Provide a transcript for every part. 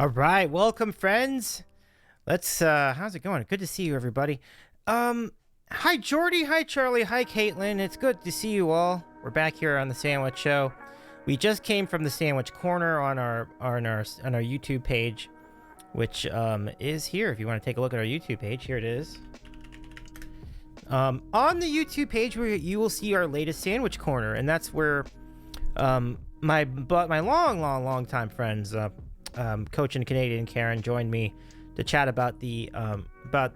All right, welcome friends. How's it going? Good to see you, everybody. Hi Jordy, hi Charlie, hi Caitlin. It's good to see you all. We're back here on the Sandwich Show. We just came from the Sandwich Corner on our YouTube page, which is here. If you want to take a look at our YouTube page, here it is. On the YouTube page, where you will see our latest Sandwich Corner, and that's where my long time friends, Coach and Canadian Karen, joined me to chat about the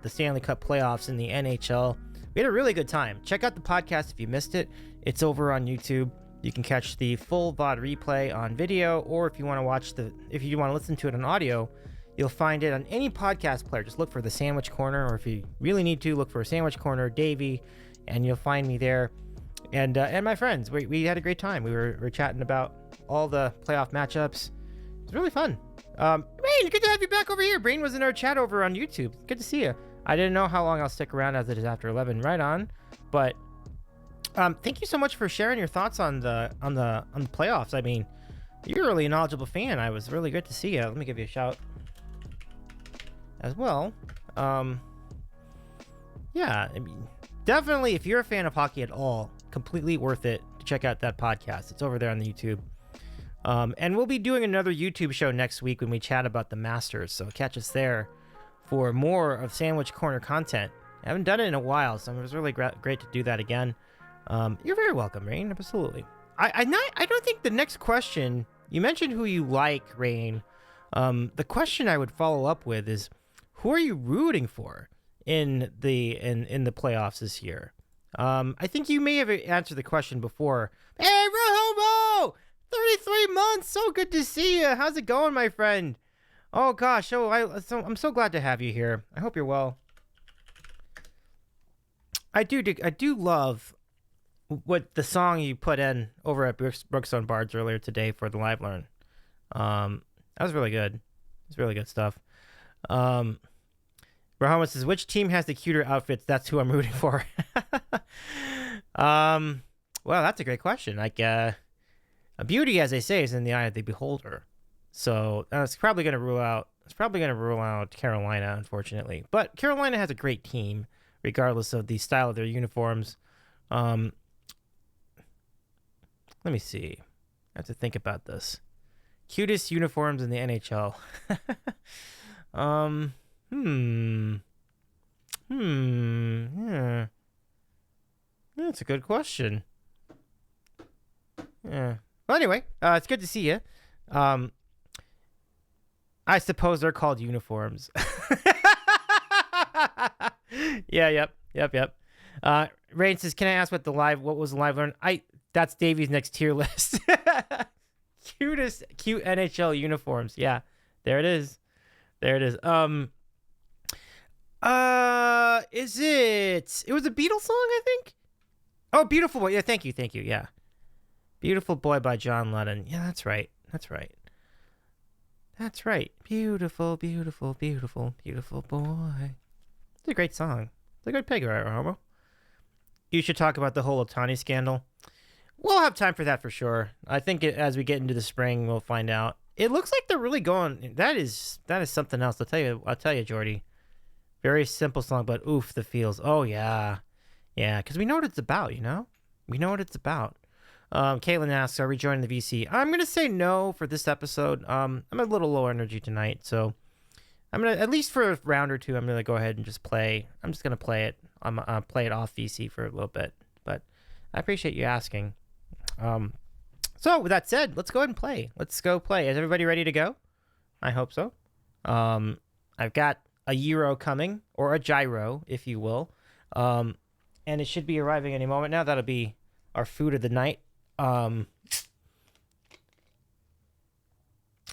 Stanley Cup playoffs in the NHL. We had a really good time. Check out the podcast if you missed it. It's over on YouTube. You can catch the full VOD replay on video, or if you want to listen to it on audio, you'll find it on any podcast player. Just look for the Sandwich Corner, or if you really need to, look for a Sandwich Corner, Davey, and you'll find me there. And my friends, we had a great time. We were chatting about all the playoff matchups. It was really fun. Brain, good to have you back over here. Brain was in our chat over on YouTube. Good to see you. I didn't know how long I'll stick around, as it is after 11. Right on. But thank you so much for sharing your thoughts on the playoffs. I mean, you're a really knowledgeable fan. I was really good to see you. Let me give you a shout as well. Yeah, I mean, definitely, if you're a fan of hockey at all, completely worth it to check out that podcast. It's over there on the YouTube. And we'll be doing another YouTube show next week when we chat about the Masters, so catch us there for more of Sandwich Corner content. I haven't done it in a while, so it was really great to do that again. You're very welcome, Rain. Absolutely. I don't think the next question, you mentioned who you like, Rain. The question I would follow up with is, who are you rooting for in the playoffs this year? I think you may have answered the question before. Hey, Rohobo! 33 months, so good to see you. How's it going, my friend? Oh gosh, I'm so glad to have you here. I hope you're well. I do love what the song you put in over at Brookstone Bards earlier today for the live learn. That was really good. It's really good stuff. Brahma says, which team has the cuter outfits? That's who I'm rooting for. Well, that's a great question. Like, a beauty, as they say, is in the eye of the beholder. So it's probably going to rule out Carolina, unfortunately. But Carolina has a great team, regardless of the style of their uniforms. Let me see. I have to think about this. Cutest uniforms in the NHL. Yeah. That's a good question. Yeah. Well, anyway, it's good to see you. I suppose they're called uniforms. Yeah, yep. Rain says, "Can I ask what was the live learn?" That's Davey's next tier list. Cute NHL uniforms. Yeah, there it is. Is it? It was a Beatles song, I think. Oh, Beautiful Boy. Yeah, thank you. Yeah. Beautiful Boy by John Lennon. Yeah, that's right. Beautiful, beautiful, beautiful, beautiful boy. It's a great song. It's a good pick, right, Homo? You should talk about the whole Ohtani scandal. We'll have time for that for sure. I think as we get into the spring, we'll find out. It looks like they're really going. That is something else. I'll tell you, Jordy. Very simple song, but oof, the feels. Oh yeah, because we know what it's about. You know, we know what it's about. Caitlin asks, are we joining the VC? I'm going to say no for this episode. I'm a little low energy tonight, so I'm going to, at least for a round or two, I'm going to go ahead and just play. I'm just going to play it. Play it off VC for a little bit, but I appreciate you asking. So with that said, let's go ahead and play. Let's go play. Is everybody ready to go? I hope so. I've got a Euro coming, or a gyro, if you will. And it should be arriving any moment now. That'll be our food of the night.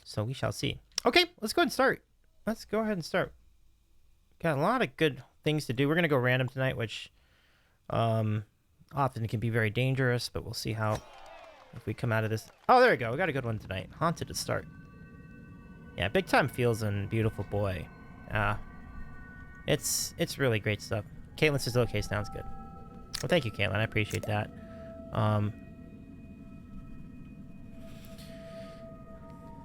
So we shall see. Okay, let's go ahead and start. Got a lot of good things to do. We're going to go random tonight, which often can be very dangerous, but we'll see if we come out of this. Oh, there we go. We got a good one tonight. Haunted to start. Yeah, big time feels in Beautiful Boy. It's really great stuff. Caitlin says, okay, sounds good. Well, thank you, Caitlin. I appreciate that.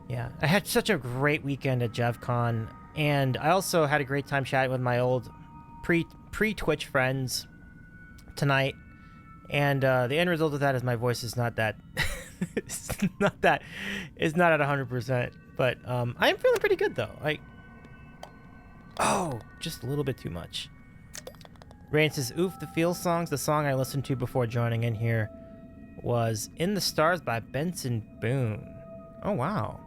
Yeah, I had such a great weekend at JevCon, and I also had a great time chatting with my old pre-Twitch friends tonight. And the end result of that is my voice is not that it's not at 100%. But I am feeling pretty good though. Just a little bit too much. Rain says, "Oof, the Feel songs. The song I listened to before joining in here was In the Stars by Benson Boone." Oh wow.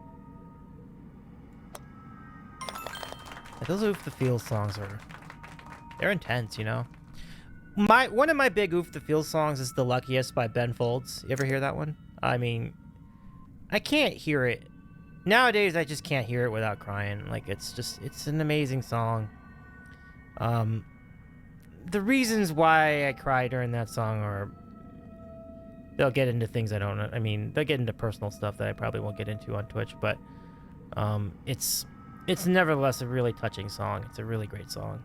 Those Oof the Feel songs they're intense, you know. One of my big Oof the Feel songs is The Luckiest by Ben Folds. You ever hear that one? I mean, I can't hear it. Nowadays, I just can't hear it without crying. Like, it's an amazing song. The reasons why I cry during that song are, they'll get into things I don't know. I mean, they'll get into personal stuff that I probably won't get into on Twitch, but it's nevertheless a really touching song. It's a really great song.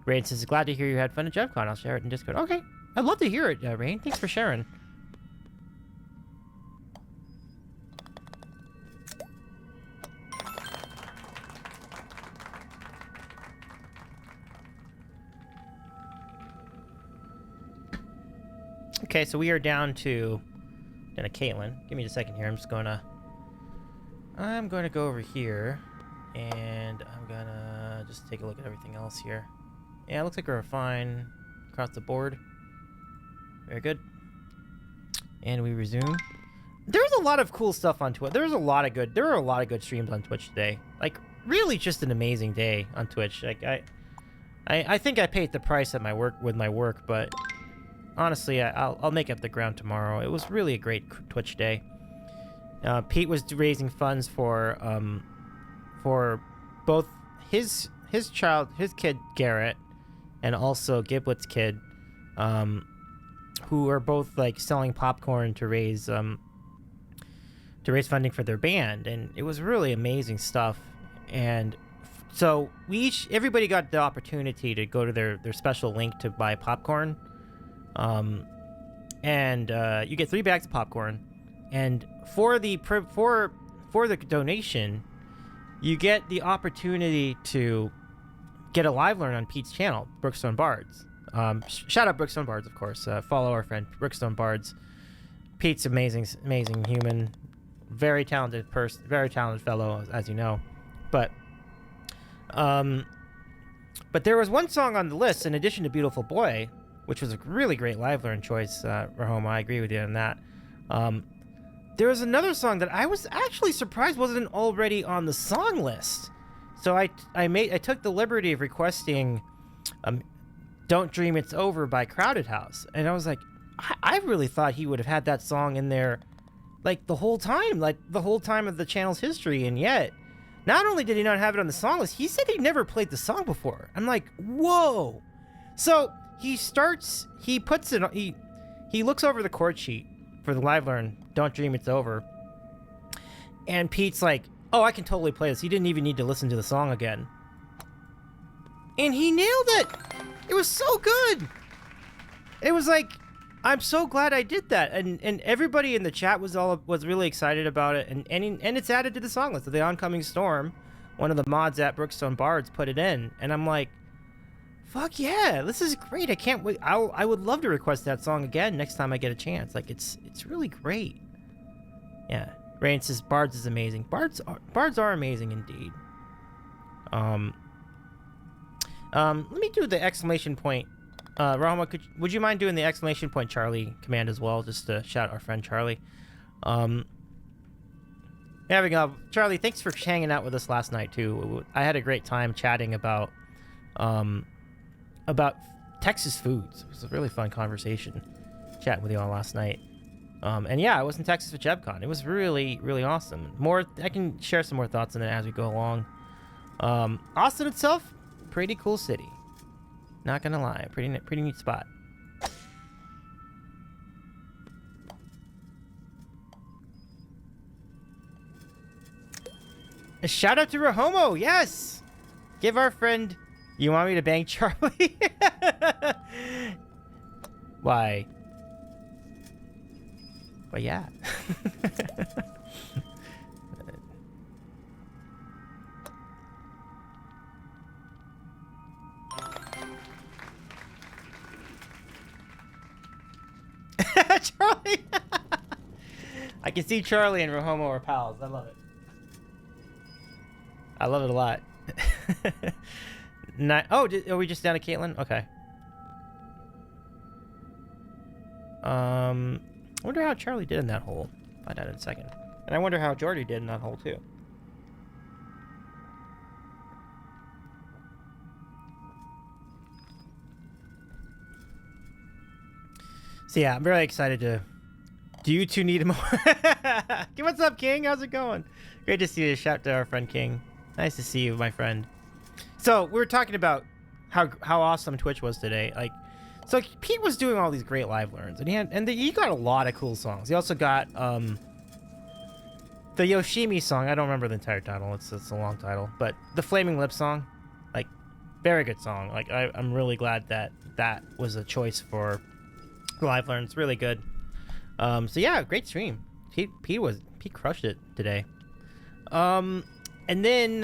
Rain says, "Glad to hear you had fun at JevCon. I'll share it in Discord." Okay, I'd love to hear it, Rain. Thanks for sharing. Okay, so we are down to Caitlin. Give me a second here. I'm going to go over here, and I'm going to just take a look at everything else here. Yeah, it looks like we're fine across the board. Very good. And we resume. There's a lot of cool stuff on Twitch. There were a lot of good streams on Twitch today. Like, really just an amazing day on Twitch. Like, I think I paid the price at my work, but honestly, I'll make up the ground tomorrow. It was really a great Twitch day. Pete was raising funds for both his kid Garrett, and also Giblet's kid, who are both like selling popcorn to raise funding for their band, and it was really amazing stuff. And so everybody got the opportunity to go to their special link to buy popcorn, and you get 3 bags of popcorn, and for the donation, you get the opportunity to get a live learn on Pete's channel, Brookstone Bards. Shout out Brookstone Bards, of course. Follow our friend Brookstone Bards. Pete's amazing human, very talented person, very talented fellow, as you know. But there was one song on the list in addition to "Beautiful Boy," which was a really great live learn choice. Rahoma, I agree with you on that. There was another song that I was actually surprised wasn't already on the song list. So I took the liberty of requesting "Don't Dream It's Over" by Crowded House. And I was like, I really thought he would have had that song in there like the whole time of the channel's history. And yet, not only did he not have it on the song list, he said he never played the song before. I'm like, whoa. So he looks over the chord sheet for the live learn, "Don't Dream It's Over." And Pete's like, "Oh, I can totally play this." He didn't even need to listen to the song again. And he nailed it. It was so good. It was like, I'm so glad I did that. And everybody in the chat was really excited about it. And it's added to the song list. The Oncoming Storm, one of the mods at Brookstone Bards, put it in. And I'm like, fuck yeah, this is great. I can't wait. I would love to request that song again next time I get a chance. Like, it's really great. Yeah. Rain says Bards is amazing. Bards are amazing indeed. Let me do the exclamation point. Rahma, would you mind doing the exclamation point Charlie command as well, just to shout our friend Charlie? Charlie, thanks for hanging out with us last night too. I had a great time chatting about Texas foods. It was a really fun conversation chatting with you all last night. And yeah, I was in Texas for JevCon. It was really, really awesome. I can share some more thoughts on it as we go along. Austin itself, pretty cool city. Not gonna lie, pretty neat spot. A shout out to Rahomo, yes! Give our friend... You want me to bang Charlie? Why? Well, yeah. Charlie. I can see Charlie and Rohomo are pals. I love it. I love it a lot. Are we just down to Caitlyn? Okay. I wonder how Charlie did in that hole. Find out in a second. And I wonder how Jordy did in that hole too. So yeah, I'm very excited to... Do you two need more? What's up, King? How's it going? Great to see you. Shout out to our friend King. Nice to see you, my friend. So we were talking about how awesome Twitch was today. Like, so Pete was doing all these great live learns, and he got a lot of cool songs. He also got the Yoshimi song. I don't remember the entire title. It's a long title, but the Flaming Lips song, like, very good song. Like, I'm really glad that was a choice for live learn. It's really good. So yeah, great stream. Pete crushed it today. And then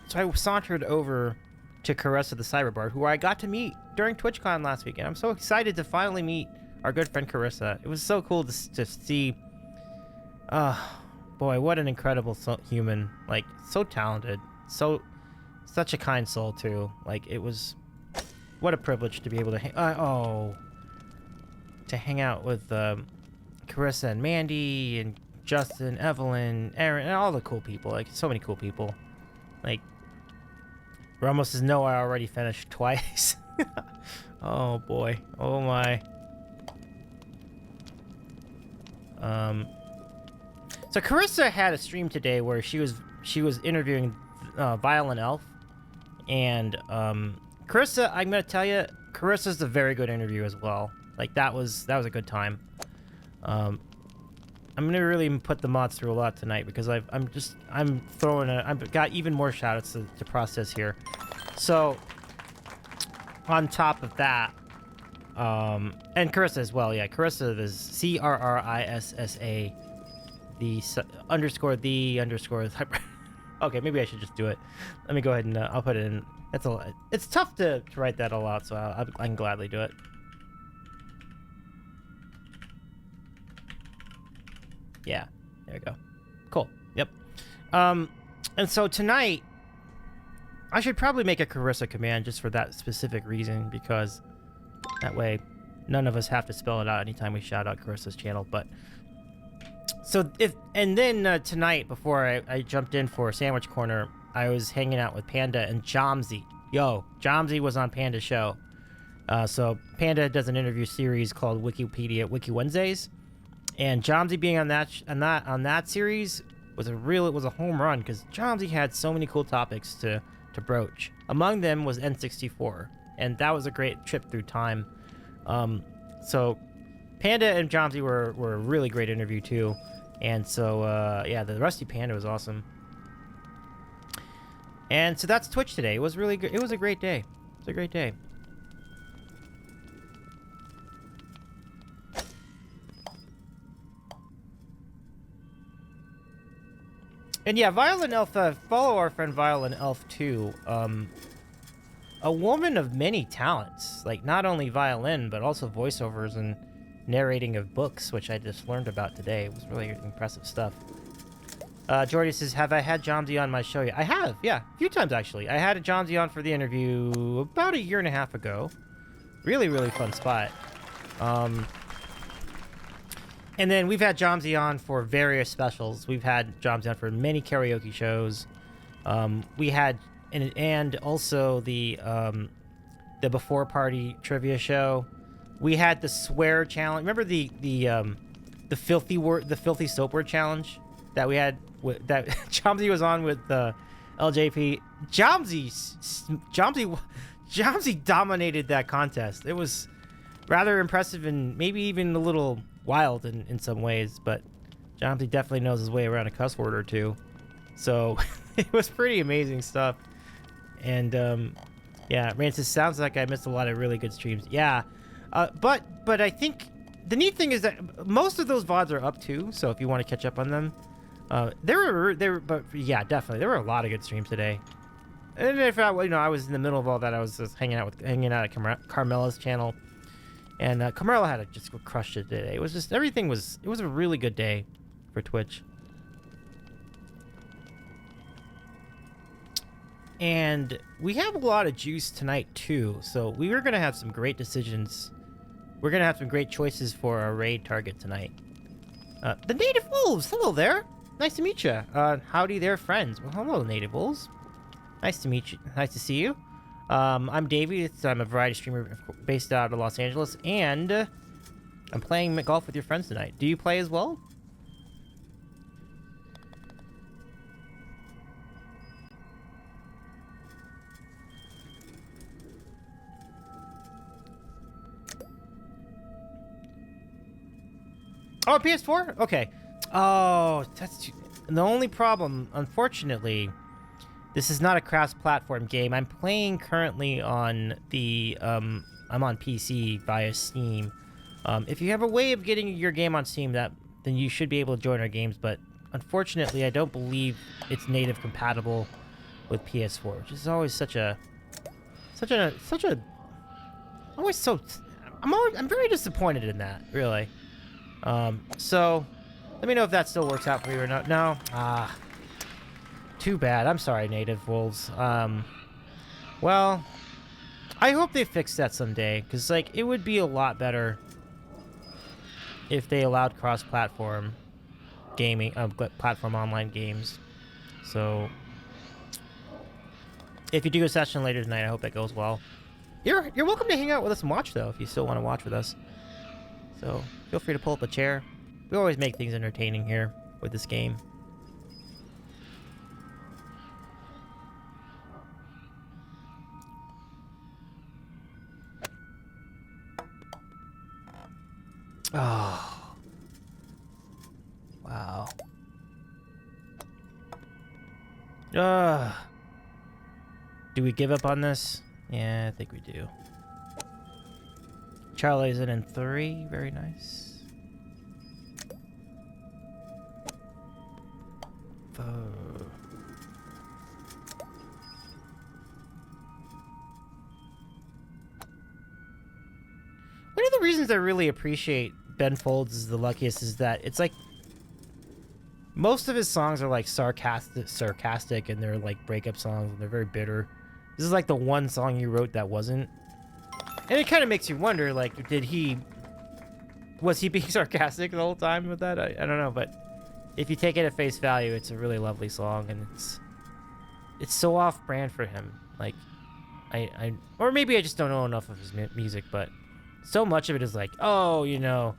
so I sauntered over to Carissa the Cyberbard, who I got to meet during TwitchCon last weekend. I'm so excited to finally meet our good friend Carissa. It was so cool to see. Boy, what an incredible human! Like, so talented, such a kind soul too. Like, it was what a privilege to be able to hang out with Carissa and Mandy and Justin, Evelyn, Aaron, and all the cool people. Like, so many cool people. Like, Ramos says, no, I already finished twice. Oh boy. Oh my. So Carissa had a stream today where she was interviewing Violent Elf, and Carissa, I'm gonna tell you, Carissa's a very good interview as well. Like, that was a good time. I'm gonna really put the mods through a lot tonight because I've got even more shoutouts to process here. So on top of that, and Carissa as well, yeah, Carissa is CRRISSA, _the_. Okay, maybe I should just do it. Let me go ahead and I'll put it in. It's tough to write that all out, so I can gladly do it. Yeah, there we go. Cool. Yep. And so tonight, I should probably make a Carissa command just for that specific reason, because that way none of us have to spell it out anytime we shout out Carissa's channel. But so tonight, before I jumped in for Sandwich Corner, I was hanging out with Panda and Jomsy. Yo, Jomsy was on Panda's show. So Panda does an interview series called Wiki Wednesdays. And Jomsy being on that series was a home run, because Jomsy had so many cool topics to broach. Among them was N64, and that was a great trip through time. So Panda and Jomsy were a really great interview too, and so yeah, the Rusty Panda was awesome. And so that's Twitch today. It was really good. It was a great day. It was a great day. And yeah, Violent Elf, follow our friend Violent Elf too. A woman of many talents, like not only violin, but also voiceovers and narrating of books, which I just learned about today. It was really impressive stuff. Jordy says, have I had Jomsy on my show yet? I have, yeah, a few times actually. I had a Jomsy on for the interview about 1.5 years ago. Really, really fun spot. And then we've had Jomsy on for various specials. We've had Jomsy on for many karaoke shows. We had and also the before party trivia show. We had the swear challenge. Remember the filthy soap word challenge that we had that Jomsy was on with LJP. Jomsy dominated that contest. It was rather impressive and maybe even a little wild in some ways, but Jomsy definitely knows his way around a cuss word or two. So it was pretty amazing stuff. And yeah, Rancis, sounds like I missed a lot of really good streams. Yeah, but I think the neat thing is that most of those VODs are up too. So if you want to catch up on them, but yeah, definitely there were a lot of good streams today. And if I was in the middle of all that, I was just hanging out at Carmela's channel. And Camarilla had just crushed it today. It was just, everything was, it was a really good day for Twitch. And we have a lot of juice tonight too, so we were going to have some great decisions. We're going to have some great choices for our raid target tonight. The Native Wolves! Hello there! Nice to meet you. Howdy there, friends. Well, hello, Native Wolves. Nice to meet you. Nice to see you. I'm Davey. I'm a variety streamer based out of Los Angeles, and I'm playing golf with your friends tonight. Do you play as well? Oh, PS4? Okay. Oh, that's the only problem. Unfortunately, this is not a cross-platform game. I'm playing currently on the I'm on PC via Steam. If you have a way of getting your game on Steam, then you should be able to join our games. But unfortunately, I don't believe it's native compatible with PS4, which is always I'm very disappointed in that, really. So let me know if that still works out for you or not. No? Ah. Too bad. I'm sorry, Native Wolves. Well, I hope they fix that someday, because, like, it would be a lot better if they allowed cross-platform gaming, platform online games. So, if you do a session later tonight, I hope that goes well. You're welcome to hang out with us and watch, though, if you still want to watch with us. So, feel free to pull up a chair. We always make things entertaining here with this game. Oh. Wow. Do we give up on this? Yeah, I think we do. Charlie's in 3. Very nice. 4. One of the reasons I really appreciate Ben Folds is the luckiest is that it's like most of his songs are like sarcastic, and they're like breakup songs, and they're very bitter. This is like the one song you wrote that wasn't, and it kind of makes you wonder, like, was he being sarcastic the whole time with that? I don't know, but if you take it at face value, it's a really lovely song, and it's so off-brand for him. Like, or maybe I just don't know enough of his music, but so much of it is like, oh, you know,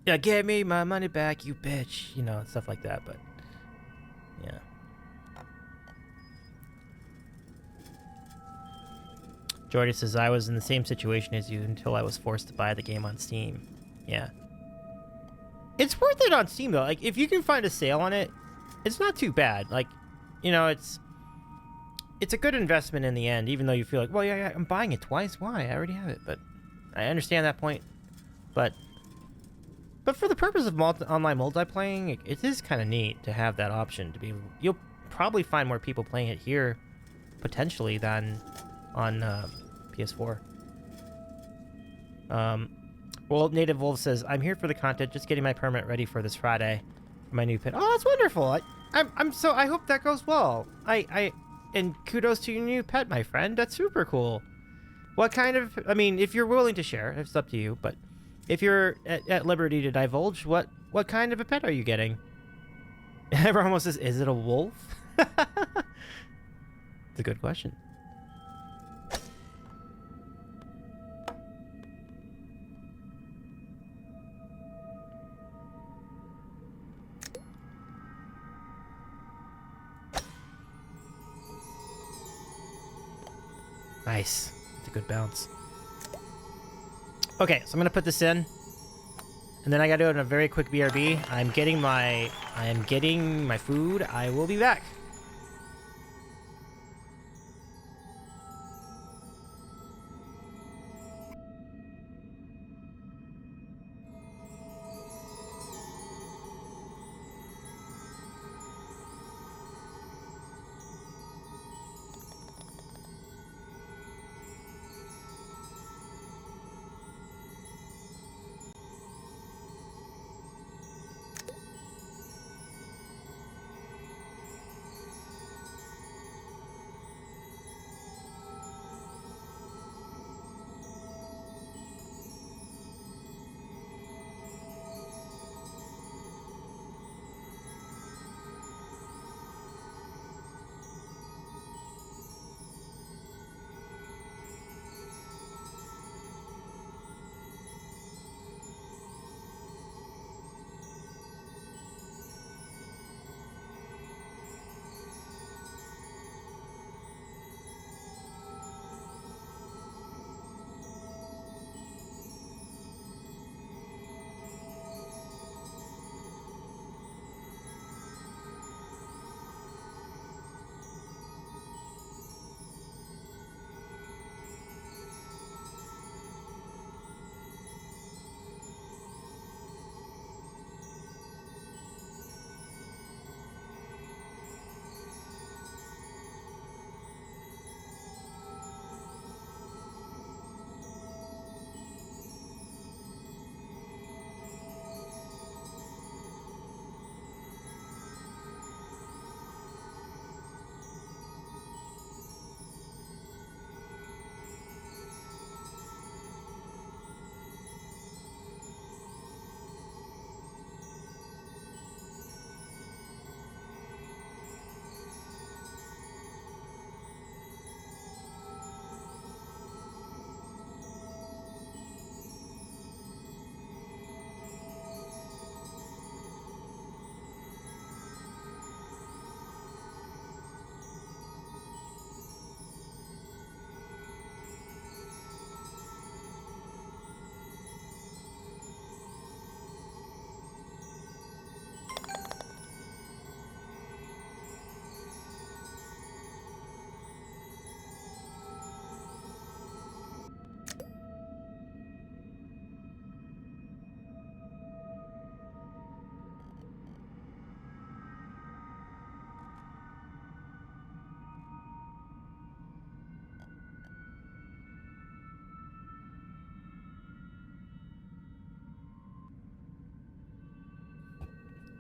yeah, give me my money back, you bitch, you know, stuff like that. But yeah. Jordy says, I was in the same situation as you until I was forced to buy the game on Steam. Yeah. It's worth it on Steam, though. Like, if you can find a sale on it, it's not too bad. Like, you know, it's a good investment in the end, even though you feel like, well, yeah, I'm buying it twice. Why? I already have it. But I understand that point. But for the purpose of online multiplaying, it is kind of neat to have that option to be. You'll probably find more people playing it here, potentially, than on PS4. Well, Native Wolf says, I'm here for the content, just getting my permit ready for this Friday for my new pit. Oh, that's wonderful. I hope that goes well. And kudos to your new pet, my friend. That's super cool. What kind of, I mean, if you're willing to share, it's up to you, but if you're at liberty to divulge, what kind of a pet are you getting? Everyone almost says, is it a wolf? It's a good question. Nice. It's a good bounce. Okay, so I'm gonna put this in, and then I gotta do it in a very quick BRB. I am getting my food. I will be back.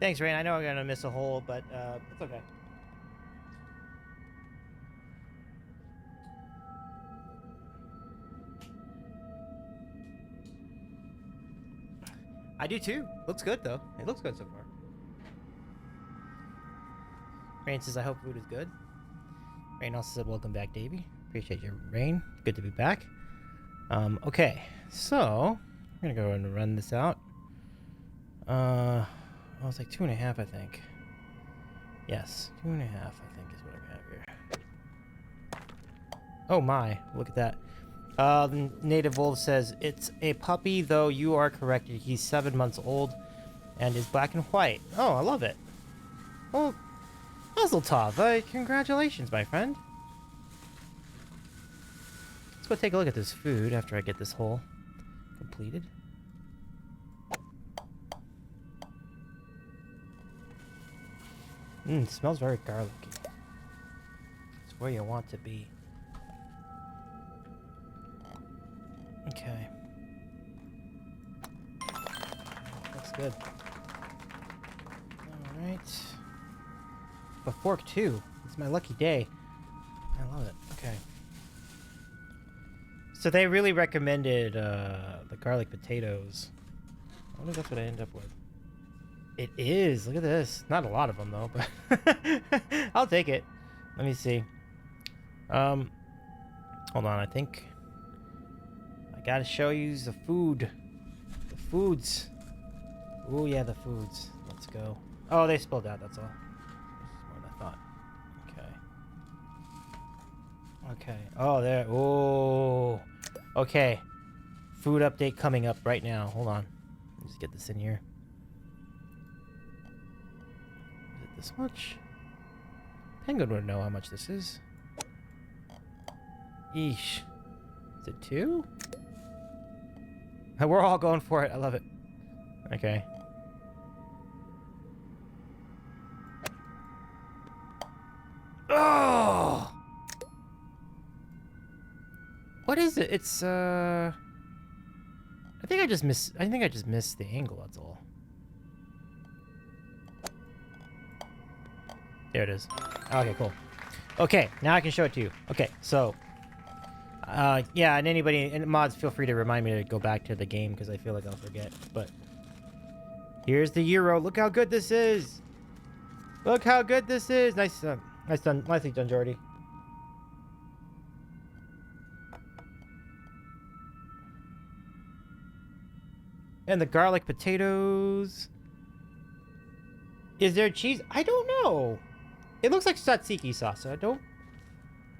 Thanks, Rain. I know I'm gonna miss a hole, but it's okay. I do too. Looks good though. It looks good so far. Rain says, I hope food is good. Rain also said, welcome back, Davey. Appreciate you, Rain. Good to be back. Okay, so I'm gonna go and run this out. It's like 2.5, I think. Yes, 2.5, I think is what I have here. Oh my, look at that. Native Wolf says, it's a puppy, though you are correct. He's 7 months old and is black and white. Oh, I love it. Well, Mazel Tov. Congratulations, my friend. Let's go take a look at this food after I get this hole completed. Smells very garlicky. It's where you want to be. Okay. Looks good. Alright. A fork too. It's my lucky day. I love it. Okay. So they really recommended the garlic potatoes. I wonder if that's what I end up with. It is. Look at this. Not a lot of them though, but I'll take it. Let me see. Hold on. I think I gotta show you the food. The foods. Oh yeah, the foods. Let's go. Oh, they spilled out. That's all. This is more than I thought. Okay. Okay. Oh, there. Oh. Okay. Food update coming up right now. Hold on. Let me just get this in here. Is it this much? Penguin would know how much this is. Yeesh. Is it 2? We're all going for it. I love it. Okay. Oh! What is it? It's I think I just missed the angle, that's all. There it is. Okay, cool. Okay, now I can show it to you. Okay, so yeah, and anybody and mods, feel free to remind me to go back to the game because I feel like I'll forget. But here's the gyro. Look how good this is. Look how good this is. Nice, nicely done, Jordy. And the garlic potatoes. Is there cheese? I don't know. It looks like tzatziki sauce. So I don't.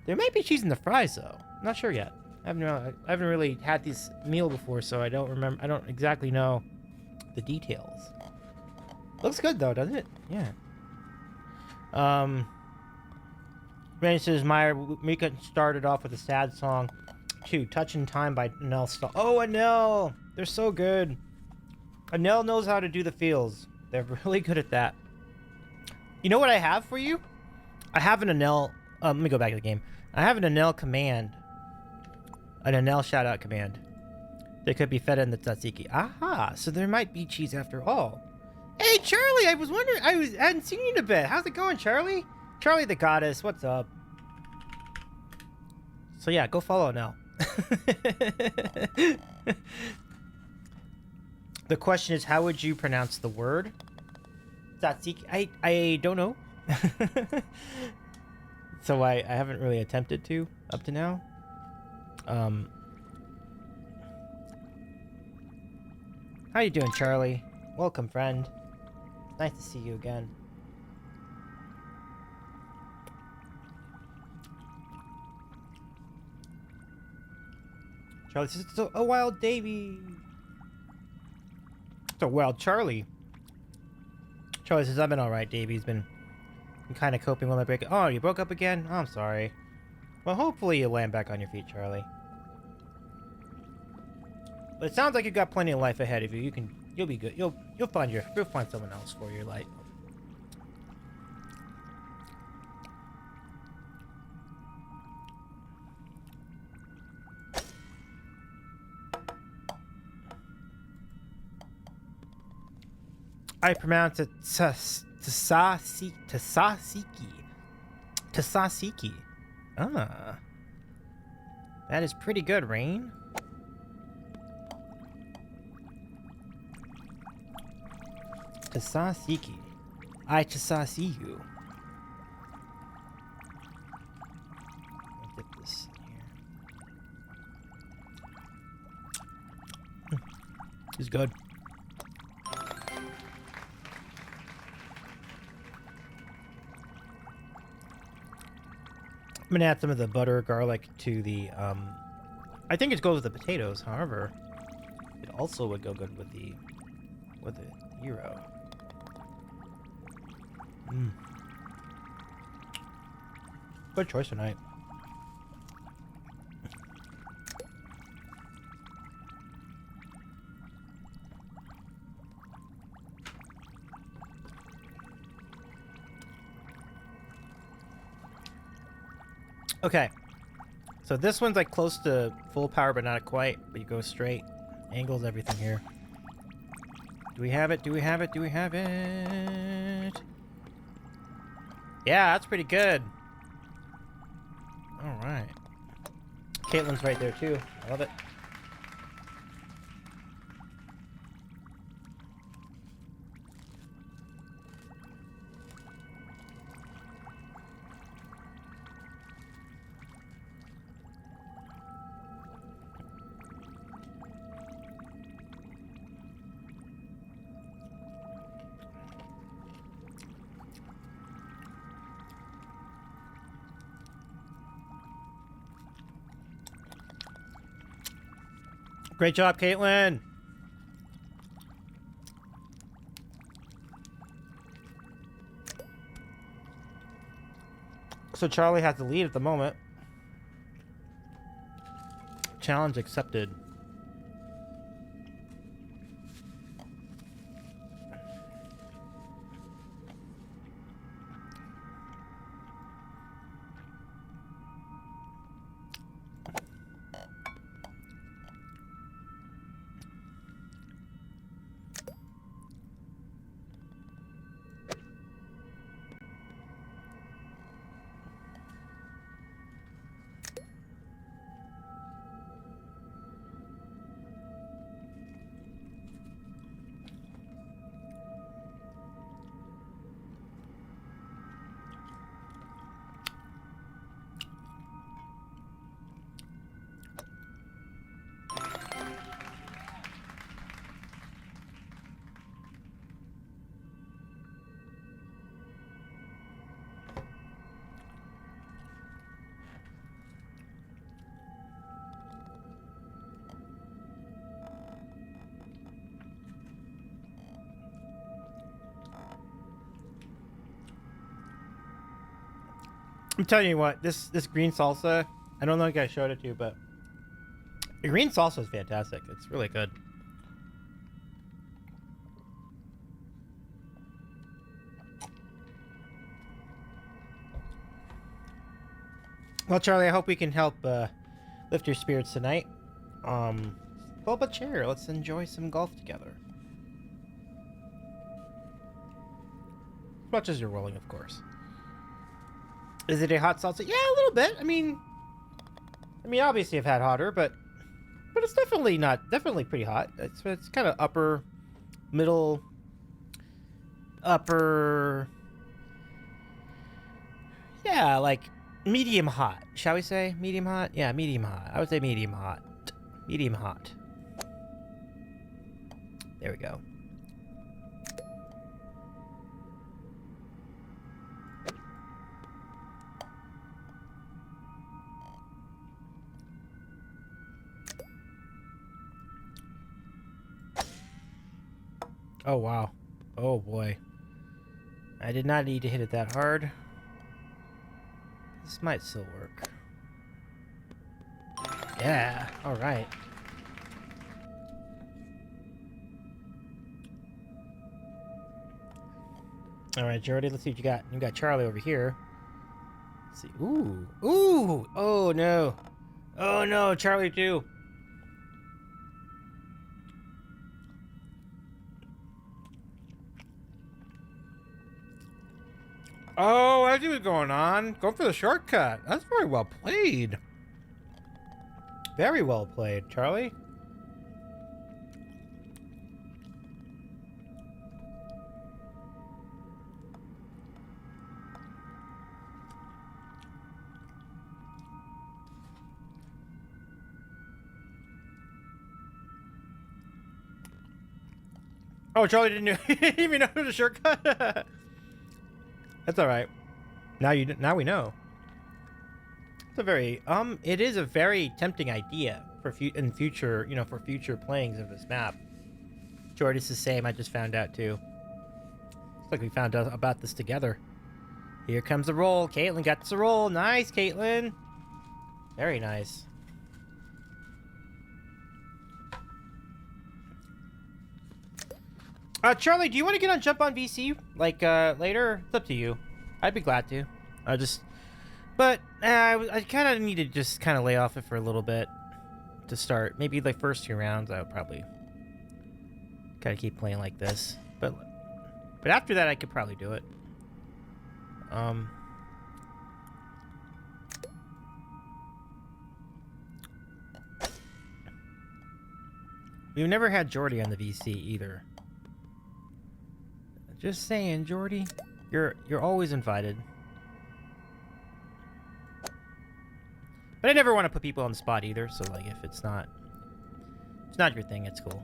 There might be cheese in the fries though. I'm not sure yet. I haven't really had this meal before, so I don't remember. I don't exactly know the details. Looks good though, doesn't it? Yeah. Randy says Mika started off with a sad song, too. "Touching Time" by Anel Stahl. Oh, Anel! They're so good. Anel knows how to do the feels. They're really good at that. You know what I have for you? I have an Anel. Let me go back to the game. I have an Anel command. An Anel shout-out command. They could be fed in the tzatziki. Aha! So there might be cheese after all. Hey, Charlie! I was wondering. I hadn't seen you in a bit. How's it going, Charlie? Charlie the Goddess, what's up? So yeah, go follow now. The question is, how would you pronounce the word? Tzatziki. I don't know. So I haven't really attempted to up to now. How you doing, Charlie? Welcome, friend. Nice to see you again. Charlie says it's a wild Davy. It's a wild Charlie. Charlie says, I've been alright, Davy's been kind of coping with my break. Oh, you broke up again? Oh, I'm sorry. Well, hopefully you land back on your feet, Charlie. But it sounds like you've got plenty of life ahead of you. You'll be good. You'll find someone else for your life. I pronounce it Tasasiki. Tasasiki. Ah. That is pretty good, Rain. Tasasiki. I Tasasi you. I'll get this in here. It's good. I'm gonna add some of the butter, garlic to the, I think it goes with the potatoes, however, it also would go good with the gyro. Good choice tonight. Okay, so this one's like close to full power, but not quite. But you go straight, angles, everything here. Do we have it? Do we have it? Do we have it? Yeah, that's pretty good. All right. Caitlin's right there too. I love it. Great job, Caitlin. So Charlie has the lead at the moment. Challenge accepted. I'm telling you what, this green salsa, I don't know if I showed it to you, but the green salsa is fantastic. It's really good. Well, Charlie, I hope we can help lift your spirits tonight. Pull up a chair. Let's enjoy some golf together. As much as you're willing, of course. Is it a hot salsa? Yeah, a little bit. I mean, obviously I've had hotter, but it's definitely pretty hot. It's kind of upper, middle, upper. Yeah, like medium hot. Shall we say medium hot? Yeah, medium hot. I would say medium hot. Medium hot. There we go. Oh, wow. Oh, boy. I did not need to hit it that hard. This might still work. Yeah. All right. All right, Jordy, let's see what you got. You got Charlie over here. Let's see. Ooh. Ooh. Oh, no. Oh, no. Charlie, too. Oh, I see what's going on. Go for the shortcut. That's very well played. Very well played, Charlie. Oh, Charlie didn't, he didn't even know it was a shortcut. That's all right. Now we know. It's a very it is a very tempting idea for future, for future playings of this map. Jordy's the same. I just found out too. Looks like we found out about this together. Here comes the roll. Caitlin got the roll. Nice, Caitlin. Very nice. Charlie, do you want to get on Jump on VC like later? It's up to you. I'd be glad to. But I kind of need to just kind of lay off it for a little bit to start. Maybe the first 2 rounds, I would probably kind of keep playing like this. But after that, I could probably do it. We've never had Jordy on the VC either. Just saying, Jordy, you're always invited. But I never want to put people on the spot either, so like if it's not your thing, it's cool.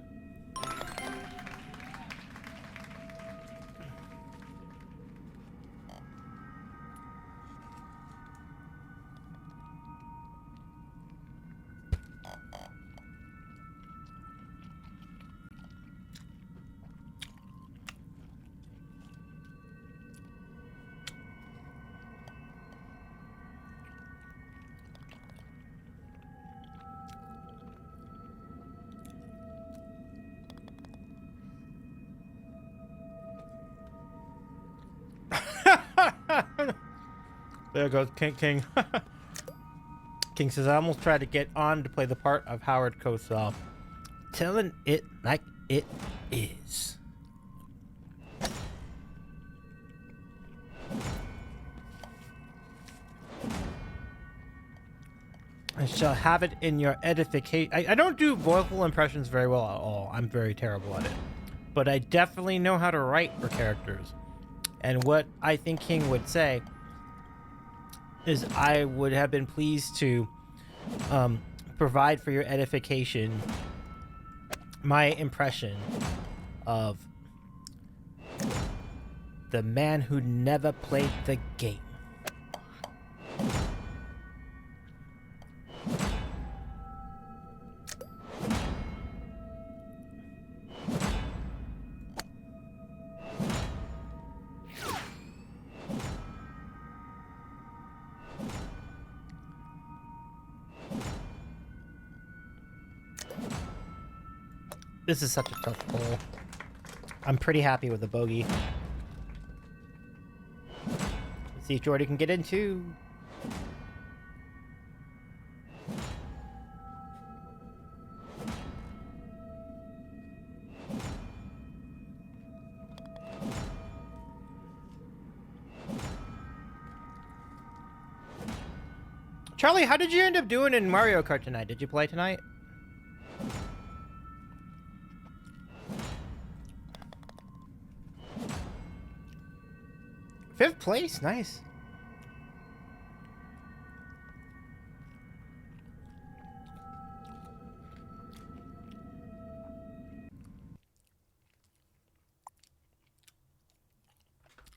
There goes King. King says, I almost tried to get on to play the part of Howard Cosell. Telling it like it is. I shall have it in your edification. I don't do vocal impressions very well at all. I'm very terrible at it. But I definitely know how to write for characters. And what I think King would say is I would have been pleased to provide for your edification my impression of the man who never played the game. This is such a tough pull. I'm pretty happy with the bogey. Let's see if Jordy can get in too. Charlie, how did you end up doing in Mario Kart tonight? Did you play tonight? Fifth place, nice.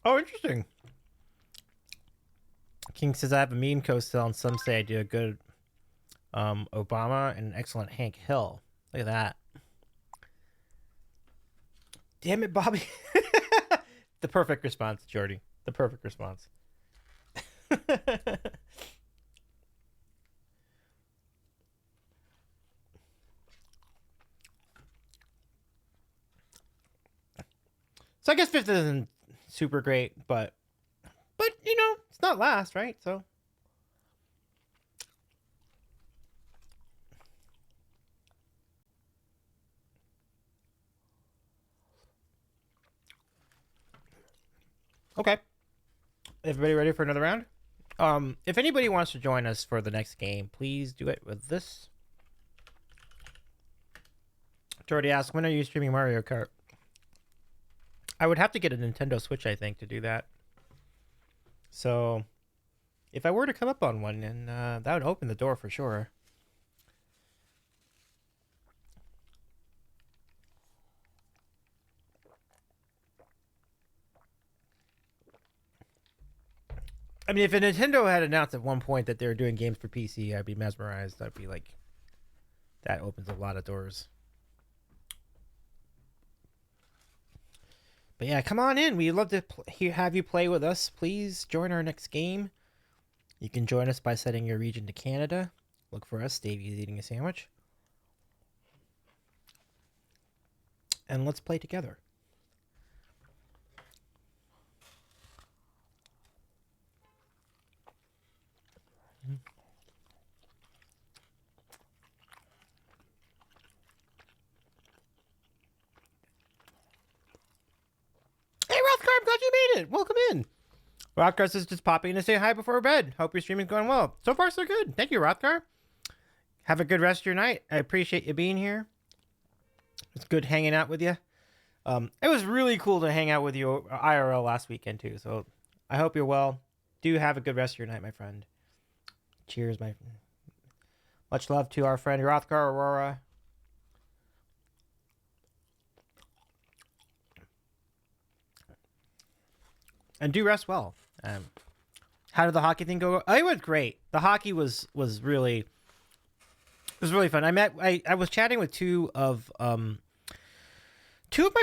Oh, interesting. King says I have a mean Cosell, and some say I do a good Obama and an excellent Hank Hill. Look at that. Damn it, Bobby. The perfect response, Jordy. The perfect response. So I guess fifth isn't super great, but you know, it's not last, right? So okay. Everybody ready for another round? If anybody wants to join us for the next game, please do it with this. Jordy asked, when are you streaming Mario Kart? I would have to get a Nintendo Switch, I think, to do that. So, if I were to come up on one, then that would open the door for sure. I mean, if a Nintendo had announced at one point that they were doing games for PC, I'd be mesmerized. I'd be like, that opens a lot of doors. But yeah, come on in. We'd love to have you play with us. Please join our next game. You can join us by setting your region to Canada. Look for us. Davey's eating a sandwich. And let's play together. Hey, Rothgar, I'm glad you made it. Welcome in. Rothgar says just popping in to say hi before bed. Hope your streaming's going well. So far, so good. Thank you, Rothgar. Have a good rest of your night. I appreciate you being here. It's good hanging out with you. It was really cool to hang out with you IRL last weekend, too. So I hope you're well. Do have a good rest of your night, my friend. Cheers, my friend. Much love to our friend Rothgar Aurora. And do rest well. How did the hockey thing go? Oh, it went great. The hockey was really fun. I was chatting with two of my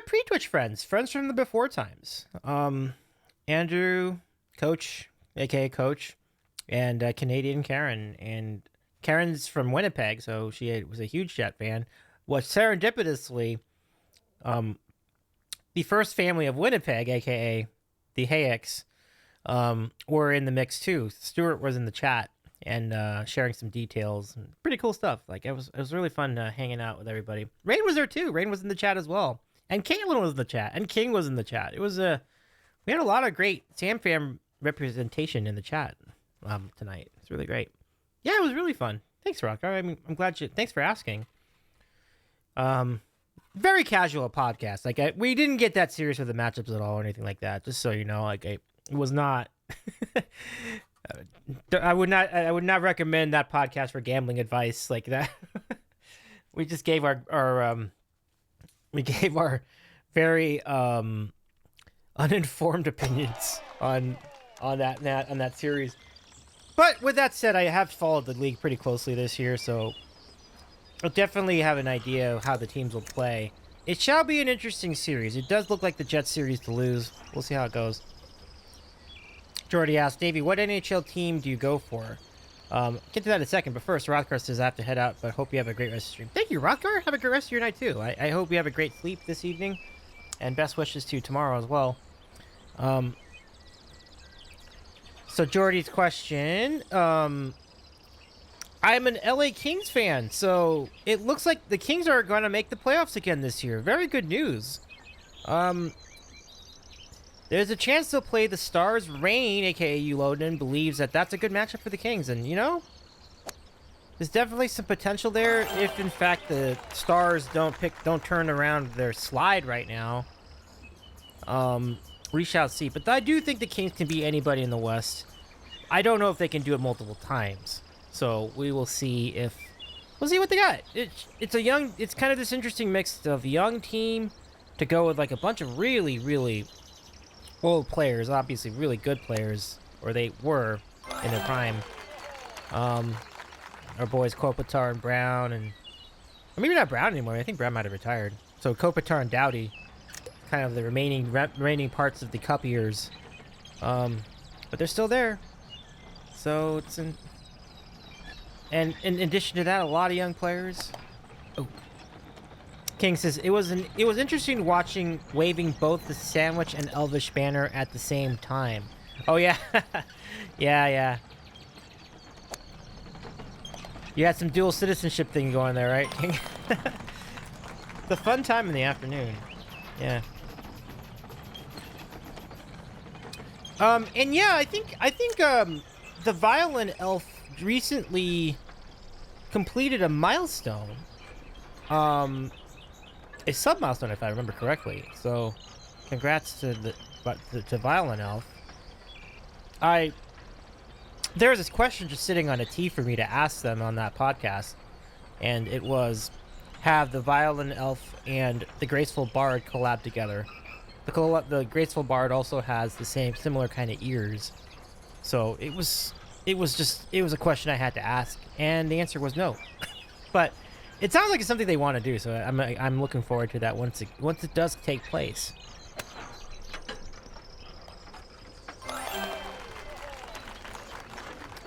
pre-Twitch friends from the before times. Andrew, Coach, aka Coach, and Canadian Karen. And Karen's from Winnipeg, so she was a huge Jet fan. Was serendipitously, the first family of Winnipeg, aka the Hayeks, were in the mix too. Stuart was in the chat and sharing some details and pretty cool stuff. Like it was really fun hanging out with everybody. Rain was there too. Rain was in the chat as well, and Caitlin was in the chat, and King was in the chat. It was we had a lot of great Sam Fam representation in the chat tonight. It's really great. Yeah, it was really fun. Thanks, Rocker. I mean, I'm glad you. Thanks for asking. Very casual podcast. Like we didn't get that serious with the matchups at all or anything like that. Just so you know, like it was not. I would not recommend that podcast for gambling advice like that. We just gave our very uninformed opinions on that series. But with that said, I have followed the league pretty closely this year, so I'll definitely have an idea of how the teams will play. It shall be an interesting series. It does look like the Jets series to lose. We'll see how it goes. Jordy asked, Davey, what NHL team do you go for? Get to that in a second, but first, Rothgar says I have to head out, but hope you have a great rest of the stream. Thank you, Rothgar. Have a great rest of your night, too. I hope you have a great sleep this evening, and best wishes to you tomorrow as well. So Jordy's question, I'm an LA Kings fan, so it looks like the Kings are going to make the playoffs again this year. Very good news. There's a chance they'll play the Stars. Rain, aka Uloden, believes that that's a good matchup for the Kings, and you know, there's definitely some potential there if, in fact, the Stars don't turn around their slide right now. We shall see, but I do think the Kings can beat anybody in the West. I don't know if they can do it multiple times, so we will see we'll see what they got. It's kind of this interesting mix of young team to go with like a bunch of really, really old players, obviously really good players, or they were in their prime. Our boys Kopitar and Brown, or maybe not Brown anymore. I think Brown might have retired. So Kopitar and Doughty, kind of the remaining parts of the Cup years, but they're still there. So it's and in addition to that, a lot of young players. Oh. King says it was interesting watching waving both the sandwich and Elvish banner at the same time. Oh yeah, yeah. You had some dual citizenship thing going there, right, King? The fun time in the afternoon. Yeah. And yeah, I think the Violin Elf recently completed a milestone. Um, a sub milestone, if I remember correctly. So, congrats to to Violin Elf. I There was this question just sitting on a tee for me to ask them on that podcast, and it was, have the Violin Elf and the Graceful Bard collab together. The Graceful Bard also has the similar kind of ears, so it was a question I had to ask, and the answer was no. But it sounds like it's something they want to do, so I'm looking forward to that once it does take place.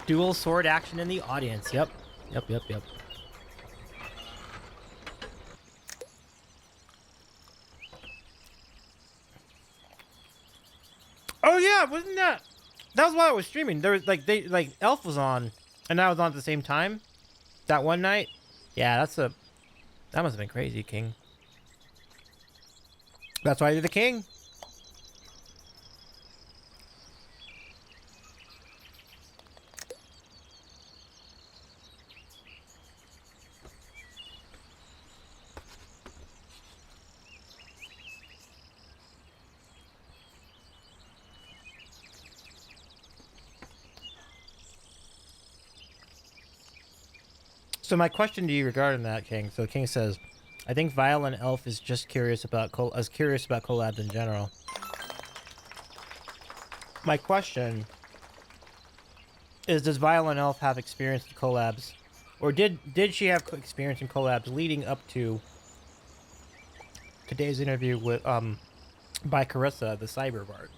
Dual sword action in the audience. Yep. Yep. Oh yeah, wasn't that? That was while I was streaming. There was like Elf was on, and I was on at the same time. That one night. Yeah, that must have been crazy, King. That's why you're the king. So my question to you regarding that, King. So King says, I think Violin Elf is just curious about collabs in general. My question is, does Violin Elf have experience in collabs, or did she have experience in collabs leading up to today's interview with by Carissa, the Cyber Bard?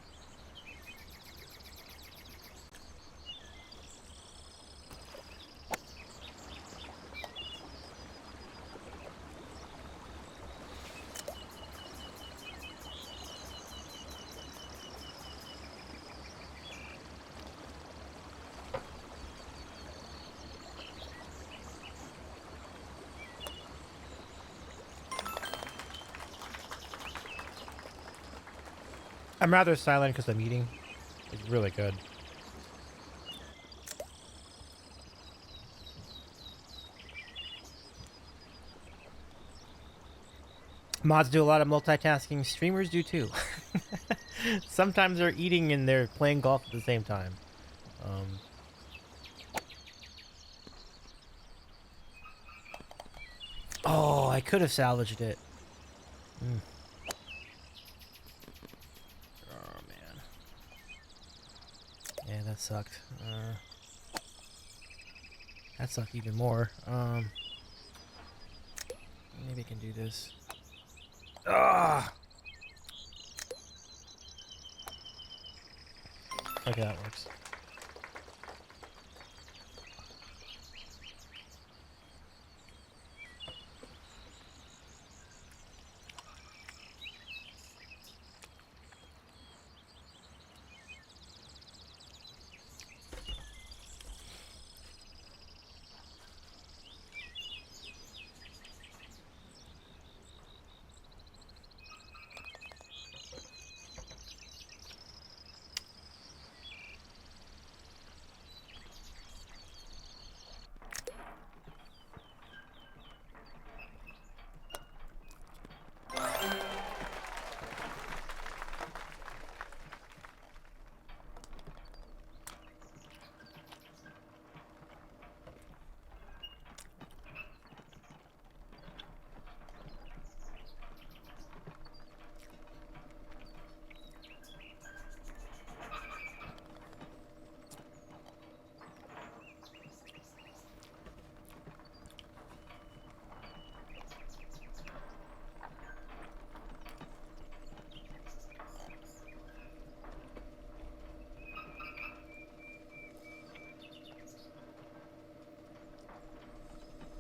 I'm rather silent because I'm eating. It's really good. Mods do a lot of multitasking. Streamers do too. Sometimes they're eating and they're playing golf at the same time. Oh, I could have salvaged it. Oh man. Yeah, that sucked. That sucked even more. Maybe I can do this. Ah. Okay, that works.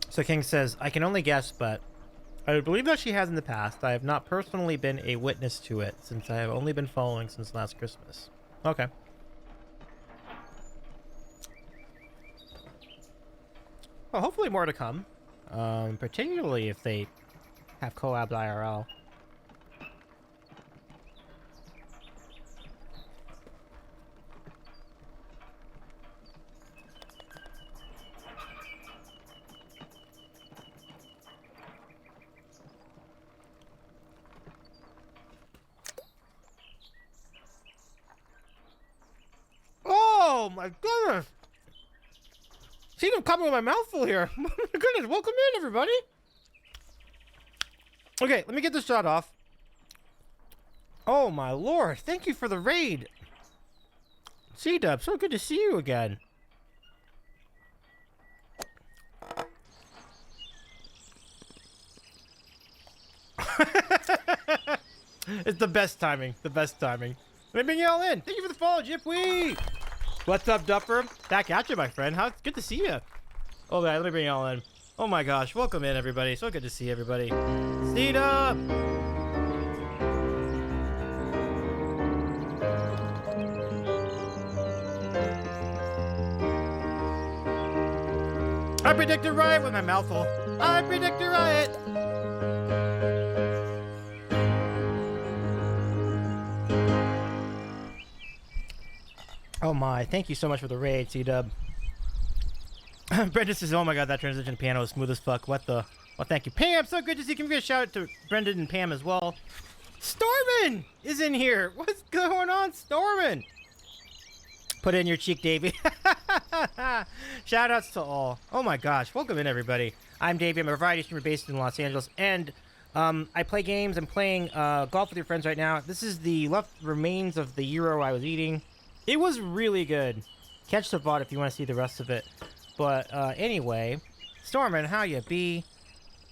So King says, I can only guess, but I believe that she has in the past. I have not personally been a witness to it, since I have only been following since last Christmas. Okay. Well, hopefully more to come. Particularly if they have collabs IRL. my goodness. See, I'm coming with my mouth full here. My goodness, welcome in, everybody. Okay, let me get this shot off. Oh, my lord. Thank you for the raid. C-Dub, so good to see you again. It's the best timing. The best timing. Let me bring you all in. Thank you for the follow, Jipwee. What's up, Dupper? Back at you, my friend. How good to see you. Oh, man, let me bring you all in. Oh, my gosh. Welcome in, everybody. So good to see everybody. C-Dub. I predict a riot with my mouth full. I predict a riot. Oh my, thank you so much for the raid, C-Dub. Brendan says, oh my god, that transition piano is smooth as fuck. What the? Well, thank you. Pam, so good to see you. Can we get a shout out to Brendan and Pam as well? Stormin is in here. What's going on, Stormin? Put it in your cheek, Davey. Shout outs to all. Oh my gosh, welcome in, everybody. I'm Davey. I'm a variety streamer based in Los Angeles, and I play games. I'm playing golf with your friends right now. This is the left remains of the gyro I was eating. It was really good. Catch the VOD if you want to see the rest of it. But anyway, Stormin, how you be?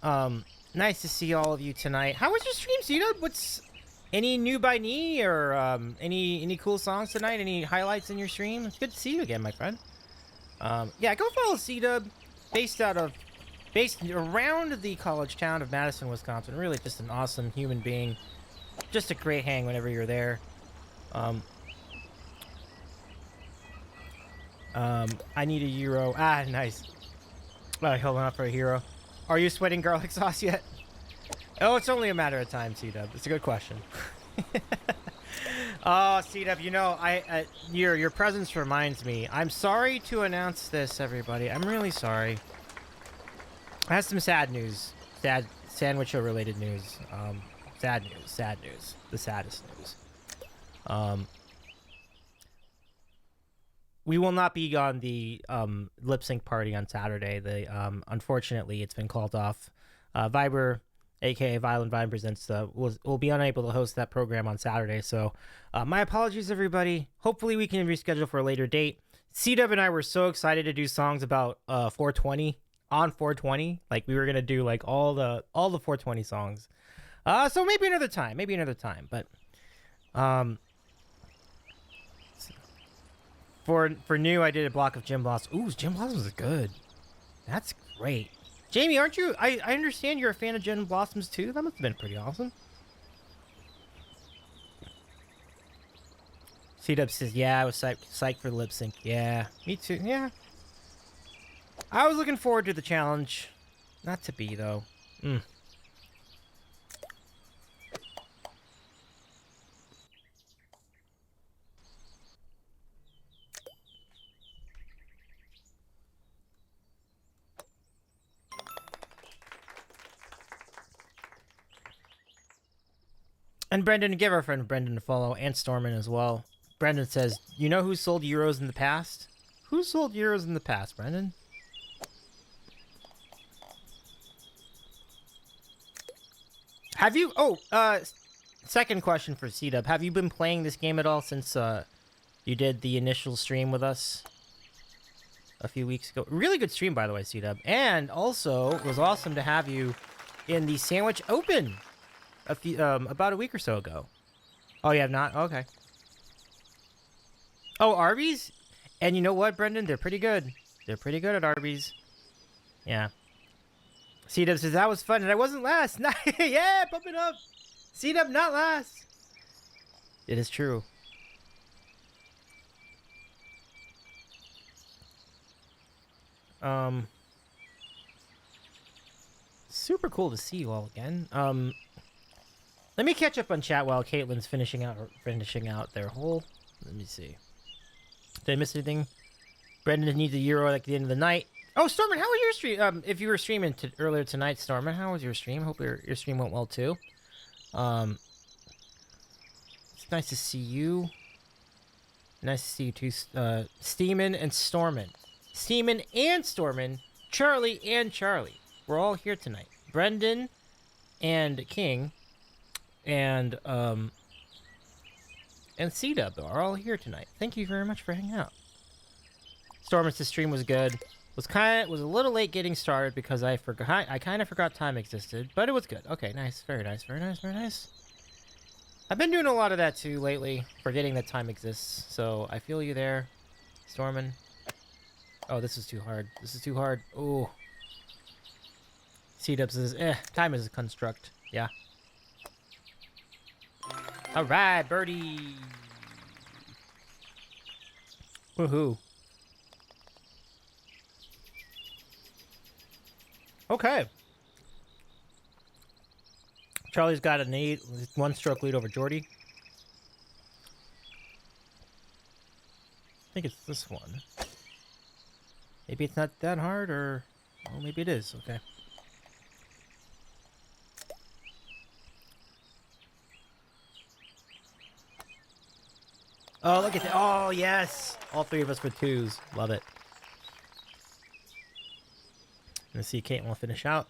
Nice to see all of you tonight. How was your stream, C-Dub? What's any new by knee or any cool songs tonight? Any highlights in your stream? It's good to see you again, my friend. Yeah, go follow C-Dub, based around the college town of Madison, Wisconsin. Really just an awesome human being. Just a great hang whenever you're there. I need a gyro. Ah, nice. Alright, hold on for a hero. Are you sweating garlic sauce yet? Oh, it's only a matter of time, C-Dub. It's a good question. Oh, C-Dub, you know, your presence reminds me. I'm sorry to announce this, everybody. I'm really sorry. I have some sad news. Sad sandwich show related news. Sad news. The saddest news. We will not be on the lip sync party on Saturday. Unfortunately, it's been called off. Viber, aka Violent Vine Presents, will be unable to host that program on Saturday. So, my apologies, everybody. Hopefully, we can reschedule for a later date. C-Dub and I were so excited to do songs about 420 on 420. Like we were gonna do like all the 420 songs. So maybe another time. But For new, I did a block of Gym Blossom. Ooh, Gym Blossoms is good. That's great. Jamie, aren't you? I understand you're a fan of Gym Blossoms too. That must have been pretty awesome. C-Dub says, yeah, I was psyched for the lip sync. Yeah, me too. Yeah. I was looking forward to the challenge. Not to be, though. And Brendan, give our friend Brendan a follow, and Stormin as well. Brendan says, you know who sold euros in the past? Who sold euros in the past, Brendan? Have you... second question for C-Dub. Have you been playing this game at all since you did the initial stream with us a few weeks ago? Really good stream, by the way, C-Dub. And also, it was awesome to have you in the Sandwich Open about a week or so ago. Oh, you have not? Okay. Oh, Arby's? And you know what, Brendan? They're pretty good. They're pretty good at Arby's. Yeah. C-Dub says, that was fun, and I wasn't last. Yeah, bump it up. C-Dub, not last. It is true. Super cool to see you all again. Let me catch up on chat while Caitlin's finishing out their whole... Let me see. Did I miss anything? Brendan needs a euro at the end of the night. Oh, Stormin, how was your stream? If you were streaming earlier tonight, Stormin, how was your stream? Hope your stream went well too. It's nice to see you. Nice to see you too, Steeman and Stormin. Steeman and Stormin, Charlie and Charlie. We're all here tonight. Brendan and King and C-Dub are all here tonight. Thank you very much for hanging out. Stormin's stream was good. Was a little late getting started because I kind of forgot time existed, but it was good. Okay, nice, very nice, very nice, very nice. I've been doing a lot of that too lately, forgetting that time exists. So I feel you there, Stormin. Oh, this is too hard. This is too hard. Oh. C-Dub says, time is a construct. Yeah. All right, birdie. Woohoo. Okay. Charlie's got a 1-stroke lead over Jordy. I think it's this one. Maybe it's not that hard, or... well, maybe it is. Okay. Oh, look at that. Oh, yes. All three of us with 2s. Love it. Let's see Kate will finish out.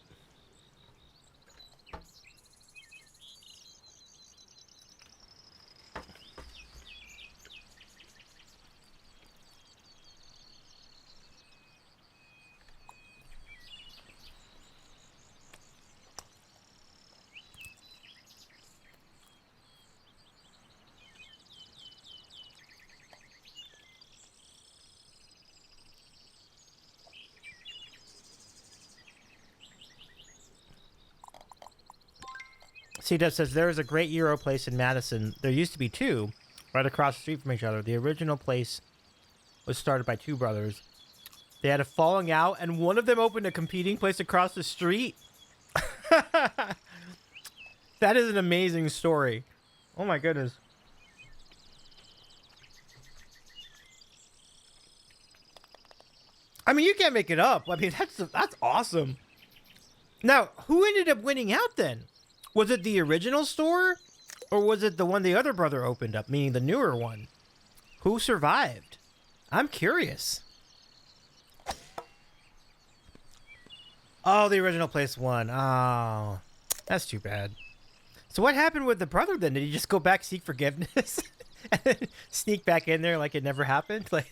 C-Dub says, there is a great Euro place in Madison. There used to be 2 right across the street from each other. The original place was started by 2 brothers. They had a falling out, and one of them opened a competing place across the street. That is an amazing story. Oh my goodness. I mean, you can't make it up. I mean, that's awesome. Now, who ended up winning out then? Was it the original store? Or was it the one the other brother opened up, meaning the newer one? Who survived? I'm curious. Oh, the original place won. Oh, that's too bad. So what happened with the brother then? Did he just go back, seek forgiveness? And then sneak back in there like it never happened? Like...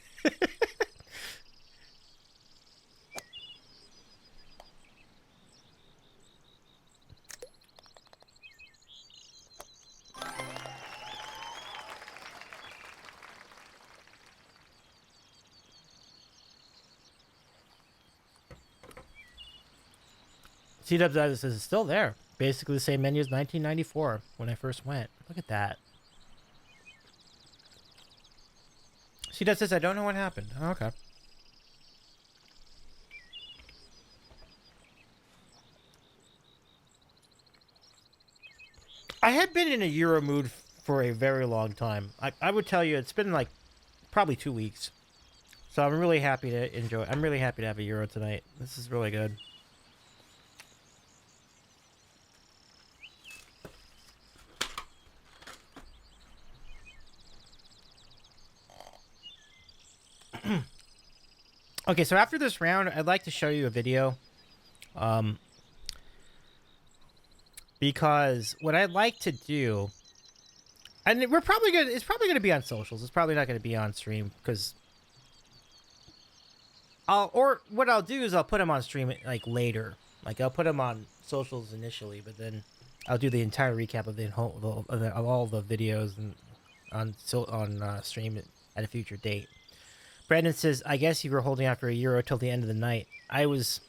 C-Dub says it's still there. Basically the same menu as 1994 when I first went. Look at that. C-Dub says, I don't know what happened. Oh, okay. I had been in a Euro mood for a very long time. I would tell you it's been like probably 2 weeks. So I'm really happy to enjoy. I'm really happy to have a Euro tonight. This is really good. Okay, so after this round, I'd like to show you a video. Because what I'd like to do, and it's probably gonna be on socials. It's probably not gonna be on stream because what I'll do is I'll put them on stream like later. Like I'll put them on socials initially, but then I'll do the entire recap of of all the videos and on stream at a future date. Brandon says, I guess you were holding out for a Euro till the end of the night. I was,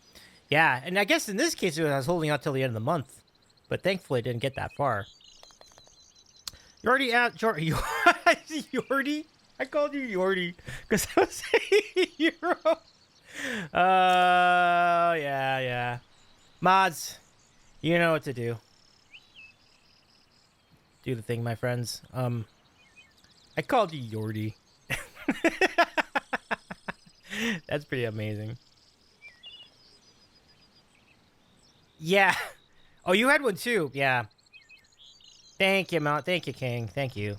yeah, and I guess in this case I was holding out till the end of the month, but thankfully I didn't get that far. You're already out, Jordy. Yordi? I called you Yordi because I was saying Euro. Yeah. Mods, you know what to do. Do the thing, my friends. I called you Yordi. That's pretty amazing. Yeah. Oh, you had one too. Yeah. Thank you, Mount. Thank you, King. Thank you.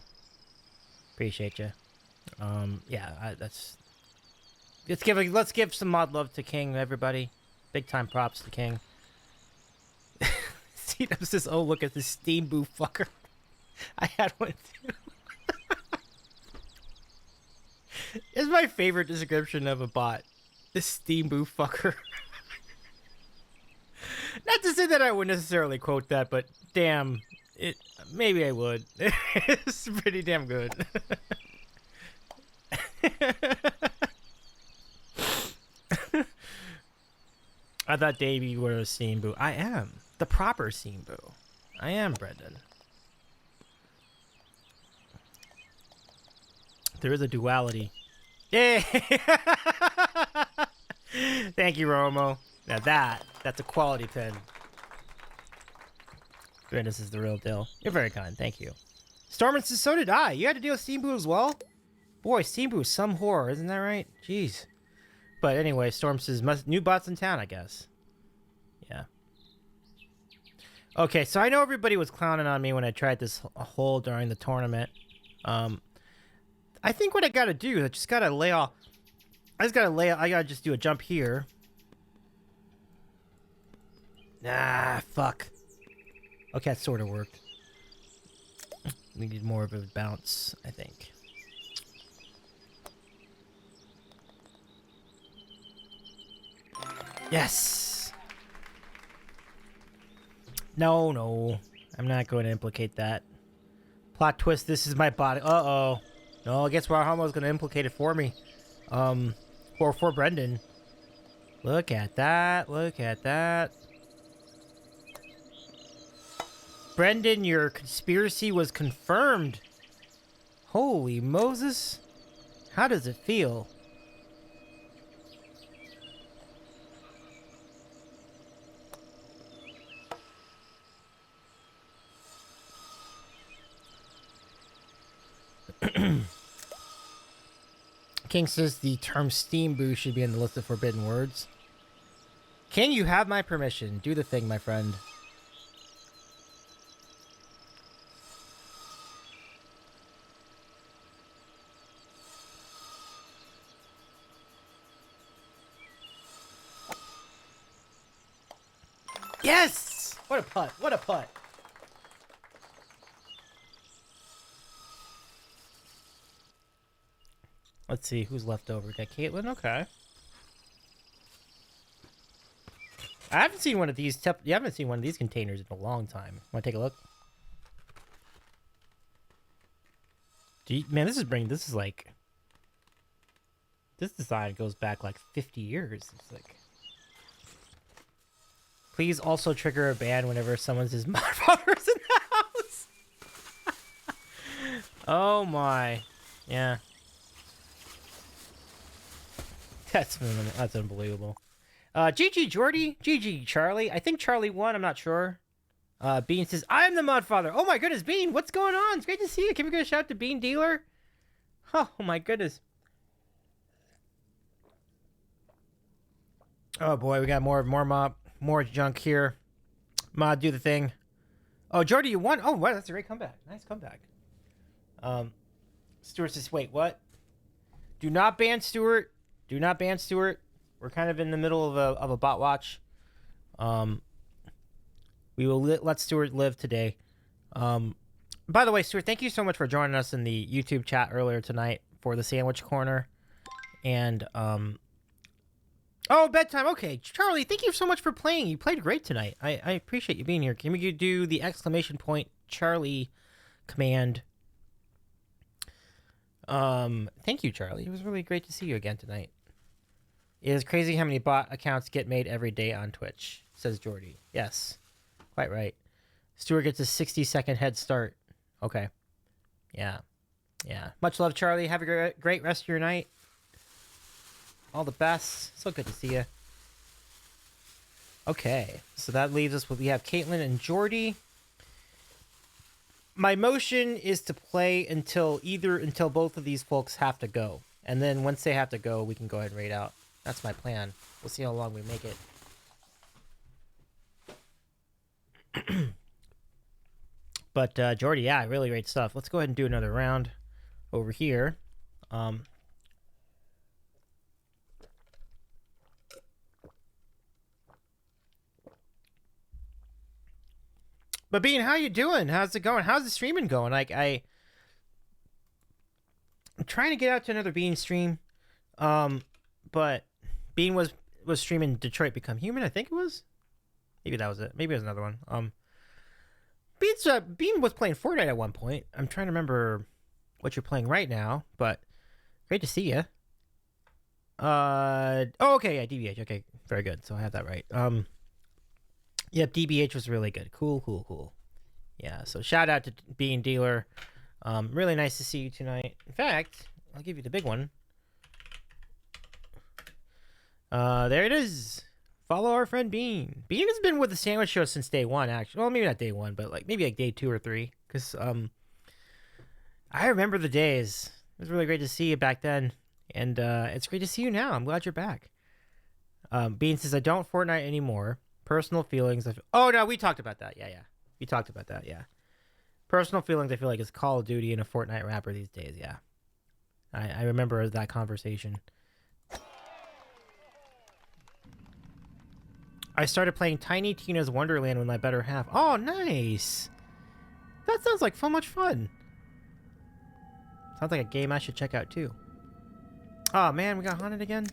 Appreciate you. Yeah, let's give some mod love to King, everybody. Big time props to King. See, that was this. Oh, look at this steam boo fucker. I had one too. It's my favorite description of a bot. This steam boo fucker. Not to say that I would necessarily quote that, but damn, maybe I would. It's pretty damn good. I thought Davey was a steam boo. I am the proper steam boo. I am Brendan. There is a duality. Yay! Thank you, Romo. Now that's a quality pin. Goodness is the real deal. You're very kind. Thank you. Stormin says, so did I. You had to deal with Steam Boo as well? Boy, Steam Boo is some horror, isn't that right? Jeez. But anyway, Storm says, new bots in town, I guess. Yeah. Okay, so I know everybody was clowning on me when I tried this hole during the tournament. I think what I gotta do is I just gotta lay off. I gotta just do a jump here. Ah, fuck. Okay, that sort of worked. We need more of a bounce, I think. Yes! No. I'm not going to implicate that. Plot twist, this is my body. Uh-oh. No, I guess Warhammer's going to implicate it for me. For Brendan. Look at that. Look at that. Brendan, your conspiracy was confirmed. Holy Moses. How does it feel? King says the term Steam Boo should be in the list of forbidden words. King, you have my permission. Do the thing, my friend. Yes! What a putt. What a putt. Let's see who's left over. Got Caitlin? Okay. I haven't seen one of these. You haven't seen one of these containers in a long time. Want to take a look? Man, this is like. This design goes back like 50 years. It's like. Please also trigger a ban whenever someone says mod fathers in the house. Oh my. Yeah. That's unbelievable. GG Jordy, GG Charlie. I think Charlie won. I'm not sure. Bean says, I'm the mod father. Oh my goodness, Bean, what's going on? It's great to see you. Can we get a shout out to Bean Dealer? Oh my goodness. Oh boy, we got more junk here. Mod, do the thing. Oh, Jordy, you won. Oh, wow, that's a great comeback. Nice comeback. Stuart says, wait, what? Do not ban Stuart. Do not ban Stuart. We're kind of in the middle of a bot watch. We will let Stuart live today. By the way, Stuart, thank you so much for joining us in the YouTube chat earlier tonight for the Sandwich Corner. And, oh, bedtime. Okay, Charlie, thank you so much for playing. You played great tonight. I appreciate you being here. Can we do the exclamation point Charlie command? Thank you, Charlie. It was really great to see you again tonight. It is crazy how many bot accounts get made every day on Twitch, says Jordy. Yes, quite right. Stuart gets a 60-second head start. Okay. Yeah. Much love, Charlie. Have a great rest of your night. All the best. So good to see you. Okay, so that leaves us with, we have Caitlin and Jordy. My motion is to play until both of these folks have to go. And then once they have to go, we can go ahead and raid out. That's my plan. We'll see how long we make it. But, Jordy, yeah, really great stuff. Let's go ahead and do another round over here But Bean, how you doing? How's it going? How's the streaming going? Like I'm trying to get out to another Bean stream. But Bean was streaming Detroit Become Human, I think it was. Maybe that was it. Maybe it was another one. Bean was playing Fortnite at one point. I'm trying to remember what you're playing right now, but great to see you. Okay, yeah, DBH. Okay, very good. So I have that right. Yep, DBH was really good. Cool. Yeah, so shout out to Bean Dealer. Really nice to see you tonight. In fact, I'll give you the big one. There it is. Follow our friend Bean. Bean has been with the Sandwich Show since day one, actually. Well, maybe not day one, but maybe day 2 or 3. Because I remember the days. It was really great to see you back then, and it's great to see you now. I'm glad you're back. Bean says, I don't Fortnite anymore. Personal feelings. Oh no, we talked about that. Yeah, we talked about that. Yeah, personal feelings. I feel like it's Call of Duty and a Fortnite rapper these days. Yeah, I remember that conversation. I started playing Tiny Tina's Wonderland with my better half. Oh, nice. That sounds like so much fun. Sounds like a game I should check out too. Oh man, we got haunted again.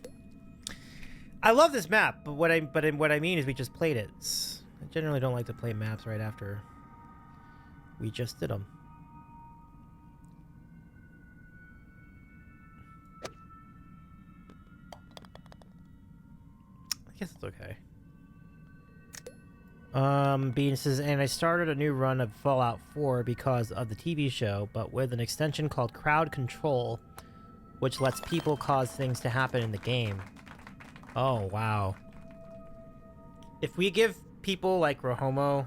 I love this map, but what I mean is we just played it. I generally don't like to play maps right after we just did them. I guess it's okay. Bean says, and I started a new run of Fallout 4 because of the TV show, but with an extension called Crowd Control, which lets people cause things to happen in the game. Oh, wow. If we give people like Rahomo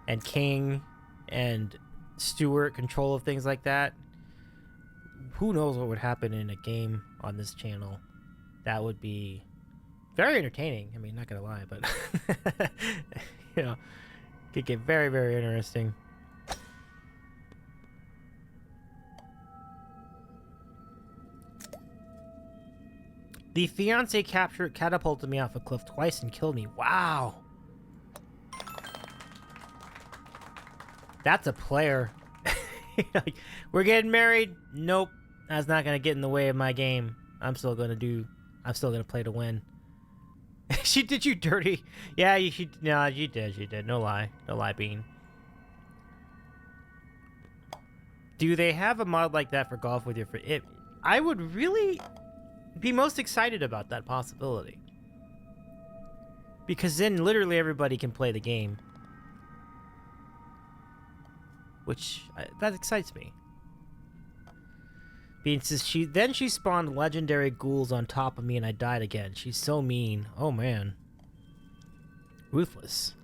and King and Stewart control of things like that, who knows what would happen in a game on this channel. That would be very entertaining. I mean, not gonna lie, but you know, could get very, very interesting. The fiance catapulted me off a cliff twice and killed me. Wow. That's a player. Like, we're getting married? Nope. That's not gonna get in the way of my game. I'm still gonna play to win. She did you dirty. Yeah, no, you did. No lie, Bean. Do they have a mod like that for golf with your friend? I would really be most excited about that possibility, because then literally everybody can play the game, which that excites me. Bean says she spawned legendary ghouls on top of me and I died again. She's so mean. Oh man, ruthless.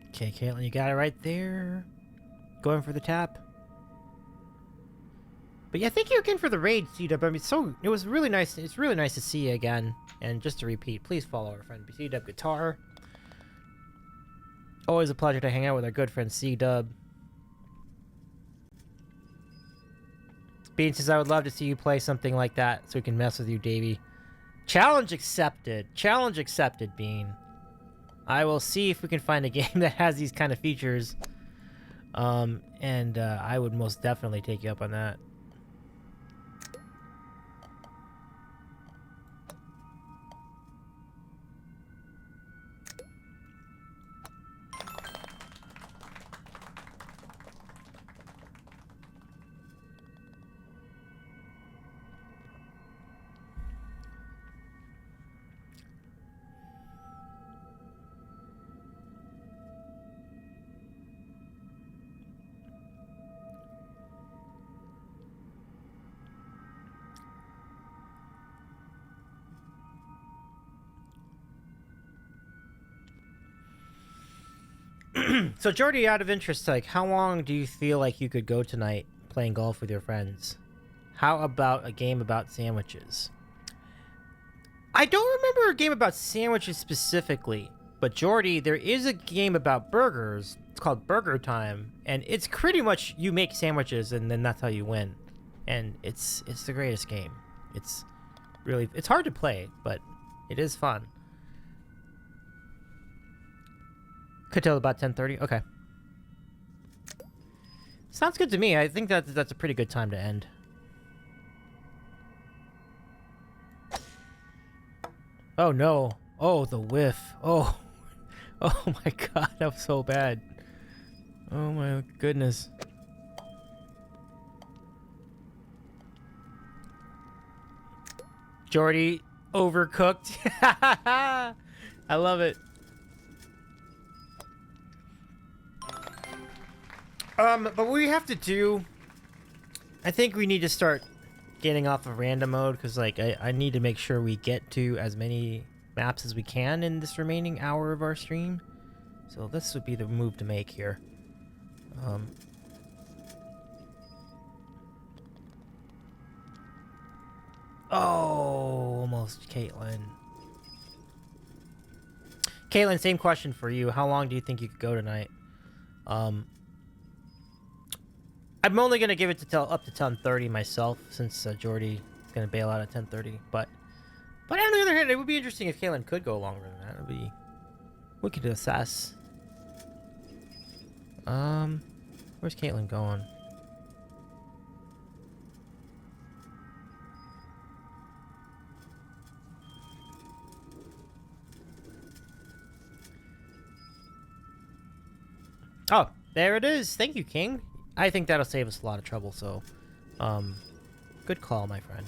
Okay, Caitlin, you got it right there. Going for the tap. But yeah, thank you again for the raid, C-Dub. I mean, it was really nice. It's really nice to see you again. And just to repeat, please follow our friend C-Dub Guitar. Always a pleasure to hang out with our good friend C-Dub. Bean says, I would love to see you play something like that so we can mess with you, Davey. Challenge accepted. Challenge accepted, Bean. I will see if we can find a game that has these kind of features. And I would most definitely take you up on that. So Jordy, out of interest, like, how long do you feel like you could go tonight playing golf with your friends? How about a game about sandwiches? I don't remember a game about sandwiches specifically. But Jordy, there is a game about burgers. It's called Burger Time, and it's pretty much you make sandwiches and then that's how you win. And it's the greatest game. It's hard to play, but it is fun. Could tell about 10:30. Okay. Sounds good to me. I think that's a pretty good time to end. Oh no. Oh, the whiff. Oh. Oh my god, that was so bad. Oh my goodness. Jordy, overcooked. I love it. But what we have to do, I think we need to start getting off of random mode, because like I need to make sure we get to as many maps as we can in this remaining hour of our stream. So this would be the move to make here. Oh, almost Caitlin. Caitlin, same question for you. How long do you think you could go tonight? I'm only gonna give it to up to 10:30 myself, since Jordy is gonna bail out at 10:30. But on the other hand, it would be interesting if Caitlin could go longer than that. We could assess. Where's Caitlin going? Oh, there it is. Thank you, King. I think that'll save us a lot of trouble, so good call, my friend.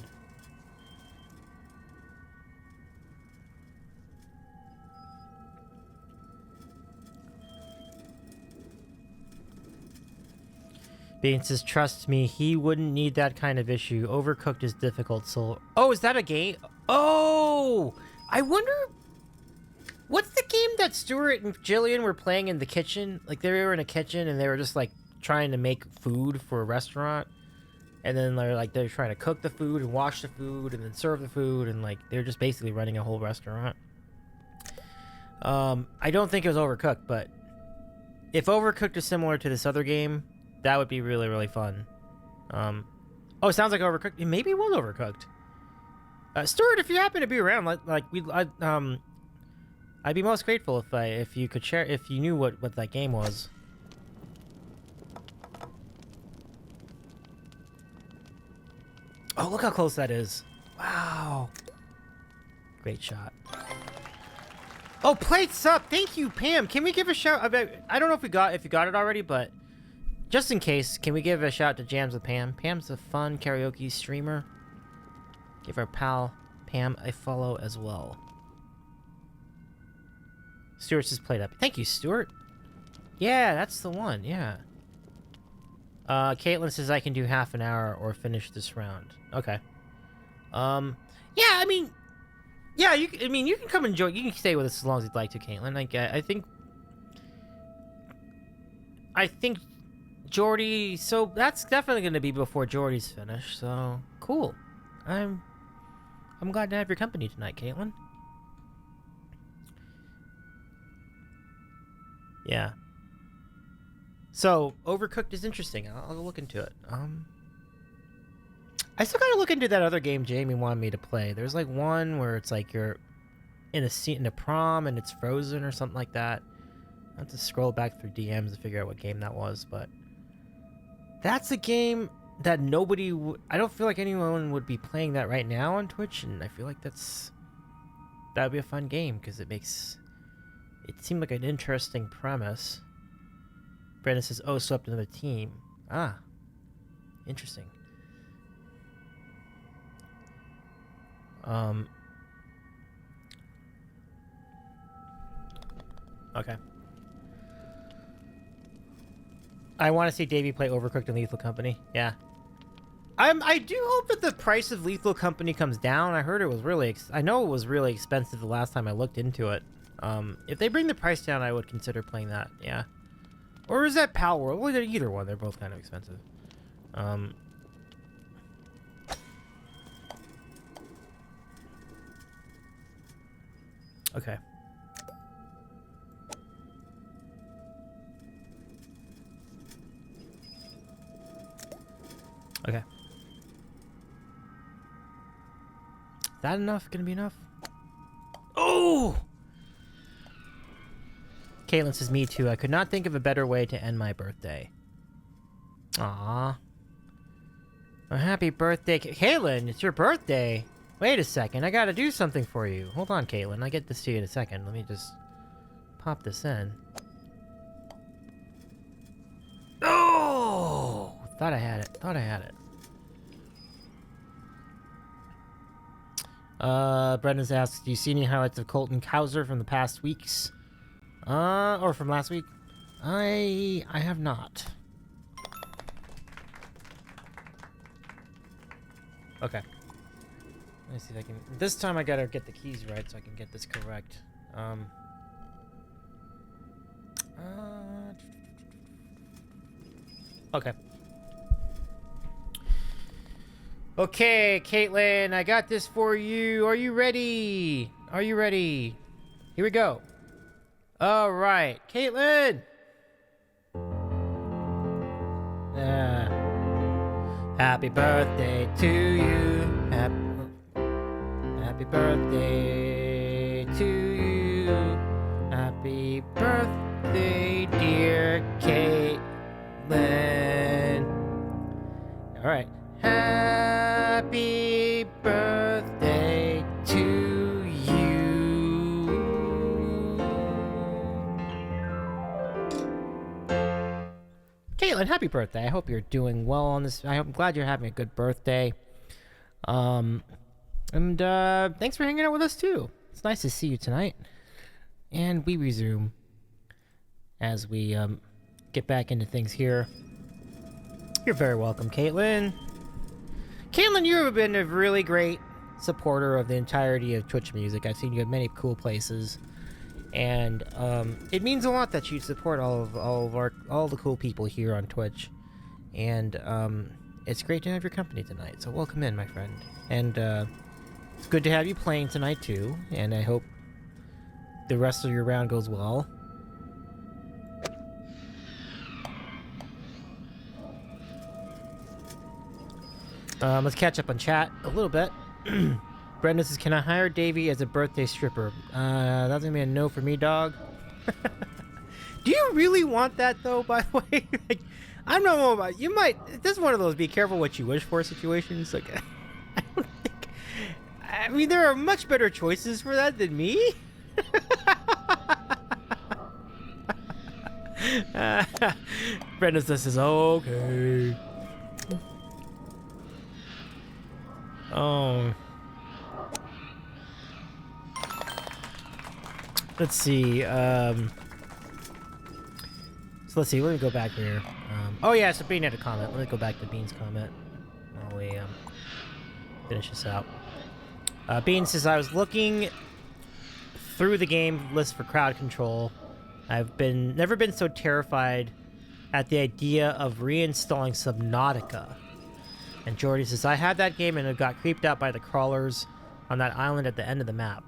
Bean says, trust me, he wouldn't need that kind of issue. Overcooked is difficult, so... Oh, is that a game? Oh! I wonder... What's the game that Stuart and Jillian were playing in the kitchen? Like, they were in a kitchen and they were just, like, trying to make food for a restaurant. And then they're trying to cook the food and wash the food and then serve the food. And, like, they're just basically running a whole restaurant. I don't think it was Overcooked, but... If Overcooked is similar to this other game... That would be really, really fun. Oh, it sounds like Overcooked. Maybe it was Overcooked. Stuart, if you happen to be around, I'd be most grateful if you could share, if you knew what that game was. Oh, look how close that is. Wow. Great shot. Oh, plates up. Thank you, Pam. Can we give a shout? I don't know if you got it already, but just in case, can we give a shout to Jams with Pam? Pam's a fun karaoke streamer. Give our pal Pam a follow as well. Stuart just played up. Thank you, Stuart. Yeah, that's the one. Yeah. Caitlin says I can do half an hour or finish this round. Okay. Yeah, I mean, yeah, you can come and join. You can stay with us as long as you'd like to, Caitlin. Like, I think Jordy. So that's definitely going to be before Jordy's finished. So cool. I'm glad to have your company tonight, Caitlin. Yeah. So, Overcooked is interesting. I'll look into it. I still gotta look into that other game Jamie wanted me to play. There's like one where it's like you're in a prom and it's frozen or something like that. I have to scroll back through DMs to figure out what game that was, but that's a game that I don't feel like anyone would be playing that right now on Twitch, and I feel like that would be a fun game because it seemed like an interesting premise. Brandon says, oh, so up to another team. Ah. Interesting. Okay. I want to see Davey play Overcooked and Lethal Company. Yeah. I do hope that the price of Lethal Company comes down. I heard it was I know it was really expensive the last time I looked into it. If they bring the price down, I would consider playing that. Yeah. Or is that Pal World? Well, either one. They're both kind of expensive. Okay. Okay. Is that enough? Gonna be enough? Oh! Caitlin says, me too. I could not think of a better way to end my birthday. Aww. A happy birthday. Caitlin, it's your birthday. Wait a second. I gotta do something for you. Hold on, Caitlin. I'll get this to you in a second. Let me just pop this in. Oh! Thought I had it. Thought I had it. Brendan's asked, do you see any highlights of Colton Cowser from the past weeks? Or from last week? I have not. Okay. Let me see if I can... This time I gotta get the keys right so I can get this correct. Okay. Okay, Caitlin, I got this for you. Are you ready? Are you ready? Here we go. All right, Caitlin. Happy birthday to you. Happy birthday to you. Happy birthday, dear Caitlin. All right. Happy birthday to you. Caitlin, happy birthday. I hope you're doing well on this. I'm glad you're having a good birthday. And thanks for hanging out with us too. It's nice to see you tonight. And we resume as we get back into things here. You're very welcome, Caitlin. Caitlin, you have been a really great supporter of the entirety of Twitch music. I've seen you at many cool places, and it means a lot that you support all the cool people here on Twitch. And it's great to have your company tonight. So welcome in, my friend. And it's good to have you playing tonight too. And I hope the rest of your round goes well. Let's catch up on chat a little bit. Brendan says, can I hire Davey as a birthday stripper? That's gonna be a no for me, dog. Do you really want that, though, by the way? Like, I don't know about you. Might. This is one of those be careful what you wish for situations. Like, I don't think. I mean, there are much better choices for that than me. Brendan says, okay. Oh. Let's see. So let's see. Let me go back here. Oh yeah, so Bean had a comment. Let me go back to Bean's comment while we finish this out. Bean says, I was looking through the game list for crowd control. I've never been so terrified at the idea of reinstalling Subnautica. And Jordy says, I had that game and it got creeped out by the crawlers on that island at the end of the map.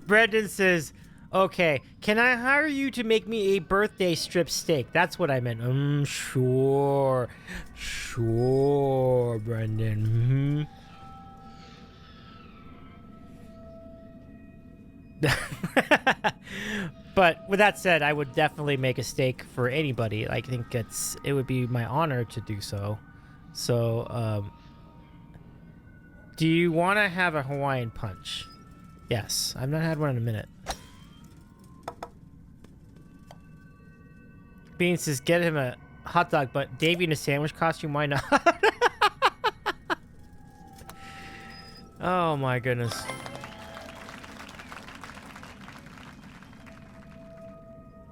Brendan says, okay, can I hire you to make me a birthday strip steak? That's what I meant. Sure. Sure, Brendan. But with that said, I would definitely make a steak for anybody. I think it would be my honor to do so. So, do you want to have a Hawaiian punch? Yes. I've not had one in a minute. Bean says, get him a hot dog, but Davey in a sandwich costume, why not? Oh my goodness.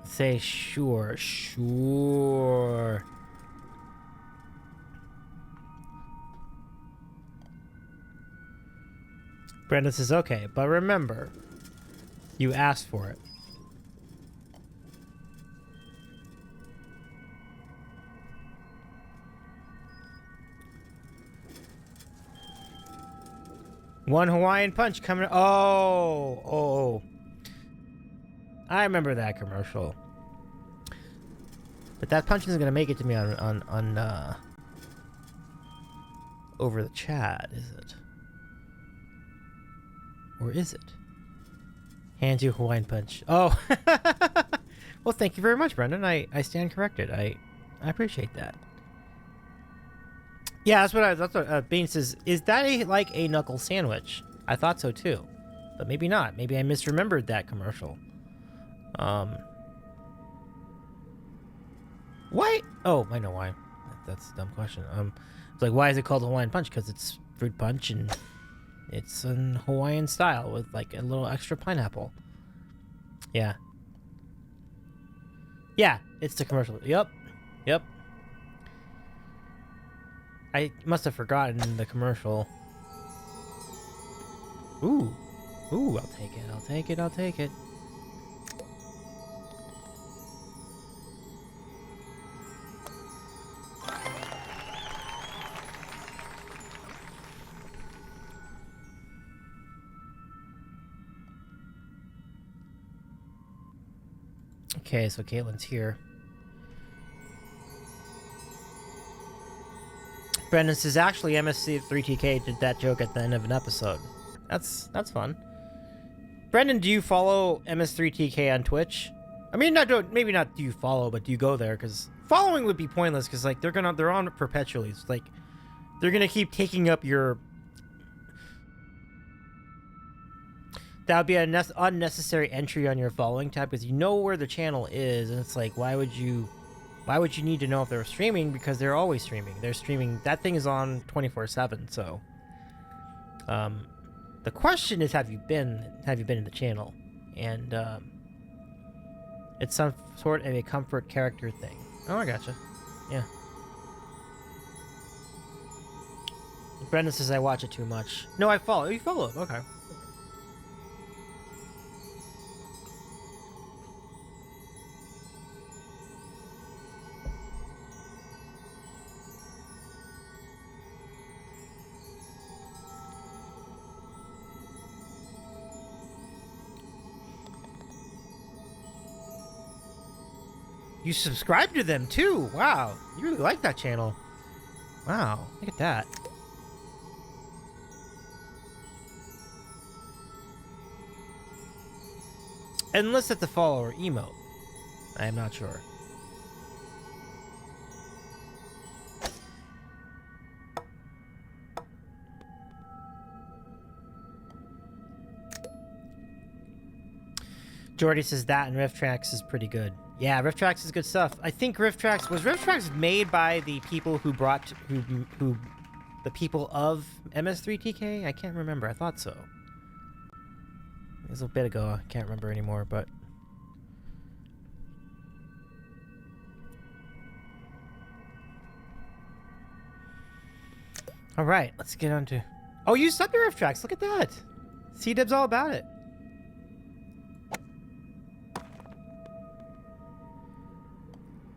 Say sure, sure. Brandon says, okay, but remember, you asked for it. One Hawaiian punch coming. Oh. I remember that commercial. But that punch isn't gonna make it to me on over the chat, is it? Or is it? Hands you Hawaiian punch. Oh, well, thank you very much, Brendan. I stand corrected. I appreciate that. Yeah, that's what Bean says. Is that like a knuckle sandwich? I thought so too, but maybe not. Maybe I misremembered that commercial. Why? Oh, I know why. That's a dumb question. It's like, why is it called Hawaiian punch? Because it's fruit punch and it's in Hawaiian style with like a little extra pineapple. Yeah. Yeah, it's the commercial. Yep. I must have forgotten the commercial. Ooh, I'll take it. Okay, so Caitlin's here. Brendan says, actually, MSC3TK did that joke at the end of an episode. That's fun. Brendan, do you follow MS3TK on Twitch? I mean, maybe not do you follow, but do you go there? Because following would be pointless, because like they're on perpetually. It's like they're gonna keep taking up your. That would be an unnecessary entry on your following tab, because you know where the channel is, and it's like, why would you need to know if they're streaming? Because they're always streaming. They're streaming. That thing is on 24/7. So, the question is, have you been in the channel? And it's some sort of a comfort character thing. Oh, I gotcha. Yeah. Brendan says I watch it too much. No, I follow. You follow it. Okay. You subscribe to them too. Wow. You really like that channel. Wow. Look at that. Unless it's the follower emote. I am not sure. Jordy says that and RiffTrax is pretty good. Yeah, RiffTrax is good stuff. I think RiffTrax made by the people who the people of MS3TK? I can't remember. I thought so. It was a bit ago. I can't remember anymore, but all right, let's get on to. Oh, you subbed to RiffTrax. Look at that. C-Dub's all about it.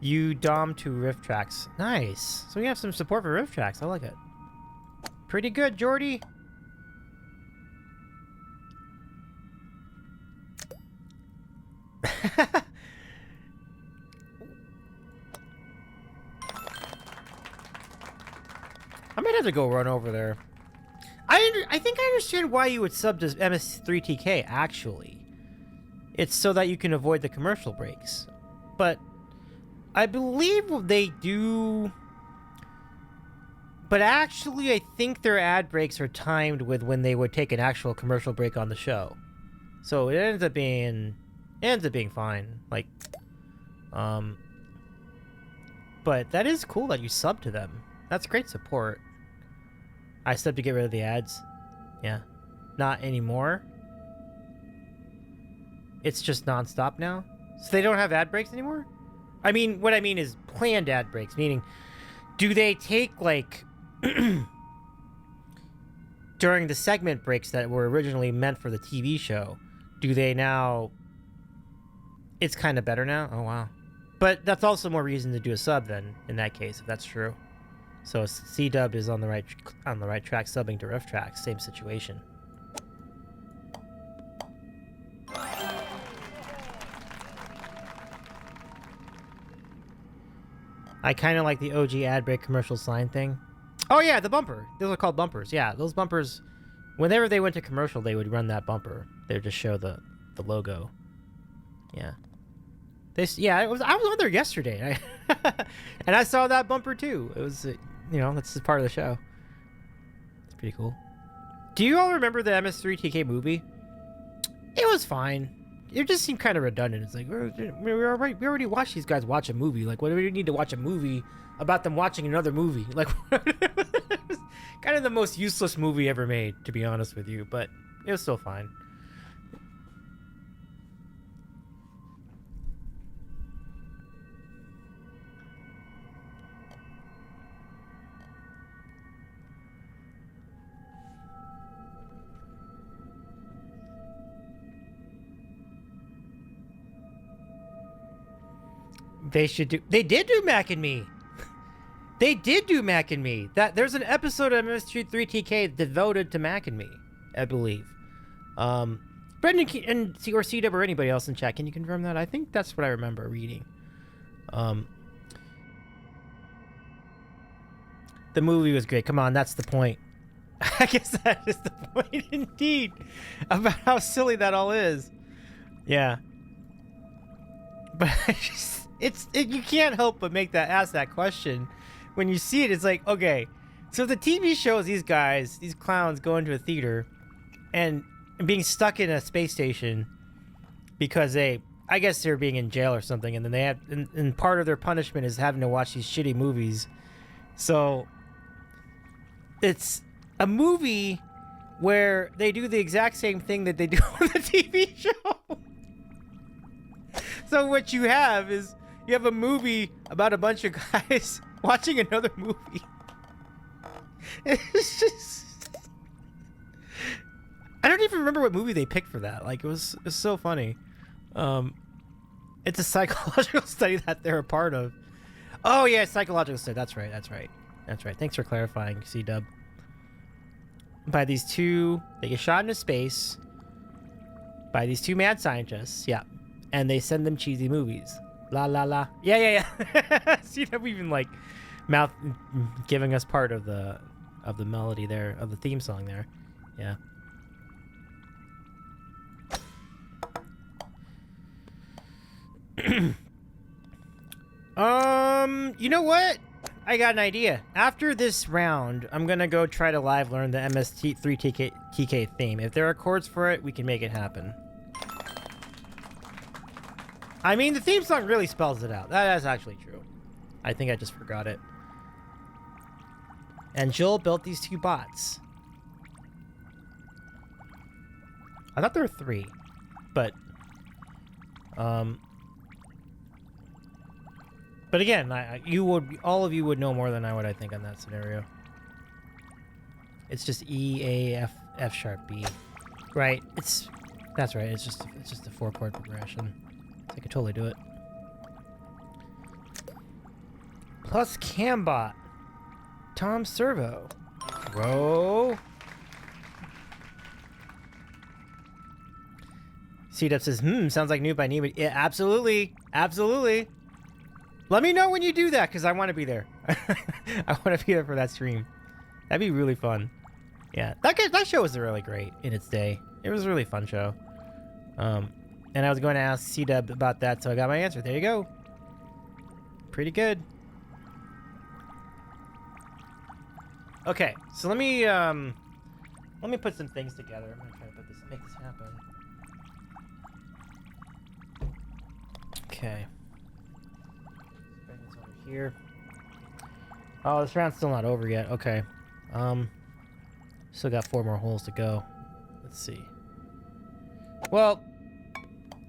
You dom to RiffTrax. Nice. So we have some support for RiffTrax. I like it. Pretty good, Jordy. I might have to go run over there. I think I understand why you would sub to MS3TK, actually. It's so that you can avoid the commercial breaks. But I believe they do, but actually I think their ad breaks are timed with when they would take an actual commercial break on the show. So it ends up being fine. Like, but that is cool that you sub to them. That's great support. I sub to get rid of the ads. Yeah. Not anymore. It's just nonstop now. So they don't have ad breaks anymore? I mean, what I mean is planned ad breaks, meaning, do they take, like, during the segment breaks that were originally meant for the TV show, do they now, it's kind of better now? Oh, wow. But that's also more reason to do a sub then, in that case, if that's true. So C-Dub is on the right track, subbing to RiffTrax, same situation. I kind of like the OG ad break commercial sign thing. Oh yeah, the bumper. Those are called bumpers. Yeah, those bumpers. Whenever they went to commercial, they would run that bumper. They would just show the logo. Yeah. I was on there yesterday, and I saw that bumper too. It was, that's just part of the show. It's pretty cool. Do you all remember the MS3TK movie? It was fine. It just seemed kind of redundant. It's like we already watched these guys watch a movie. Like, what do we need to watch a movie about them watching another movie? Like, it was kind of the most useless movie ever made, to be honest with you. But it was still fine. They did do Mac and Me. They did do Mac and Me. There's an episode of MS3TK devoted to Mac and Me, I believe. Brendan or C-Dub or anybody else in chat, can you confirm that? I think that's what I remember reading. The movie was great. Come on, that's the point. I guess that is the point indeed about how silly that all is. Yeah. But you can't help but ask that question when you see it. It's like, okay, so the TV shows these clowns go into a theater and being stuck in a space station because I guess they're being in jail or something, and then they have, and part of their punishment is having to watch these shitty movies. So it's a movie where they do the exact same thing that they do on the TV show. So what you have is you have a movie about a bunch of guys watching another movie. It's just, I don't even remember what movie they picked for that. Like, it was so funny. It's a psychological study that they're a part of. Oh yeah, psychological study. That's right. Thanks for clarifying, C-Dub. By these two, they get shot into space by these two mad scientists. Yeah. And they send them cheesy movies. La la la. Yeah. See that we even like mouth giving us part of the melody there, of the theme song there. Yeah. You know what? I got an idea. After this round, I'm gonna go try to live learn the MS3TK theme. If there are chords for it, we can make it happen. I mean, the theme song really spells it out. That is actually true. I think I just forgot it. And Joel built these two bots. I thought there were three, but again, all of you would know more than I would, I think, on that scenario. It's just E, A, F sharp, B, right? That's right. It's just a 4-chord progression. I could totally do it. Plus Cambot. Tom Servo. Bro. C-Dub says, sounds like New by Neiman. Yeah, absolutely. Absolutely. Let me know when you do that, because I want to be there. I want to be there for that stream. That'd be really fun. Yeah, that show was really great in its day. It was a really fun show. And I was going to ask C-Dub about that, so I got my answer. There you go. Pretty good. Okay, so let me put some things together. I'm gonna try to make this happen. Okay. Bring this over here. Oh, this round's still not over yet. Okay. Still got 4 more holes to go. Let's see. Well,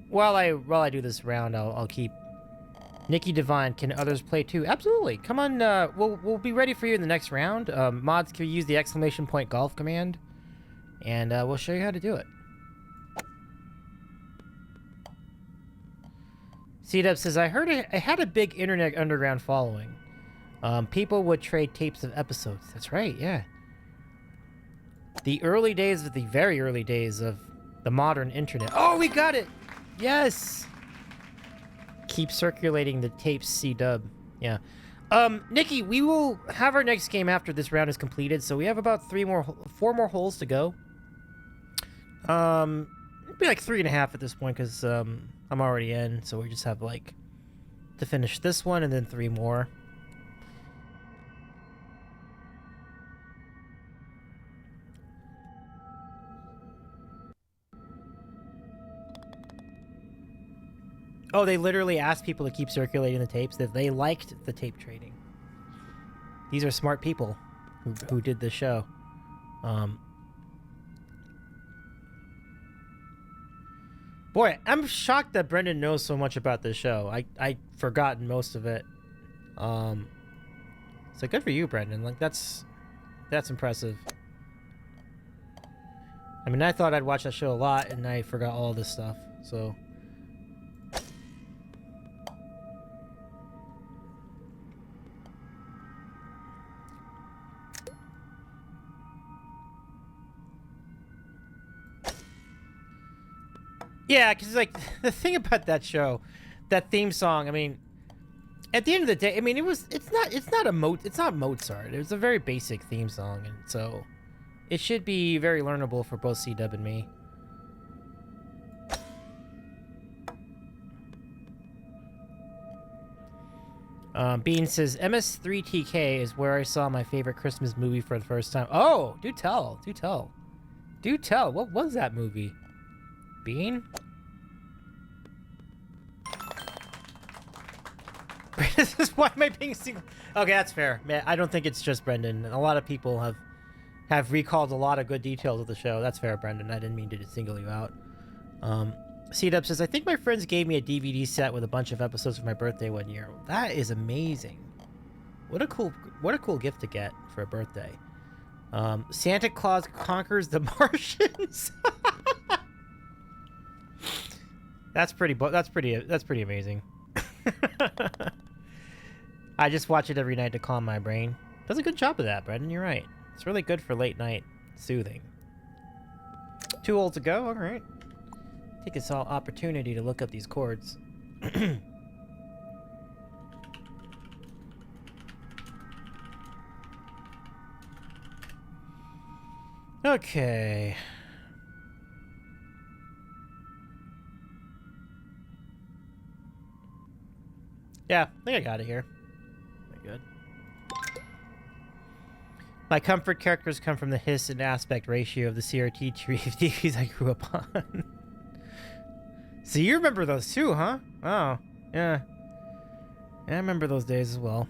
while I do this round, I'll keep Nikki Devine. Can others play too? Absolutely. Come on. We'll be ready for you in the next round. Mods can use the ! golf command, and we'll show you how to do it. C-Dub says, I heard it had a big internet underground following. People would trade tapes of episodes. That's right. Yeah. The very early days of the modern internet. Oh, we got it. Yes. Keep circulating the tapes, C-Dub. Yeah. Nikki, we will have our next game after this round is completed, so we have about 4 more holes to go. It'd be like 3.5 at this point, because, I'm already in, so we just have, like, to finish this one and then 3 more. Oh, they literally asked people to keep circulating the tapes, that they liked the tape trading. These are smart people who did this show. Boy, I'm shocked that Brendan knows so much about this show. I forgotten most of it. So good for you, Brendan. Like, that's impressive. I mean, I thought I'd watch that show a lot, and I forgot all this stuff. So. Yeah, because like the thing about that show, that theme song. I mean, at the end of the day, I mean, it's not Mozart. It was a very basic theme song, and so it should be very learnable for both C-Dub and me. Bean says MS3TK is where I saw my favorite Christmas movie for the first time. Oh, do tell. What was that movie? Bean? This is why am I being single? Okay, that's fair. Man, I don't think it's just Brendan. A lot of people have recalled a lot of good details of the show. That's fair, Brendan. I didn't mean to single you out. C-Dub says, I think my friends gave me a DVD set with a bunch of episodes for my birthday one year. That is amazing. What a cool gift to get for a birthday. Santa Claus Conquers the Martians. That's pretty amazing. I just watch it every night to calm my brain. Does a good job of that, Brendan. You're right. It's really good for late night soothing. 2 holes to go. All right. Take this opportunity to look up these chords. Okay. Yeah, I think I got it here. Very good. My comfort characters come from the hiss and aspect ratio of the CRT TVs I grew up on. So you remember those too, huh? Oh, yeah. Yeah, I remember those days as well.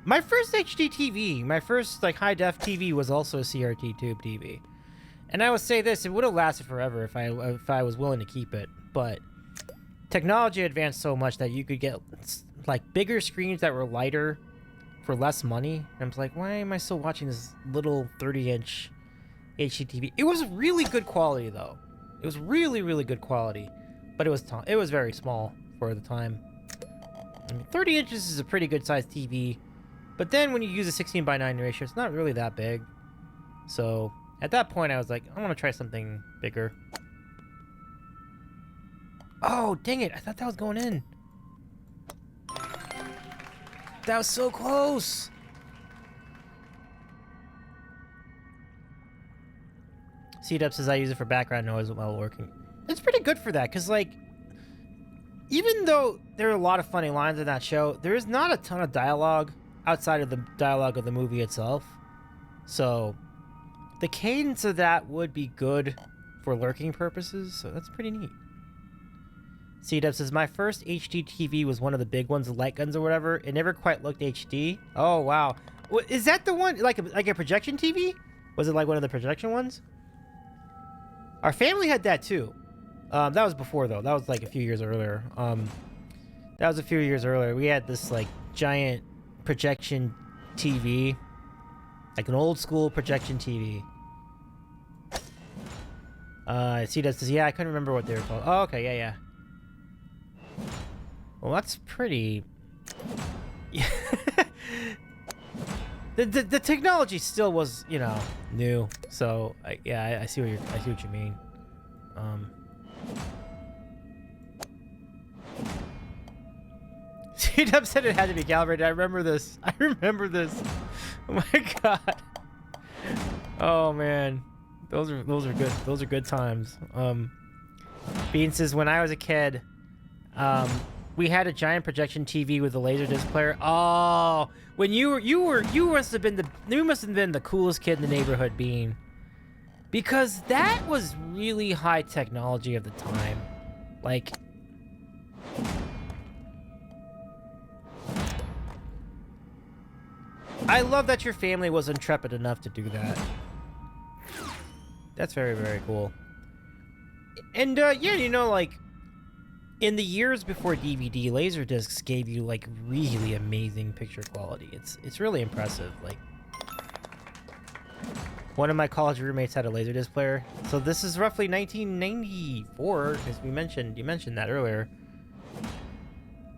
My first HD TV, my first like high-def TV was also a CRT tube TV. And I would say this, it would have lasted forever if I was willing to keep it, but technology advanced so much that you could get like bigger screens that were lighter for less money. And I was like, why am I still watching this little 30-inch HD TV? It was really good quality though. It was really, really good quality, but it was very small for the time. I mean, 30 inches is a pretty good sized TV, but then when you use a 16:9 ratio, it's not really that big. So at that point, I was like, I want to try something bigger. Oh, dang it. I thought that was going in. That was so close. C-Dub says I use it for background noise while working. It's pretty good for that, because, like, even though there are a lot of funny lines in that show, there is not a ton of dialogue outside of the dialogue of the movie itself. So the cadence of that would be good for lurking purposes, so that's pretty neat. C-Dub says, my first HD TV was one of the big ones, the light guns or whatever. It never quite looked HD. Oh, wow. Is that the one, like a projection TV? Was it like one of the projection ones? Our family had that too. That was before though. That was like a few years earlier. We had this like giant projection TV. Like an old school projection TV. C-Dub says, yeah, I couldn't remember what they were called. Oh, okay, yeah. Well, that's pretty... the technology still was, you know, new. So, I see what you mean. C-Dub said it had to be calibrated. I remember this. Oh my god. Oh man, those are good. Those are good times. Bean says when I was a kid, we had a giant projection TV with a laser disc player. Oh, when you must have been the coolest kid in the neighborhood, Bean, because that was really high technology of the time. Like, I love that your family was intrepid enough to do that. That's very, very cool. And yeah, you know, like, in the years before DVD, Laserdiscs gave you like really amazing picture quality. It's really impressive. Like, one of my college roommates had a Laserdisc player. So this is roughly 1994, because you mentioned that earlier.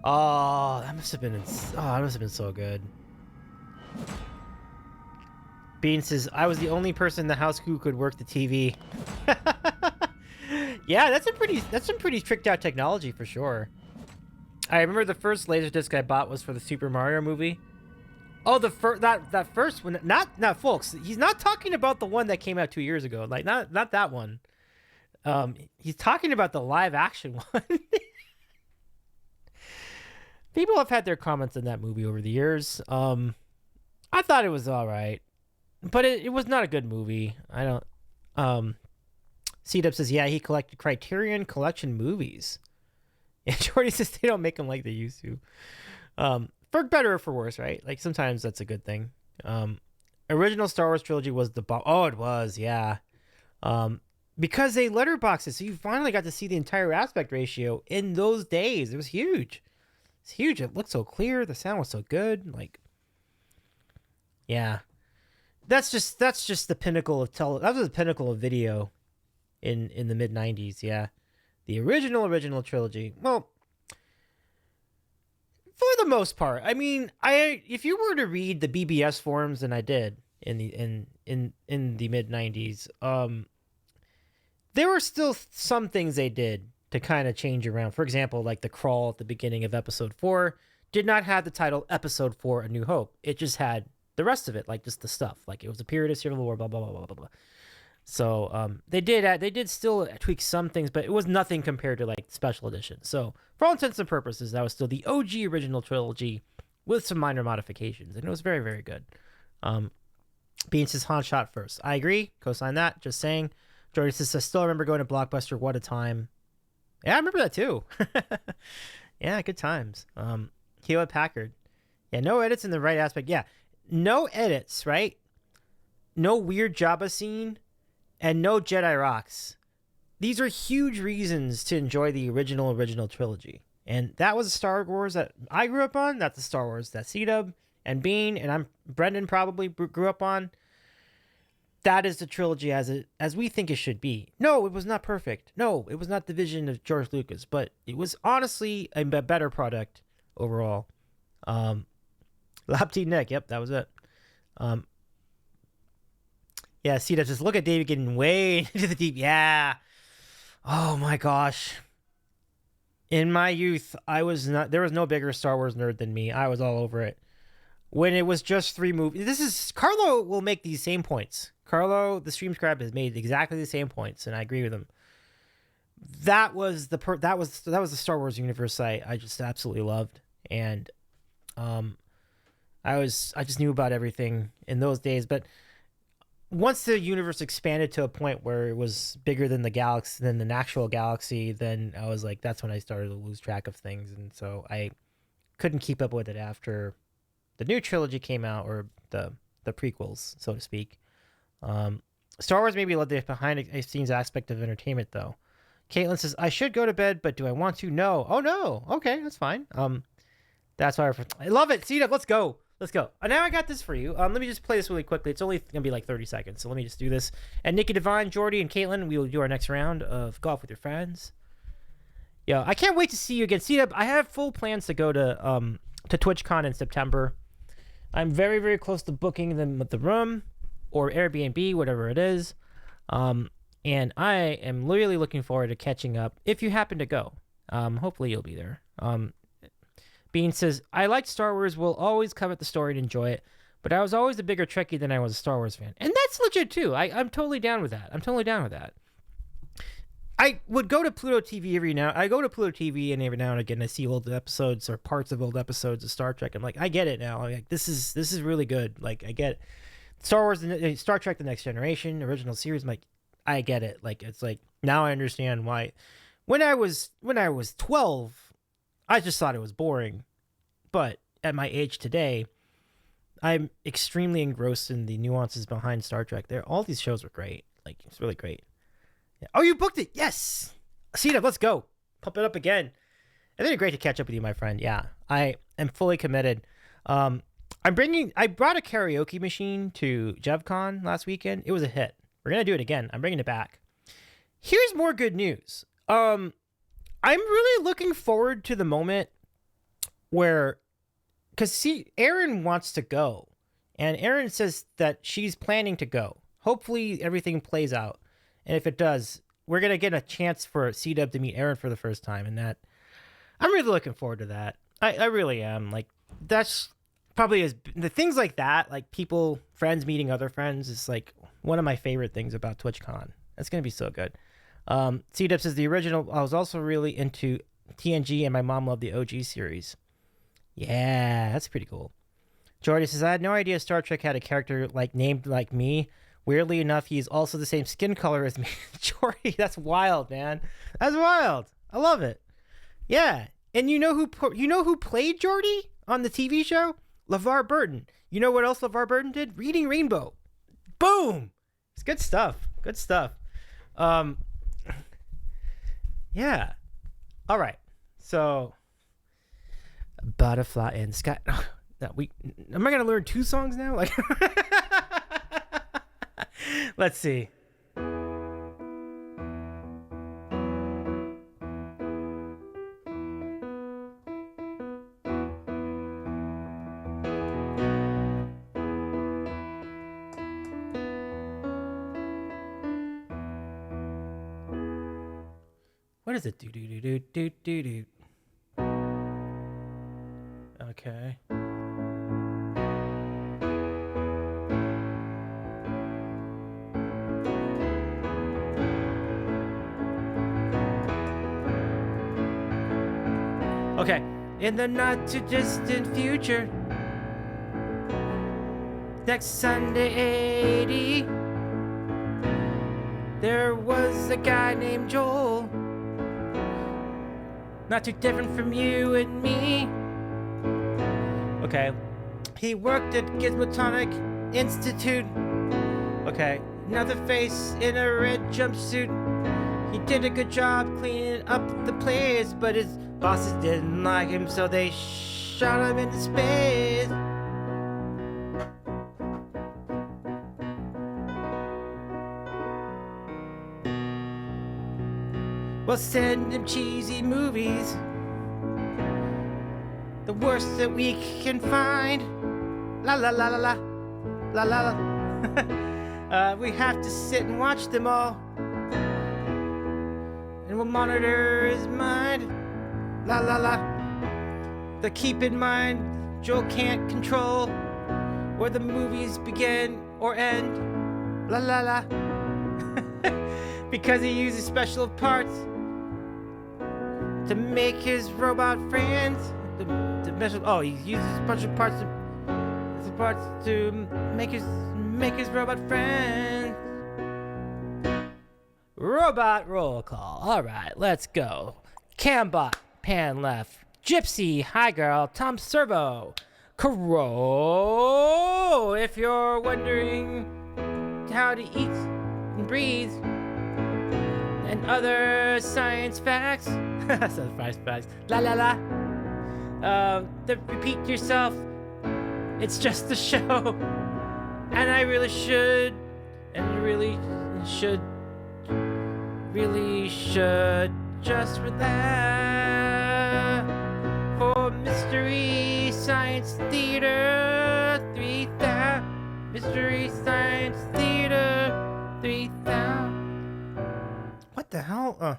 Oh, that must have been so good. Bean says, I was the only person in the house who could work the TV. Yeah, that's some pretty tricked out technology for sure. I remember the first Laserdisc I bought was for the Super Mario movie. Oh, that first one, not folks. He's not talking about the one that came out 2 years ago. Like, not that one. He's talking about the live action one. People have had their comments on that movie over the years. I thought it was all right, but it was not a good movie. I don't. C-Dub says, yeah, he collected Criterion Collection movies. And Jordy says they don't make them like they used to. For better or for worse, right? Like, sometimes that's a good thing. Original Star Wars trilogy was the bomb. Oh, it was, yeah. Because they letterboxed it, so you finally got to see the entire aspect ratio in those days. It was huge. It's huge. It looked so clear. The sound was so good. Like, yeah. That's just the pinnacle of that was the pinnacle of video in the mid 90s, yeah. The original trilogy. Well, for the most part. I mean, if you were to read the BBS forums, and I did in the mid 90s, there were still some things they did to kind of change around. For example, like the crawl at the beginning of episode 4 did not have the title Episode 4 A New Hope. It just had the rest of it, like just the stuff. Like, it was a period of Civil War, blah blah blah blah blah blah. So they did still tweak some things, but it was nothing compared to like special edition. So for all intents and purposes, that was still the OG original trilogy with some minor modifications, and it was very, very good. Bean says Han shot first. I agree. Co-sign that. Just saying. Jordy says I still remember going to Blockbuster. What a time. Yeah, I remember that too. Yeah, good times. Hewlett Packard. Yeah, no edits in the right aspect. Yeah, no edits, right? No weird Jabba scene. And no Jedi rocks. These are huge reasons to enjoy the original trilogy. And that was a Star Wars that I grew up on. That's the Star Wars that C-Dub and Bean and Brendan probably grew up on. That is the trilogy as we think it should be. No, it was not perfect. No, it was not the vision of George Lucas, but it was honestly a better product overall. Lap T Nick, yep, that was it. Yeah, C-Dub says, look at David getting way into the deep. Yeah. Oh my gosh. In my youth, there was no bigger Star Wars nerd than me. I was all over it. When it was just 3 movies. Carlo will make these same points. Carlo, the stream scribe, has made exactly the same points, and I agree with him. That was the Star Wars universe I just absolutely loved. And I just knew about everything in those days, but once the universe expanded to a point where it was bigger than the actual galaxy, then I was like, that's when I started to lose track of things. And so I couldn't keep up with it after the new trilogy came out, or the prequels, so to speak. Star Wars maybe led the behind the scenes aspect of entertainment, though. Caitlin says, I should go to bed, but do I want to? No. Oh, no. Okay, that's fine. That's why I love it. C-Dub, let's go. Let's go. Now I got this for you. Let me just play this really quickly. It's only going to be like 30 seconds, so let me just do this. And Nikki Devine, Jordy, and Caitlin, we will do our next round of Golf with Your Friends. Yeah, I can't wait to see you again. C-Dub, I have full plans to go to TwitchCon in September. I'm very, very close to booking the room or Airbnb, whatever it is. And I am really looking forward to catching up if you happen to go. Hopefully you'll be there. Bean says, I liked Star Wars, will always covet the story and enjoy it, but I was always a bigger Trekkie than I was a Star Wars fan. And that's legit too. I'm totally down with that. I would go to Pluto TV I go to Pluto TV and every now and again I see old episodes or parts of old episodes of Star Trek. I'm like, I get it now. I'm like, this is really good. Like, I get it. Star Wars, Star Trek: The Next Generation, original series. I'm like, I get it. Like, it's like now I understand why. When I was 12, I just thought it was boring. But at my age today, I'm extremely engrossed in the nuances behind Star Trek. All these shows were great. Like, it's really great. Yeah. Oh, you booked it. Yes. C-Dub, let's go. Pump it up again. It's been great to catch up with you, my friend. Yeah, I am fully committed. I brought a karaoke machine to JevCon last weekend. It was a hit. We're going to do it again. I'm bringing it back. Here's more good news. I'm really looking forward to the moment where, because Erin wants to go, and Erin says that she's planning to go. Hopefully everything plays out. And if it does, we're going to get a chance for C-Dub to meet Erin for the first time. And that, I'm really looking forward to that. I really am. Like, that's probably the things like that, like friends meeting other friends, is like one of my favorite things about TwitchCon. That's going to be so good. C-Dub says the original, I was also really into TNG and my mom loved the OG series. Yeah, that's pretty cool. Jordy says, I had no idea Star Trek had a character named like me. Weirdly enough, he's also the same skin color as me. Jordy, that's wild, man. That's wild. I love it. Yeah. And you know who played Jordy on the TV show? LeVar Burton. You know what else LeVar Burton did? Reading Rainbow. Boom. It's good stuff. Good stuff. Yeah. All right. So, Butterfly in the Sky. Am I gonna learn 2 songs now? Like, let's see. What is it? Do do do do do do do. Okay. Okay. In the not too distant future, next Sunday 80, there was a guy named Joel. Not too different from you and me. Okay. He worked at Gizmotonic Institute. Okay. Another face in a red jumpsuit. He did a good job cleaning up the place, but his bosses didn't like him, so they shot him into space. We'll send him cheesy movies, the worst that we can find. La la la la la, la la la. We have to sit and watch them all, and we'll monitor his mind. La la la. But keep in mind, Joel can't control where the movies begin or end. La la la. Because he uses special parts to make his robot friends. He uses a bunch of parts to make his robot friends. Robot roll call. All right, let's go. Cambot, pan left. Gypsy, hi girl. Tom Servo. Crow, if you're wondering how to eat and breathe and other science facts. Science facts. La la la. Repeat yourself. It's just a show. And I really should. And you really should just relax. For Mystery Science Theater 3000. Mystery Science Theater 3000. What the hell?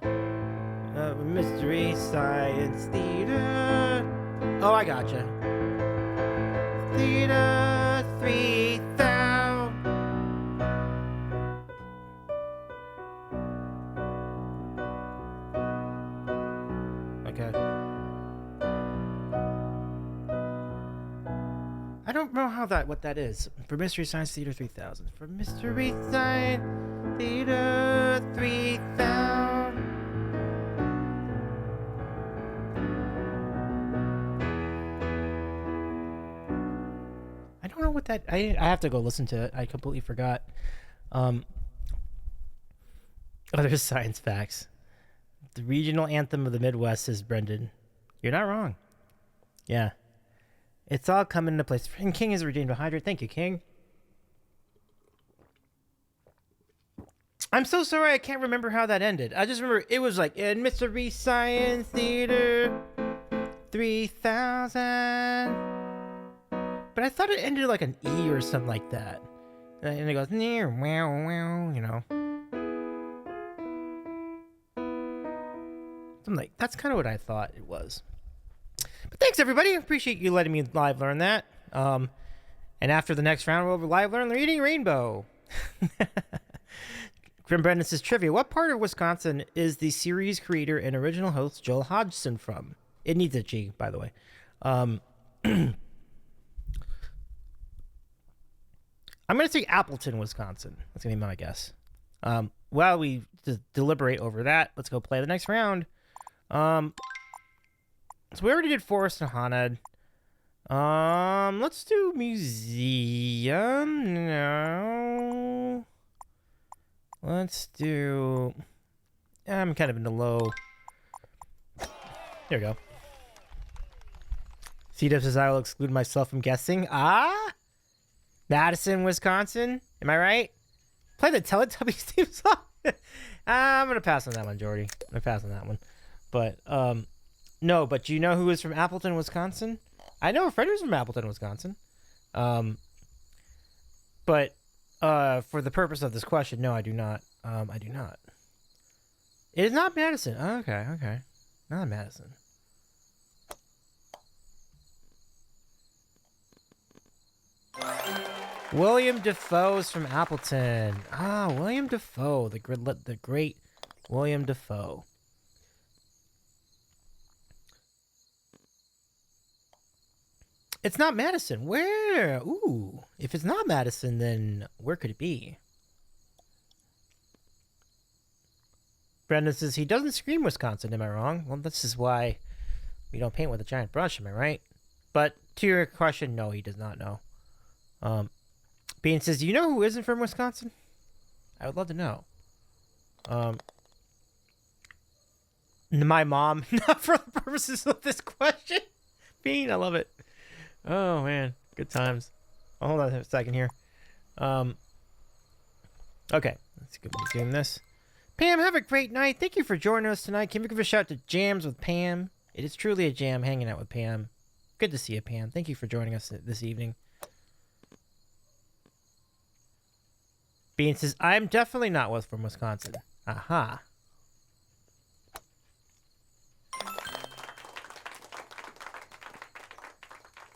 Mystery Science Theater. Oh, I gotcha. Theta 3000. Okay. I don't know what that is. For Mystery Science Theater 3000. For Mystery Science Theater 3000. I don't know what that. I have to go listen to it. I completely forgot. Other science facts. The regional anthem of the Midwest is Brendan. You're not wrong. Yeah. It's all coming into place. And King is redeemed a hydrate. Thank you, King. I'm so sorry I can't remember how that ended. I just remember it was like in Mystery Science Theater 3000. But I thought it ended like an E or something like that. And it goes near, wow, wow, you know. I'm like, that's kind of what I thought it was. But thanks, everybody. Appreciate you letting me live learn that. And after the next round, we'll live learn Reading Rainbow. Grim Brendan says, trivia. What part of Wisconsin is the series creator and original host Joel Hodgson from? It needs a G, by the way. I'm going to say Appleton, Wisconsin. That's going to be my guess. While we deliberate over that, let's go play the next round. So we already did Forest and Haunted. Let's do Museum now. Let's do... I'm kind of in the low... There we go. C-Dub says I will exclude myself from guessing. Madison, Wisconsin. Am I right? Play the Teletubbies theme song. I'm going to pass on that one, Jordy. I'm going to pass on that one. But, no, but do you know who is from Appleton, Wisconsin? I know a friend who's from Appleton, Wisconsin. But, for the purpose of this question, no, I do not. I do not. It is not Madison. Oh, okay. Not Madison. William Dafoe is from Appleton. William Dafoe, the great William Dafoe. It's not Madison. Where? Ooh. If it's not Madison, then where could it be? Brendan says he doesn't scream Wisconsin. Am I wrong? Well, this is why we don't paint with a giant brush. Am I right? But to your question, no, he does not know. Bean says, do you know who isn't from Wisconsin? I would love to know. My mom, not for the purposes of this question. Bean, I love it. Oh, man. Good times. Hold on a second here. Okay. Let's go zoom this. Pam, have a great night. Thank you for joining us tonight. Can we give a shout out to Jams with Pam? It is truly a jam hanging out with Pam. Good to see you, Pam. Thank you for joining us this evening. Bean says, I'm definitely not from Wisconsin. Aha.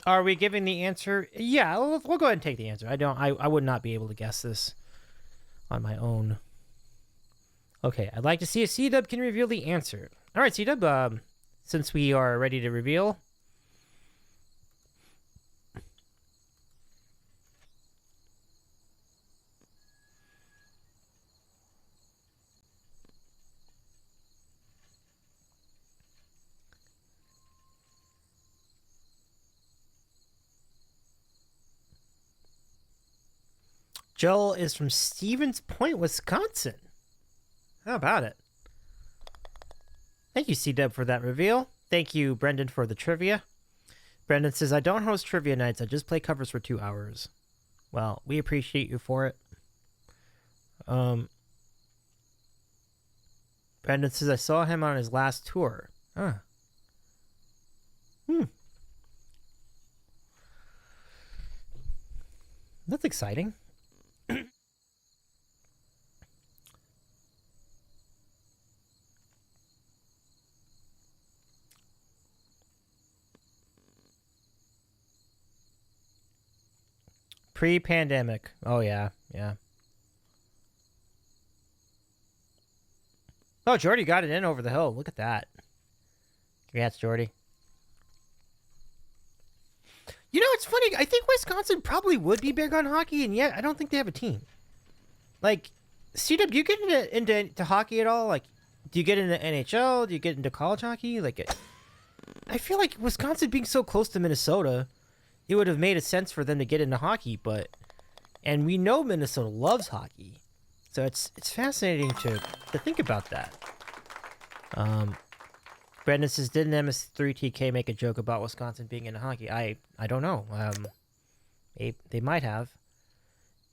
Are we giving the answer? Yeah, we'll go ahead and take the answer. I would not be able to guess this on my own. Okay, I'd like to see if C-Dub can reveal the answer. All right, C-Dub, since we are ready to reveal. Joel is from Stevens Point, Wisconsin. How about it? Thank you, C-Dub, for that reveal. Thank you, Brendan, for the trivia. Brendan says, I don't host trivia nights. I just play covers for 2 hours. Well, we appreciate you for it. Brendan says, I saw him on his last tour. That's exciting. Pre-pandemic. Oh, yeah. Yeah. Oh, Jordy got it in over the hill. Look at that. Congrats, Jordy. You know, it's funny. I think Wisconsin probably would be big on hockey, and yet I don't think they have a team. Like, CW, do you get into hockey at all? Like, do you get into NHL? Do you get into college hockey? Like, I feel like Wisconsin being so close to Minnesota, it would have made a sense for them to get into hockey, and we know Minnesota loves hockey, so it's fascinating to think about that. Brendan says, didn't MS3TK make a joke about Wisconsin being into hockey? I don't know. They might have.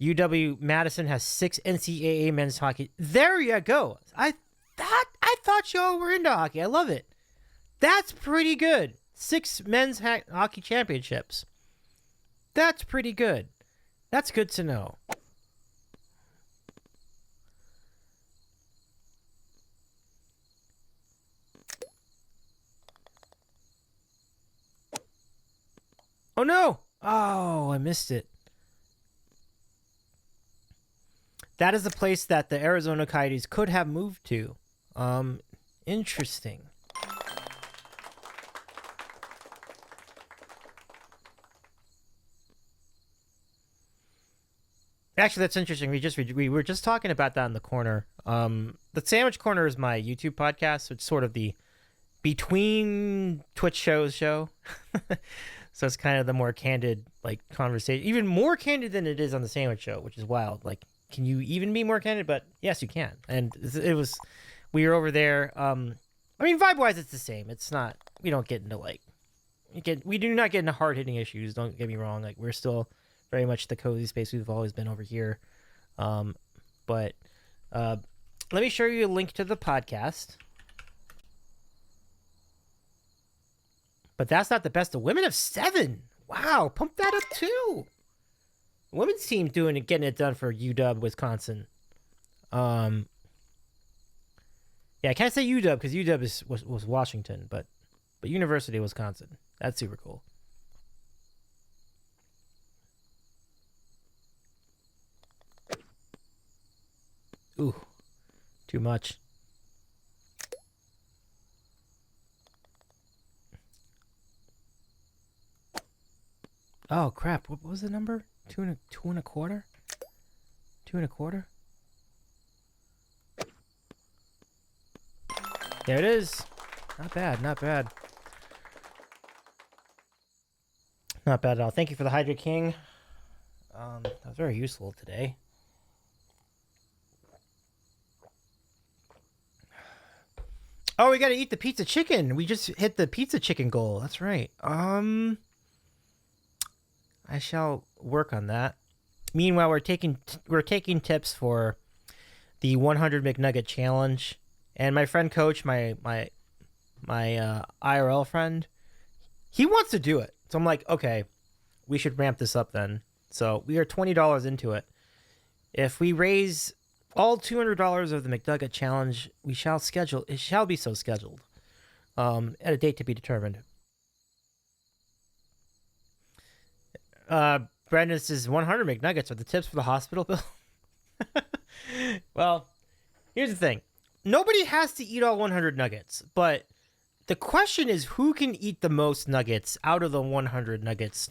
UW Madison has 6 NCAA men's hockey. There you go. I thought y'all were into hockey. I love it. That's pretty good. 6 men's hockey championships. That's pretty good. That's good to know. Oh no! Oh, I missed it. That is the place that the Arizona Coyotes could have moved to. Interesting. Actually, that's interesting. We were just talking about that in the corner. The Sandwich Corner is my YouTube podcast, so it's sort of the between Twitch show. So it's kind of the more candid, like, conversation, even more candid than it is on the Sandwich Show, which is wild. Like, can you even be more candid? But yes, you can. And we were over there. I mean, vibe-wise, it's the same. It's not. We don't get into we do not get into hard-hitting issues. Don't get me wrong. Like, we're still very much the cozy space we've always been over here. But let me show you a link to the podcast. But that's not the best of women of 7. Wow, pump that up too. Women's team getting it done for UW Wisconsin. Yeah, I can't say UW because UW was Washington, but University of Wisconsin. That's super cool. Ooh, too much. Oh crap! What was the number? 2 and a quarter. 2 and a quarter. There it is. Not bad. Not bad. Not bad at all. Thank you for the Hydra King. That was very useful today. Oh, we gotta eat the pizza chicken. We just hit the pizza chicken goal. That's right. I shall work on that. Meanwhile, we're taking tips for the 100 McNugget challenge, and my friend Coach, my IRL friend, he wants to do it. So I'm like, okay, we should ramp this up then. So we are $20 into it. If we raise all $200 of the McNugget challenge, it shall be so scheduled, at a date to be determined. Brandon says 100 McNuggets are the tips for the hospital bill. Well, here's the thing. Nobody has to eat all 100 nuggets, but the question is who can eat the most nuggets out of the 100 nuggets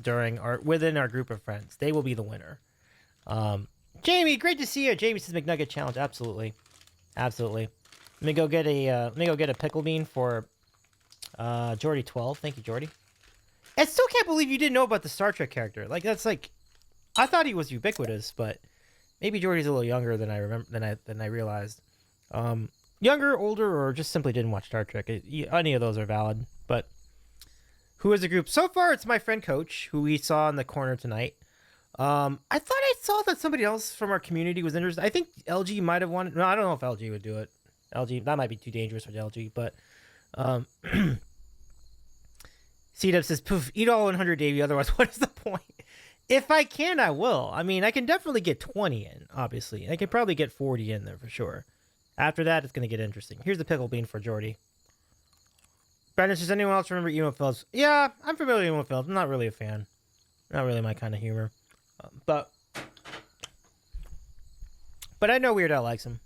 within our group of friends. They will be the winner. Jamie, great to see you. Jamie says McNugget challenge. Absolutely. Absolutely. Let me go get a pickle bean for Jordy 12. Thank you, Jordy. I still can't believe you didn't know about the Star Trek character. Like, that's like, I thought he was ubiquitous, but maybe Jordy's a little younger than I remember than I realized. Younger, older, or just simply didn't watch Star Trek. Any of those are valid. But who is the group? So far, it's my friend Coach, who we saw in the corner tonight. I thought I saw that somebody else from our community was interested. I think LG might have wanted. No, I don't know if LG would do it. LG, that might be too dangerous for LG, but C-Dub says, poof, eat all 100, Davey, otherwise what is the point? If I can, I will. I mean, I can definitely get 20 in, obviously. I can probably get 40 in there for sure. After that, it's going to get interesting. Here's the pickle bean for Jordy. Brandon, does anyone else remember Emo Phillips? Yeah, I'm familiar with Emo Phillips. I'm not really a fan. Not really my kind of humor. But I know Weird Al likes him.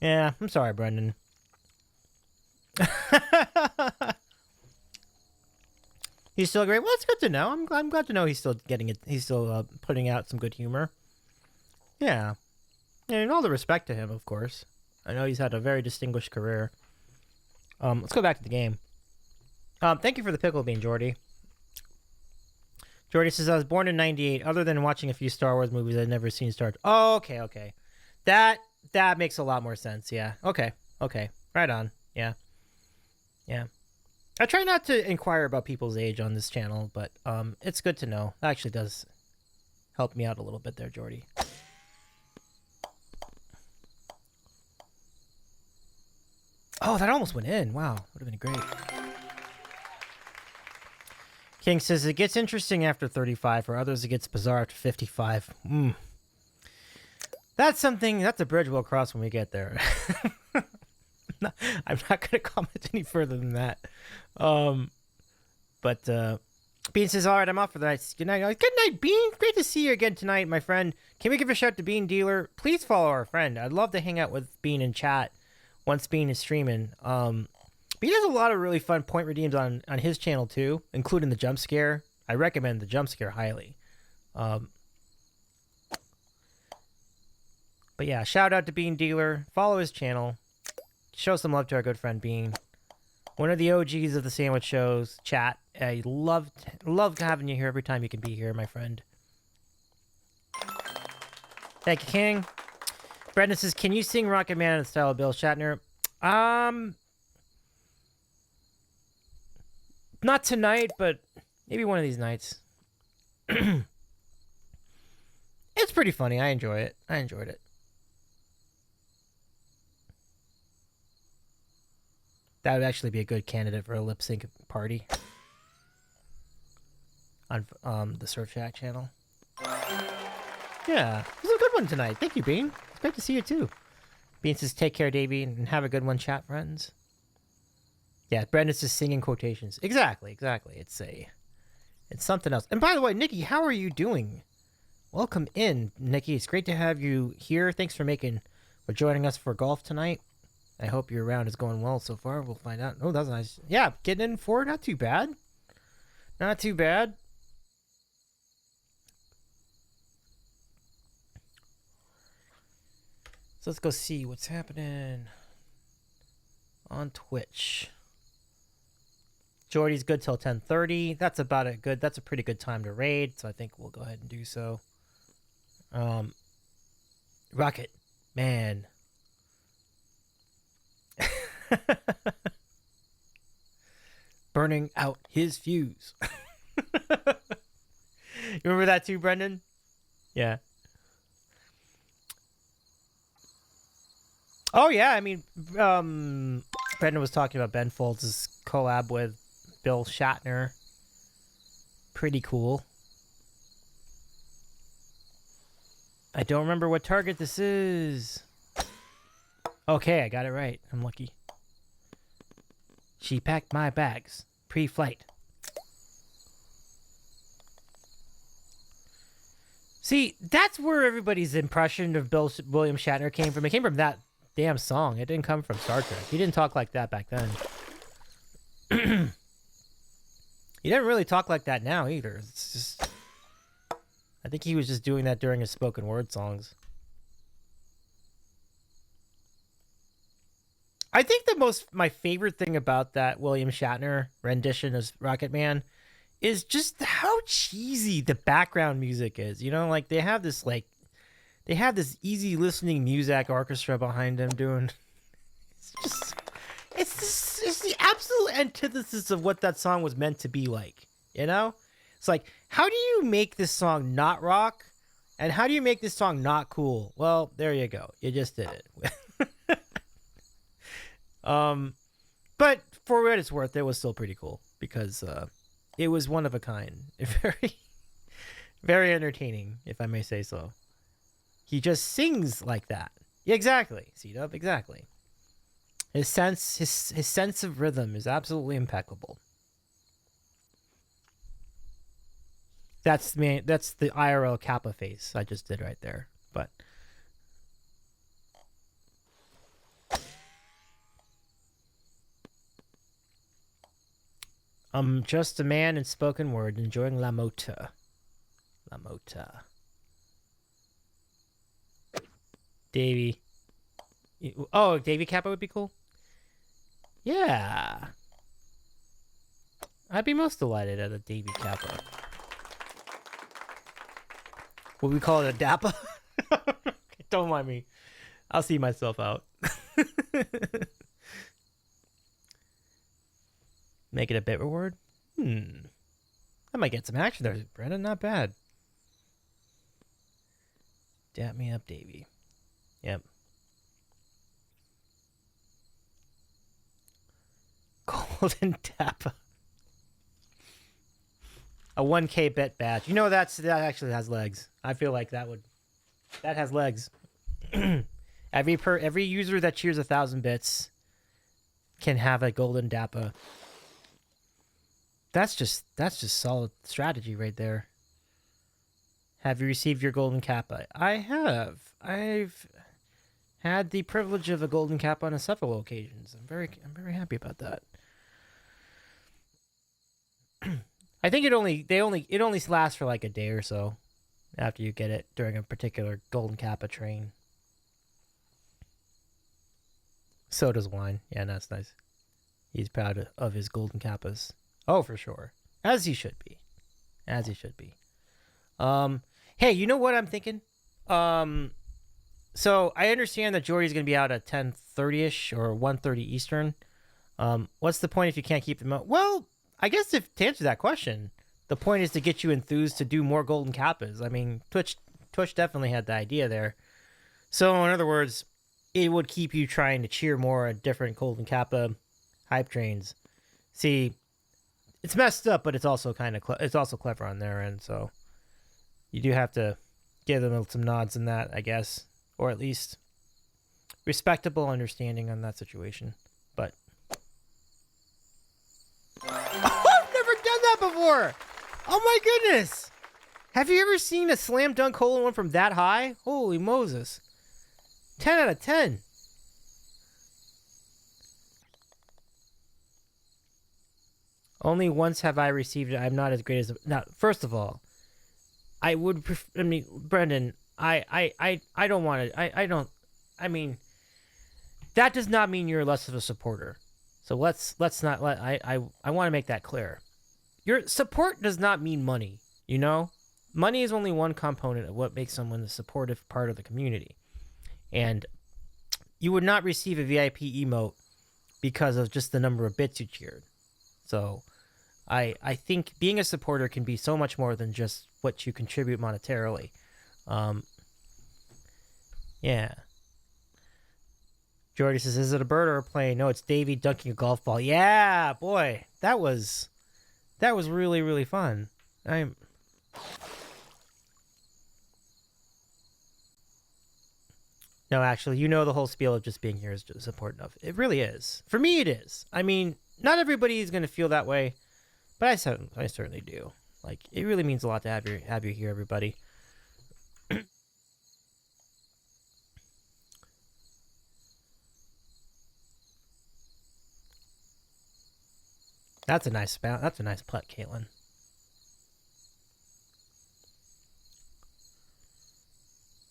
Yeah, I'm sorry, Brendan. He's still great. Well, it's good to know. I'm glad to know he's still getting it. He's still putting out some good humor. Yeah, and all the respect to him, of course. I know he's had a very distinguished career. Let's go back to the game. Thank you for the pickle bean, Jordy. Jordy says, I was born in 98. Other than watching a few Star Wars movies, I'd never seen Star Wars. Oh, okay. That makes a lot more sense, yeah. Okay. Right on. Yeah. I try not to inquire about people's age on this channel, but it's good to know. That actually does help me out a little bit there, Jordy. Oh, that almost went in. Wow. Would have been great. King says, it gets interesting after 35. For others, it gets bizarre after 55. That's a bridge we'll cross when we get there. I'm not going to comment any further than that. But Bean says, all right, I'm off for the night. Good night. Good night, Bean. Great to see you again tonight, my friend. Can we give a shout to Bean Dealer? Please follow our friend. I'd love to hang out with Bean and chat once Bean is streaming. Bean has a lot of really fun point redeems on his channel too, including the jump scare. I recommend the jump scare highly. But yeah, shout out to Bean Dealer. Follow his channel. Show some love to our good friend Bean. One of the OGs of the sandwich shows. Chat. I love having you here every time you can be here, my friend. Thank you, King. Brendan says, can you sing Rocket Man in the style of Bill Shatner? Not tonight, but maybe one of these nights. It's pretty funny. I enjoy it. I enjoyed it. That would actually be a good candidate for a lip sync party on the Surf Shack channel. Yeah, it was a good one tonight. Thank you, Bean. It's great to see you too. Bean says, take care, Davey, and have a good one, chat friends. Yeah, Brendan's just singing quotations. Exactly. It's something else. And by the way, Nikki, how are you doing? Welcome in, Nikki. It's great to have you here. Thanks for joining us for golf tonight. I hope your round is going well so far. We'll find out. Oh, that's nice. Yeah, getting in 4. Not too bad. Not too bad. So let's go see what's happening on Twitch. Jordy's good till 10:30. That's about it. Good. That's a pretty good time to raid. So I think we'll go ahead and do so. Rocket Man. Burning out his fuse. You remember that too, Brendan? Yeah. Oh yeah, I mean, Brendan was talking about Ben Folds' collab with Bill Shatner. Pretty cool. I don't remember what target this is. Okay, I got it right. I'm lucky. She packed my bags pre-flight. See, that's where everybody's impression of William Shatner came from. It came from that damn song. It didn't come from Star Trek. He didn't talk like that back then. He didn't really talk like that now either. It's just, I think he was just doing that during his spoken word songs. I think my favorite thing about that William Shatner rendition of Rocket Man is just how cheesy the background music is. You know, like they have this easy listening Muzak orchestra behind them doing. It's the absolute antithesis of what that song was meant to be like. You know, it's like, how do you make this song not rock, and how do you make this song not cool? Well, there you go. You just did it. But for what it's worth, it was still pretty cool because it was one of a kind. Very, very entertaining, if I may say so. He just sings like that. Yeah, exactly, C-Dub, exactly. His sense of rhythm is absolutely impeccable. That's the IRL Kappa face I just did right there. But I'm just a man in spoken word enjoying La Mota. La Mota. Davy. Oh, Davy Kappa would be cool? Yeah. I'd be most delighted at a Davy Kappa. Would we call it a Dappa? Don't mind me. I'll see myself out. Make it a bit reward? I might get some action there, Brennan. Not bad. Dap me up, Davy. Yep. Golden Dappa. A 1K bet badge. You know that actually has legs. I feel like that has legs. Every user that cheers 1,000 bits can have a golden Dappa. That's just solid strategy right there. Have you received your golden Kappa? I have. I've had the privilege of a golden Kappa on several occasions. I'm very happy about that. I think it only lasts for like a day or so after you get it during a particular golden Kappa train. So does Wine. Yeah, that's nice. He's proud of his golden Kappas. Oh, for sure. As he should be. As he should be. Hey, you know what I'm thinking? So I understand that Jordy's going to be out at 10:30ish or 1:30 Eastern. What's the point if you can't keep them out? Well, I guess to answer that question, the point is to get you enthused to do more golden Kappas. I mean, Twitch definitely had the idea there. So in other words, it would keep you trying to cheer more at different golden Kappa hype trains. See, it's messed up, but it's also kind of it's also clever on their end. So you do have to give them some nods in that, I guess, or at least respectable understanding on that situation. But I've never done that before. Oh my goodness! Have you ever seen a slam dunk hole in one from that high? Holy Moses! 10 out of 10. Only once have I received it. I'm not as great as... Now, first of all, I would... I mean, Brendan, I don't want to... I don't... I mean, that does not mean you're less of a supporter. So let's not let... I want to make that clear. Your support does not mean money, you know? Money is only one component of what makes someone a supportive part of the community. And you would not receive a VIP emote because of just the number of bits you cheered. So I think being a supporter can be so much more than just what you contribute monetarily. Yeah. Jordy says, is it a bird or a plane? No, it's Davey dunking a golf ball. Yeah, boy. That was really, really fun. No, actually, you know the whole spiel of just being here is just important enough. It really is. For me, it is. I mean, not everybody is going to feel that way, but I certainly do. Like, it really means a lot to have you here, everybody. That's a nice putt, Caitlin.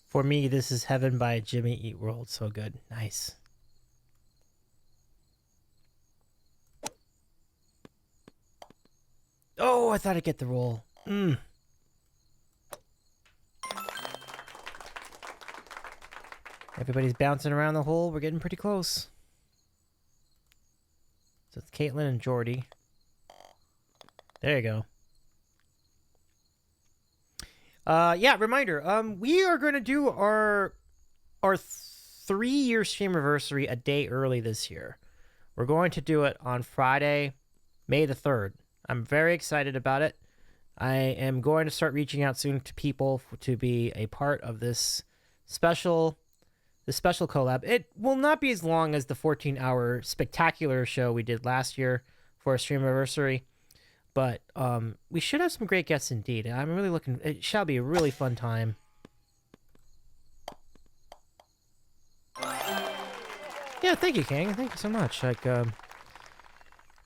For me, this is Heaven by Jimmy Eat World. So good. Nice. Oh, I thought I'd get the roll. Everybody's bouncing around the hole. We're getting pretty close. So it's Caitlin and Jordy. There you go. Yeah, reminder. We are going to do our 3-year stream anniversary a day early this year. We're going to do it on Friday, May the 3rd. I'm very excited about it. I am going to start reaching out soon to people to be a part of this special collab. It will not be as long as the 14-hour spectacular show we did last year for a stream anniversary, But we should have some great guests indeed. I'm really looking. It shall be a really fun time. Yeah, thank you, King. Thank you so much. Like, and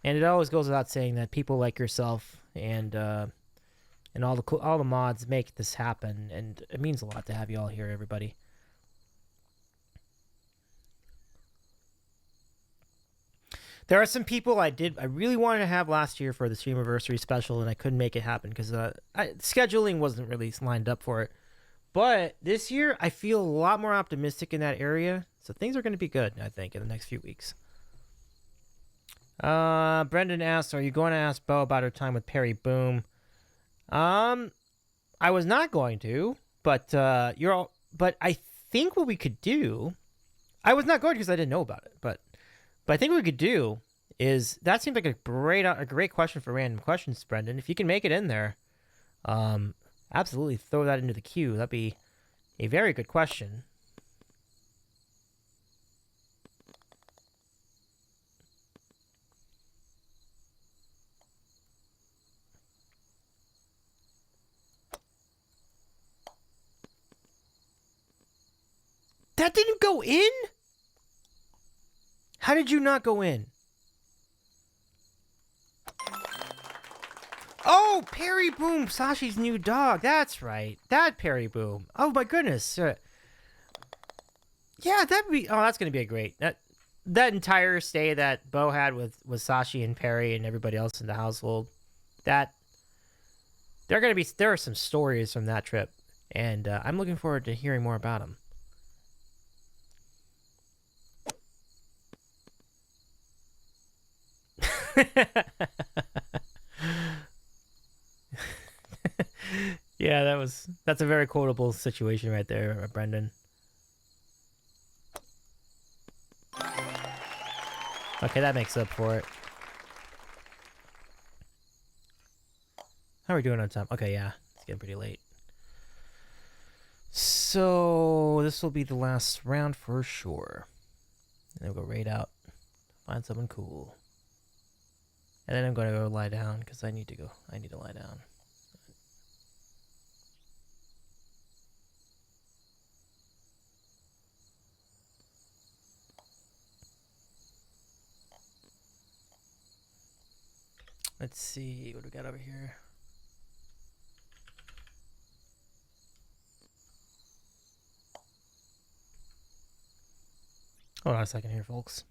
it always goes without saying that people like yourself and all the mods make this happen, and it means a lot to have you all here, everybody. There are some people I really wanted to have last year for the Streamiversary special, and I couldn't make it happen because scheduling wasn't really lined up for it. But this year, I feel a lot more optimistic in that area, so things are going to be good, I think, in the next few weeks. Brendan asks, "Are you going to ask Bo about her time with Perry Boom?" I was not going to, but But I think what we could do, I was not going because I didn't know about it, but I think what we could do is that seems like a great question for random questions, Brendan. If you can make it in there, absolutely throw that into the queue. That'd be a very good question. That didn't go in? How did you not go in? Oh, Perry Boom, Sashi's new dog. That's right. That Perry Boom. Oh my goodness. Yeah, that'd be. Oh, that's gonna be a great. That entire stay that Bo had with Sashi and Perry and everybody else in the household. There are some stories from that trip, and I'm looking forward to hearing more about them. Yeah, that's a very quotable situation right there, Brendan. Okay, that makes up for it. How are we doing on time? Okay, yeah, it's getting pretty late. So this will be the last round for sure. And then we'll go raid out, find someone cool. And then I'm going to go lie down because I need to lie down. Let's see what we got over here. Hold on a second here, folks.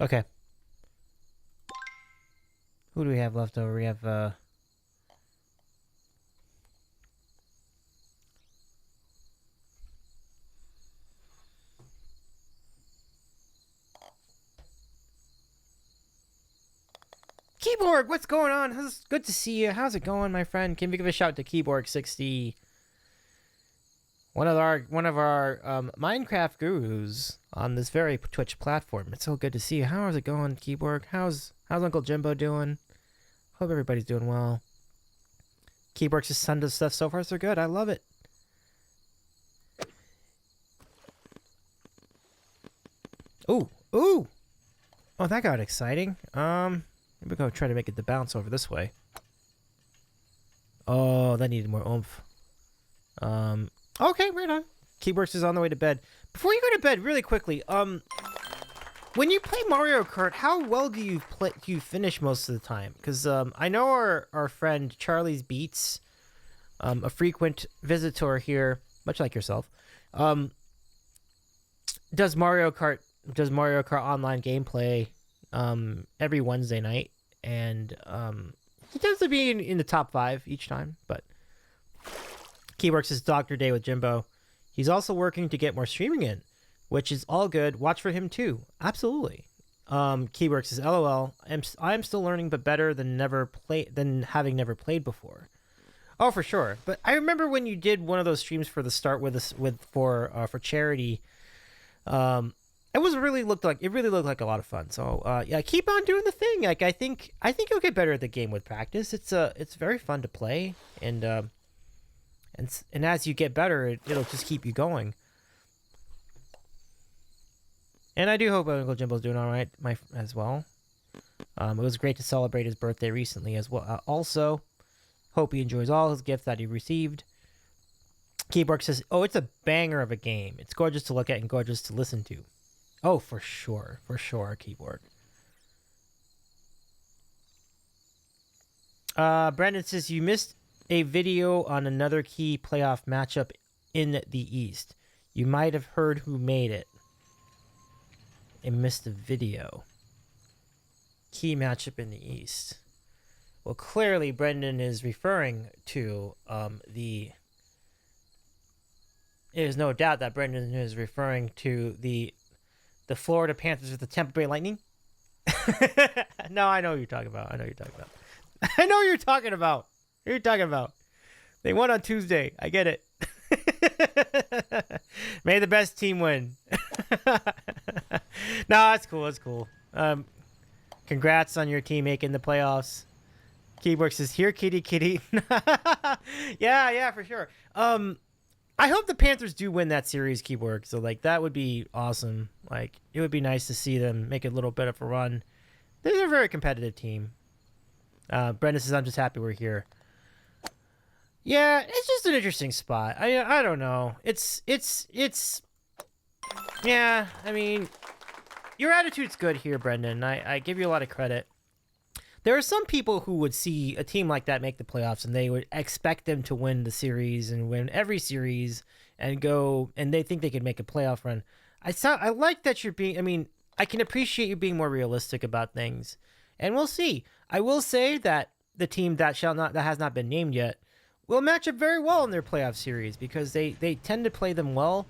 Okay. Who do we have left over? We have, Keyboard, what's going on? It's good to see you. How's it going, my friend? Can we give a shout to Keyboard60? One of our Minecraft gurus on this very Twitch platform. It's so good to see you. How is it going, Keyboard? How's Uncle Jimbo doing? Hope everybody's doing well. Keyboard's just sent us stuff so far so good. I love it. Ooh. Oh, that got exciting. Maybe go try to make it to bounce over this way. Oh, that needed more oomph. Okay, right on. Keyworks is on the way to bed. Before you go to bed, really quickly, when you play Mario Kart, how well do you finish most of the time? Because I know our friend Charlie's Beats, a frequent visitor here, much like yourself, does Mario Kart online gameplay every Wednesday night, and he tends to be in the top 5 each time, but Keyworks is Dr. Day with Jimbo. He's also working to get more streaming in which is all good. Watch for him too. Absolutely. Keywork says, "LOL. I'm still learning, but better than having never played before." Oh, for sure. But I remember when you did one of those streams for the start for charity. It really looked like a lot of fun. So yeah, keep on doing the thing. Like I think you'll get better at the game with practice. It's very fun to play, and as you get better, it'll just keep you going. And I do hope Uncle Jimbo's doing all right, as well. It was great to celebrate his birthday recently as well. Also, hope he enjoys all his gifts that he received. Keyboard says, "Oh, it's a banger of a game. It's gorgeous to look at and gorgeous to listen to." Oh, for sure, Keyboard. Brandon says, "You missed a video on another key playoff matchup in the East. You might have heard who made it. And missed a video. Key matchup in the East." Well, clearly Brendan is referring to there's no doubt that Brendan is referring to the Florida Panthers with the Tampa Bay Lightning. No, I know what you're talking about. What you're talking about. They won on Tuesday. I get it. May the best team win. No, that's cool. Congrats on your team making the playoffs. Keyboard says, "Here, kitty." Yeah, for sure. I hope the Panthers do win that series, Keyboard. So, like, that would be awesome. Like, it would be nice to see them make a little bit of a run. They're a very competitive team. Brendan says, "I'm just happy we're here." Yeah, it's just an interesting spot. I don't know. It's yeah, I mean, your attitude's good here, Brendan. I give you a lot of credit. There are some people who would see a team like that make the playoffs and they would expect them to win the series and win every series and they think they could make a playoff run. I like that you're being, I mean, I can appreciate you being more realistic about things. And we'll see. I will say that the team that has not been named yet will match up very well in their playoff series because they tend to play them well.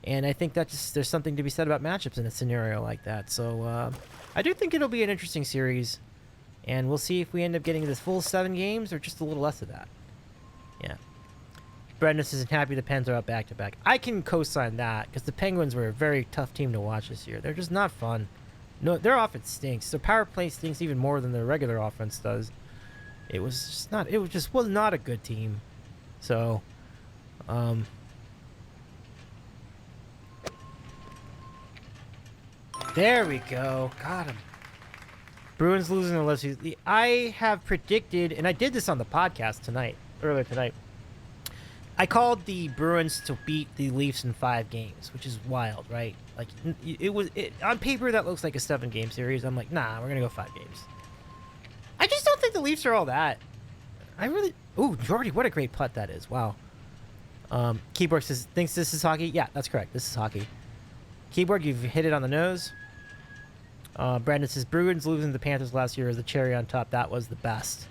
And I think there's something to be said about matchups in a scenario like that. So I do think it'll be an interesting series. And we'll see if we end up getting this full 7 games or just a little less of that. Yeah. Brendan isn't happy the Pens are up back-to-back. I can co-sign that because the Penguins were a very tough team to watch this year. They're just not fun. No, their offense stinks. Their power play stinks even more than their regular offense does. It was not a good team. So, there we go. Got him. Bruins losing to Leafs. I have predicted, and I did this on the podcast earlier tonight. I called the Bruins to beat the Leafs in 5 games, which is wild, right? Like on paper that looks like a 7-game series. I'm like, nah, we're gonna go 5 games. I just don't think the Leafs are all that. Ooh, Jordy, what a great putt that is! Wow. Keyboard thinks this is hockey. Yeah, that's correct. This is hockey. Keyboard, you've hit it on the nose. Brandon says, "Bruins losing to the Panthers last year is the cherry on top. That was the best."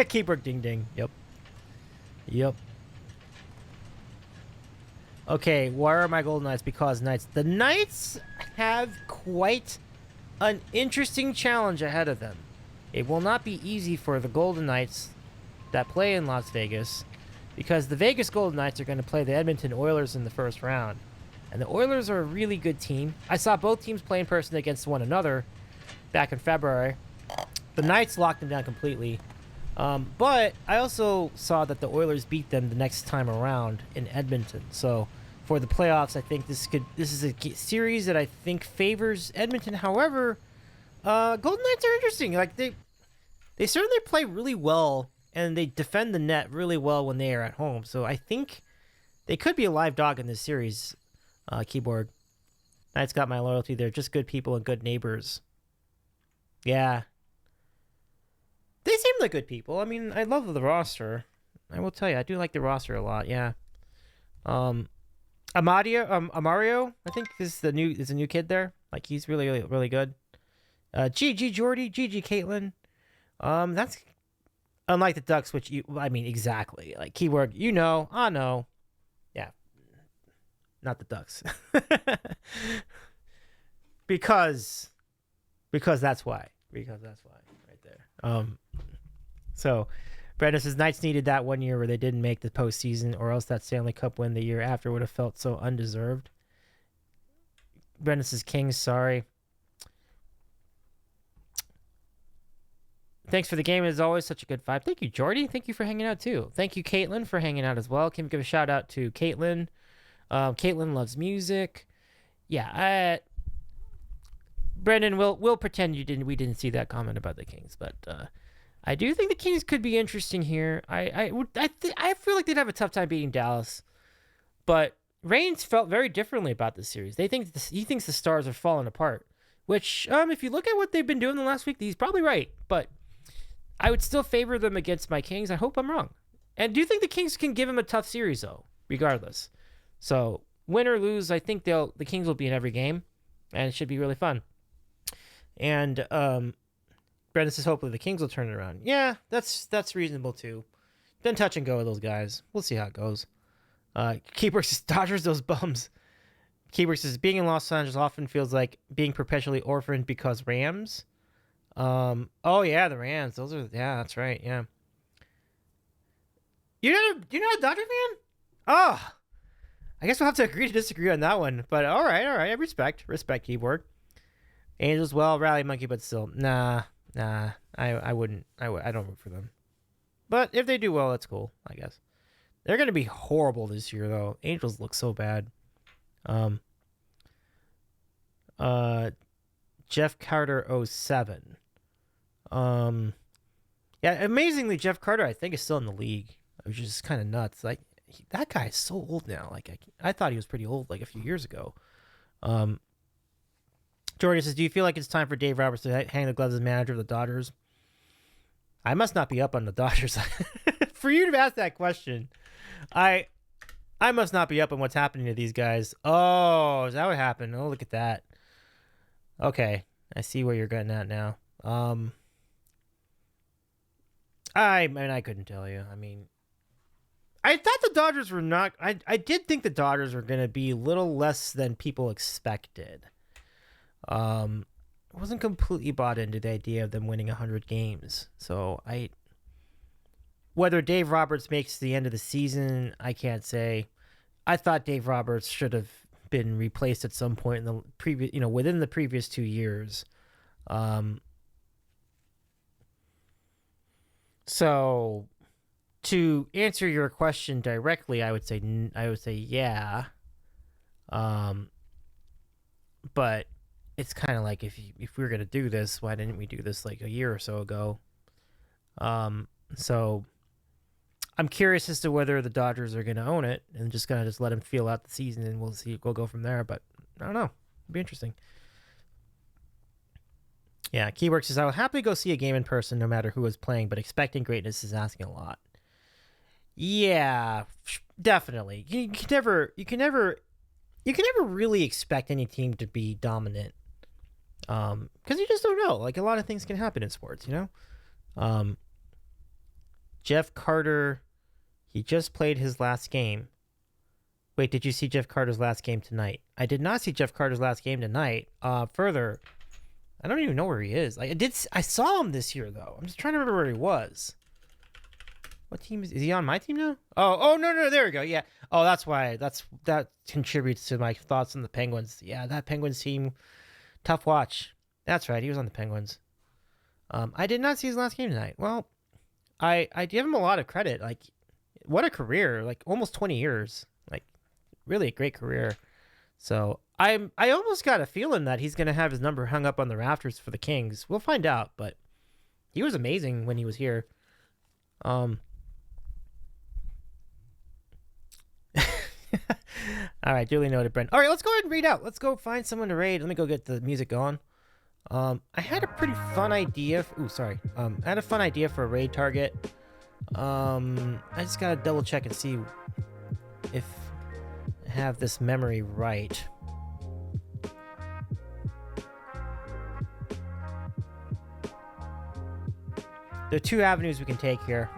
Keyboard, ding ding. Yep. Okay, why are my Golden Knights? Because Knights. The Knights have quite an interesting challenge ahead of them. It will not be easy for the Golden Knights that play in Las Vegas, because the Vegas Golden Knights are going to play the Edmonton Oilers in the first round. And the Oilers are a really good team. I saw both teams play in person against one another back in February. The Knights locked them down completely. But I also saw that the Oilers beat them the next time around in Edmonton. So for the playoffs, I think this is a series that I think favors Edmonton. However, Golden Knights are interesting. Like they certainly play really well, and they defend the net really well when they are at home. So I think they could be a live dog in this series. Keyboard. Knights got my loyalty. They're just good people and good neighbors. Yeah. They seem like good people. I mean, I love the roster. I will tell you, I do like the roster a lot. Yeah. Amario, I think is a new kid there. Like, he's really, really, really good. GG Jordy, GG Caitlin. Unlike the Ducks, which I mean, exactly. Like, keyword, I know. Yeah, not the Ducks. because that's why. Because that's why, right there. So, Brendan says Knights needed that 1 year where they didn't make the postseason, or else that Stanley Cup win the year after would have felt so undeserved. Brendan says Kings, sorry. Thanks for the game. As always, such a good vibe. Thank you, Jordy. Thank you for hanging out, too. Thank you, Caitlin, for hanging out as well. Can we give a shout out to Caitlin? Caitlin loves music. Yeah, Brendan, we'll pretend we didn't see that comment about the Kings, but I do think the Kings could be interesting here. I feel like they'd have a tough time beating Dallas, but Reigns felt very differently about this series. He thinks the Stars are falling apart, which if you look at what they've been doing the last week, he's probably right. But I would still favor them against my Kings. I hope I'm wrong. And do you think the Kings can give him a tough series though, regardless? So win or lose, I think the Kings will be in every game, and it should be really fun. And Brendan says hopefully the Kings will turn it around. Yeah, that's reasonable too. Then touch and go with those guys. We'll see how it goes. Keyworks says Dodgers, those bums. Keyworks says being in Los Angeles often feels like being perpetually orphaned because Rams. Oh yeah, the Rams. That's right. Yeah. You're not a Dodger fan? Oh, I guess we'll have to agree to disagree on that one. But all right. I respect keyboard. Angels, well, rally monkey, but still, nah. I wouldn't. I don't root for them. But if they do well, that's cool. I guess they're gonna be horrible this year, though. Angels look so bad. Jeff Carter 07. Yeah, amazingly, Jeff Carter I think is still in the league, which is kind of nuts. Like that guy is so old now. Like I thought he was pretty old like a few years ago. Jordan says, do you feel like it's time for Dave Roberts to hang the gloves as manager of the Dodgers? I must not be up on the Dodgers. For you to ask that question, I must not be up on what's happening to these guys. Oh, is that what happened? Oh, look at that. Okay, I see where you're getting at now. I mean, I couldn't tell you. I mean, I thought the Dodgers were not. I did think the Dodgers were going to be a little less than people expected. I wasn't completely bought into the idea of them winning 100 games. So whether Dave Roberts makes the end of the season, I can't say. I thought Dave Roberts should have been replaced at some point in the previous, within the previous 2 years. So to answer your question directly, I would say yeah. But it's kind of like if we were gonna do this, why didn't we do this like a year or so ago? So I'm curious as to whether the Dodgers are gonna own it and just let them feel out the season, and we'll see. We'll go from there. But I don't know. It'll be interesting. Yeah, Keyworks says I would happily go see a game in person, no matter who is playing. But expecting greatness is asking a lot. Yeah, definitely. You can never really expect any team to be dominant. Because you just don't know. Like, a lot of things can happen in sports, Jeff Carter, he just played his last game. Wait, did you see Jeff Carter's last game tonight? I did not see Jeff Carter's last game tonight. Further, I don't even know where he is. I saw him this year though. I'm just trying to remember where he was. What team is he on? My team now? Oh no, there we go. Yeah. Oh, that's why. That contributes to my thoughts on the Penguins. Yeah, that Penguins team, tough watch. That's right. He was on the Penguins. I did not see his last game tonight. Well, I give him a lot of credit. Like, what a career! Like, almost 20 years. Like, really a great career. So I almost got a feeling that he's gonna have his number hung up on the rafters for the Kings. We'll find out, but he was amazing when he was here. All right, duly noted, Brent. All right, let's go ahead and read out. Let's go find someone to raid. Let me go get the music going. I had a pretty fun idea. I had a fun idea for a raid target. I just gotta double check and see if I have this memory right. there are two avenues we can take here.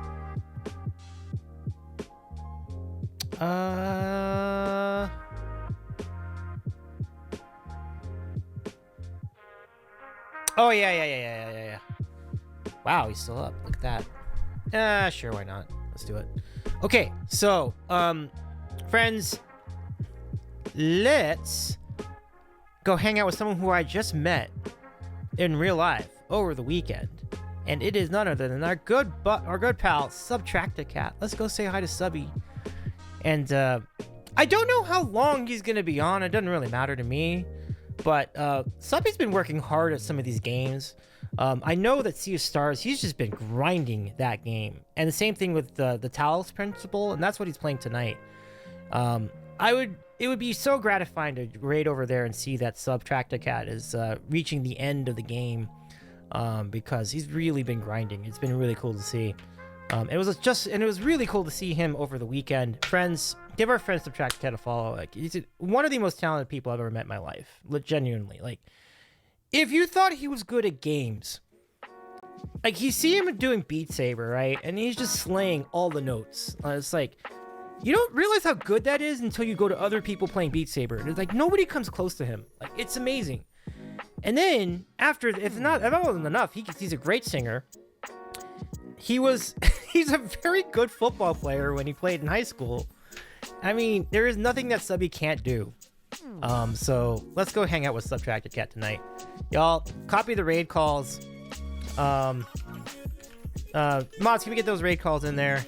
Oh, yeah. Wow, he's still up. Look at that. Sure, why not? Let's do it. Okay, so, friends, let's go hang out with someone who I just met in real life over the weekend. And it is none other than our good pal, Subtractacat. Let's go say hi to Subby. And, I don't know how long he's gonna be on. It doesn't really matter to me. But Subby's been working hard at some of these games. I know that Sea of Stars, he's just been grinding that game. And the same thing with the Talos Principle, and that's what he's playing tonight. It would be so gratifying to raid over there and see that Subtractacat is reaching the end of the game, because he's really been grinding. It's been really cool to see. It was really cool to see him over the weekend. Friends, give our friend Subtractacat a follow. Like, he's one of the most talented people I've ever met in my life. Genuinely, like, if you thought he was good at games, like, you see him doing Beat Saber, right? And he's just slaying all the notes. It's like, you don't realize how good that is until you go to other people playing Beat Saber. It's like, nobody comes close to him. Like, it's amazing. And then, if that wasn't enough, he's a great singer. He's a very good football player when he played in high school. I mean, there is nothing that Subby can't do. So let's go hang out with Subtractacat tonight. Y'all, copy the raid calls. Mods, can we get those raid calls in there?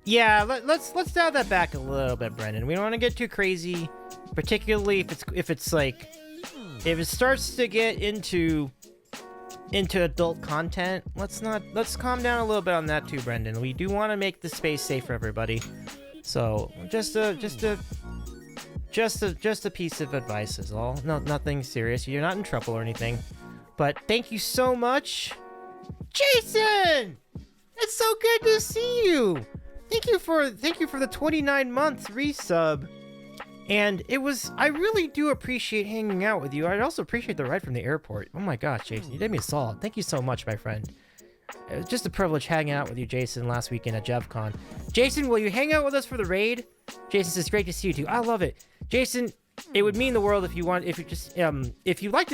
Yeah, let's dial that back a little bit, Brendan. We don't want to get too crazy, particularly if it starts to get into adult content. Let's calm down a little bit on that too, Brendan. We do want to make the space safe for everybody. So just a piece of advice is all. No, nothing serious. You're not in trouble or anything. But thank you so much, Jason. It's so good to see you. Thank you for the 29 months resub. And I really do appreciate hanging out with you. I'd also appreciate the ride from the airport. Oh my gosh, Jason, you did me a solid. Thank you so much, my friend. It was just a privilege hanging out with you, Jason, last weekend at JevCon. Jason, will you hang out with us for the raid? Jason says, great to see you too. I love it. Jason, it would mean the world if you like to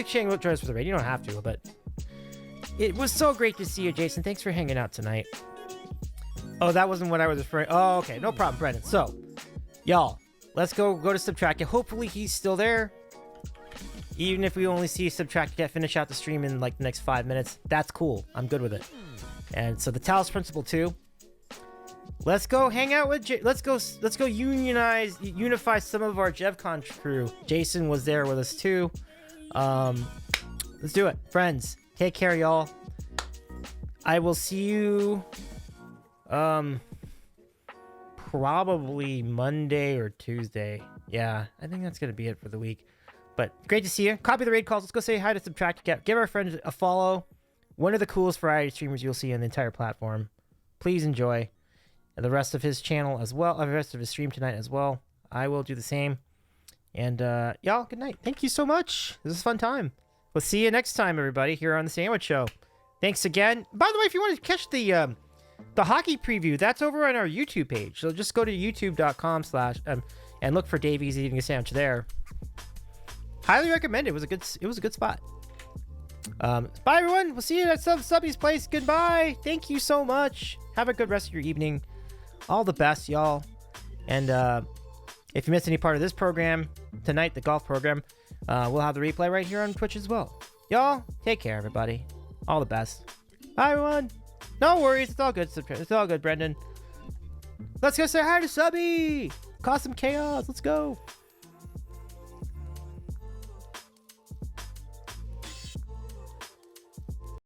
hang out with us for the raid. You don't have to, but it was so great to see you, Jason. Thanks for hanging out tonight. Oh, that wasn't what I was referring. Oh, okay, no problem, Brendan. So, y'all, let's go to Subtractacat. Hopefully he's still there. Even if we only see Subtractacat finish out the stream in like the next 5 minutes, that's cool. I'm good with it. And so the Talos Principle too. Let's go hang out with let's go unify some of our JevCon crew. Jason was there with us too. Let's do it, friends. Take care, y'all. I will see you probably Monday or Tuesday. Yeah, I think that's gonna be it for the week. But great to see you. Copy the raid calls. Let's go say hi to Subtractacat. Give our friends a follow. One of the coolest variety streamers you'll see on the entire platform. Please enjoy the rest of his channel as well, the rest of his stream tonight as well. I will do the same. And y'all, good night. Thank you so much. This is a fun time. We'll see you next time, everybody, here on the Sandwich Show. Thanks again. By the way, if you want to catch the hockey preview, that's over on our YouTube page. So just go to youtube.com/ and look for Davies Eating a Sandwich there. Highly recommend it. It was a good spot. Bye everyone. We'll see you at Subby's place. Goodbye. Thank you so much. Have a good rest of your evening. All the best, y'all. And if you missed any part of this program tonight, the golf program, we'll have the replay right here on Twitch as well. Y'all, take care, everybody. All the best. Bye everyone. No worries. It's all good. It's all good, Brendan. Let's go say hi to Subby. Cause some chaos. Let's go.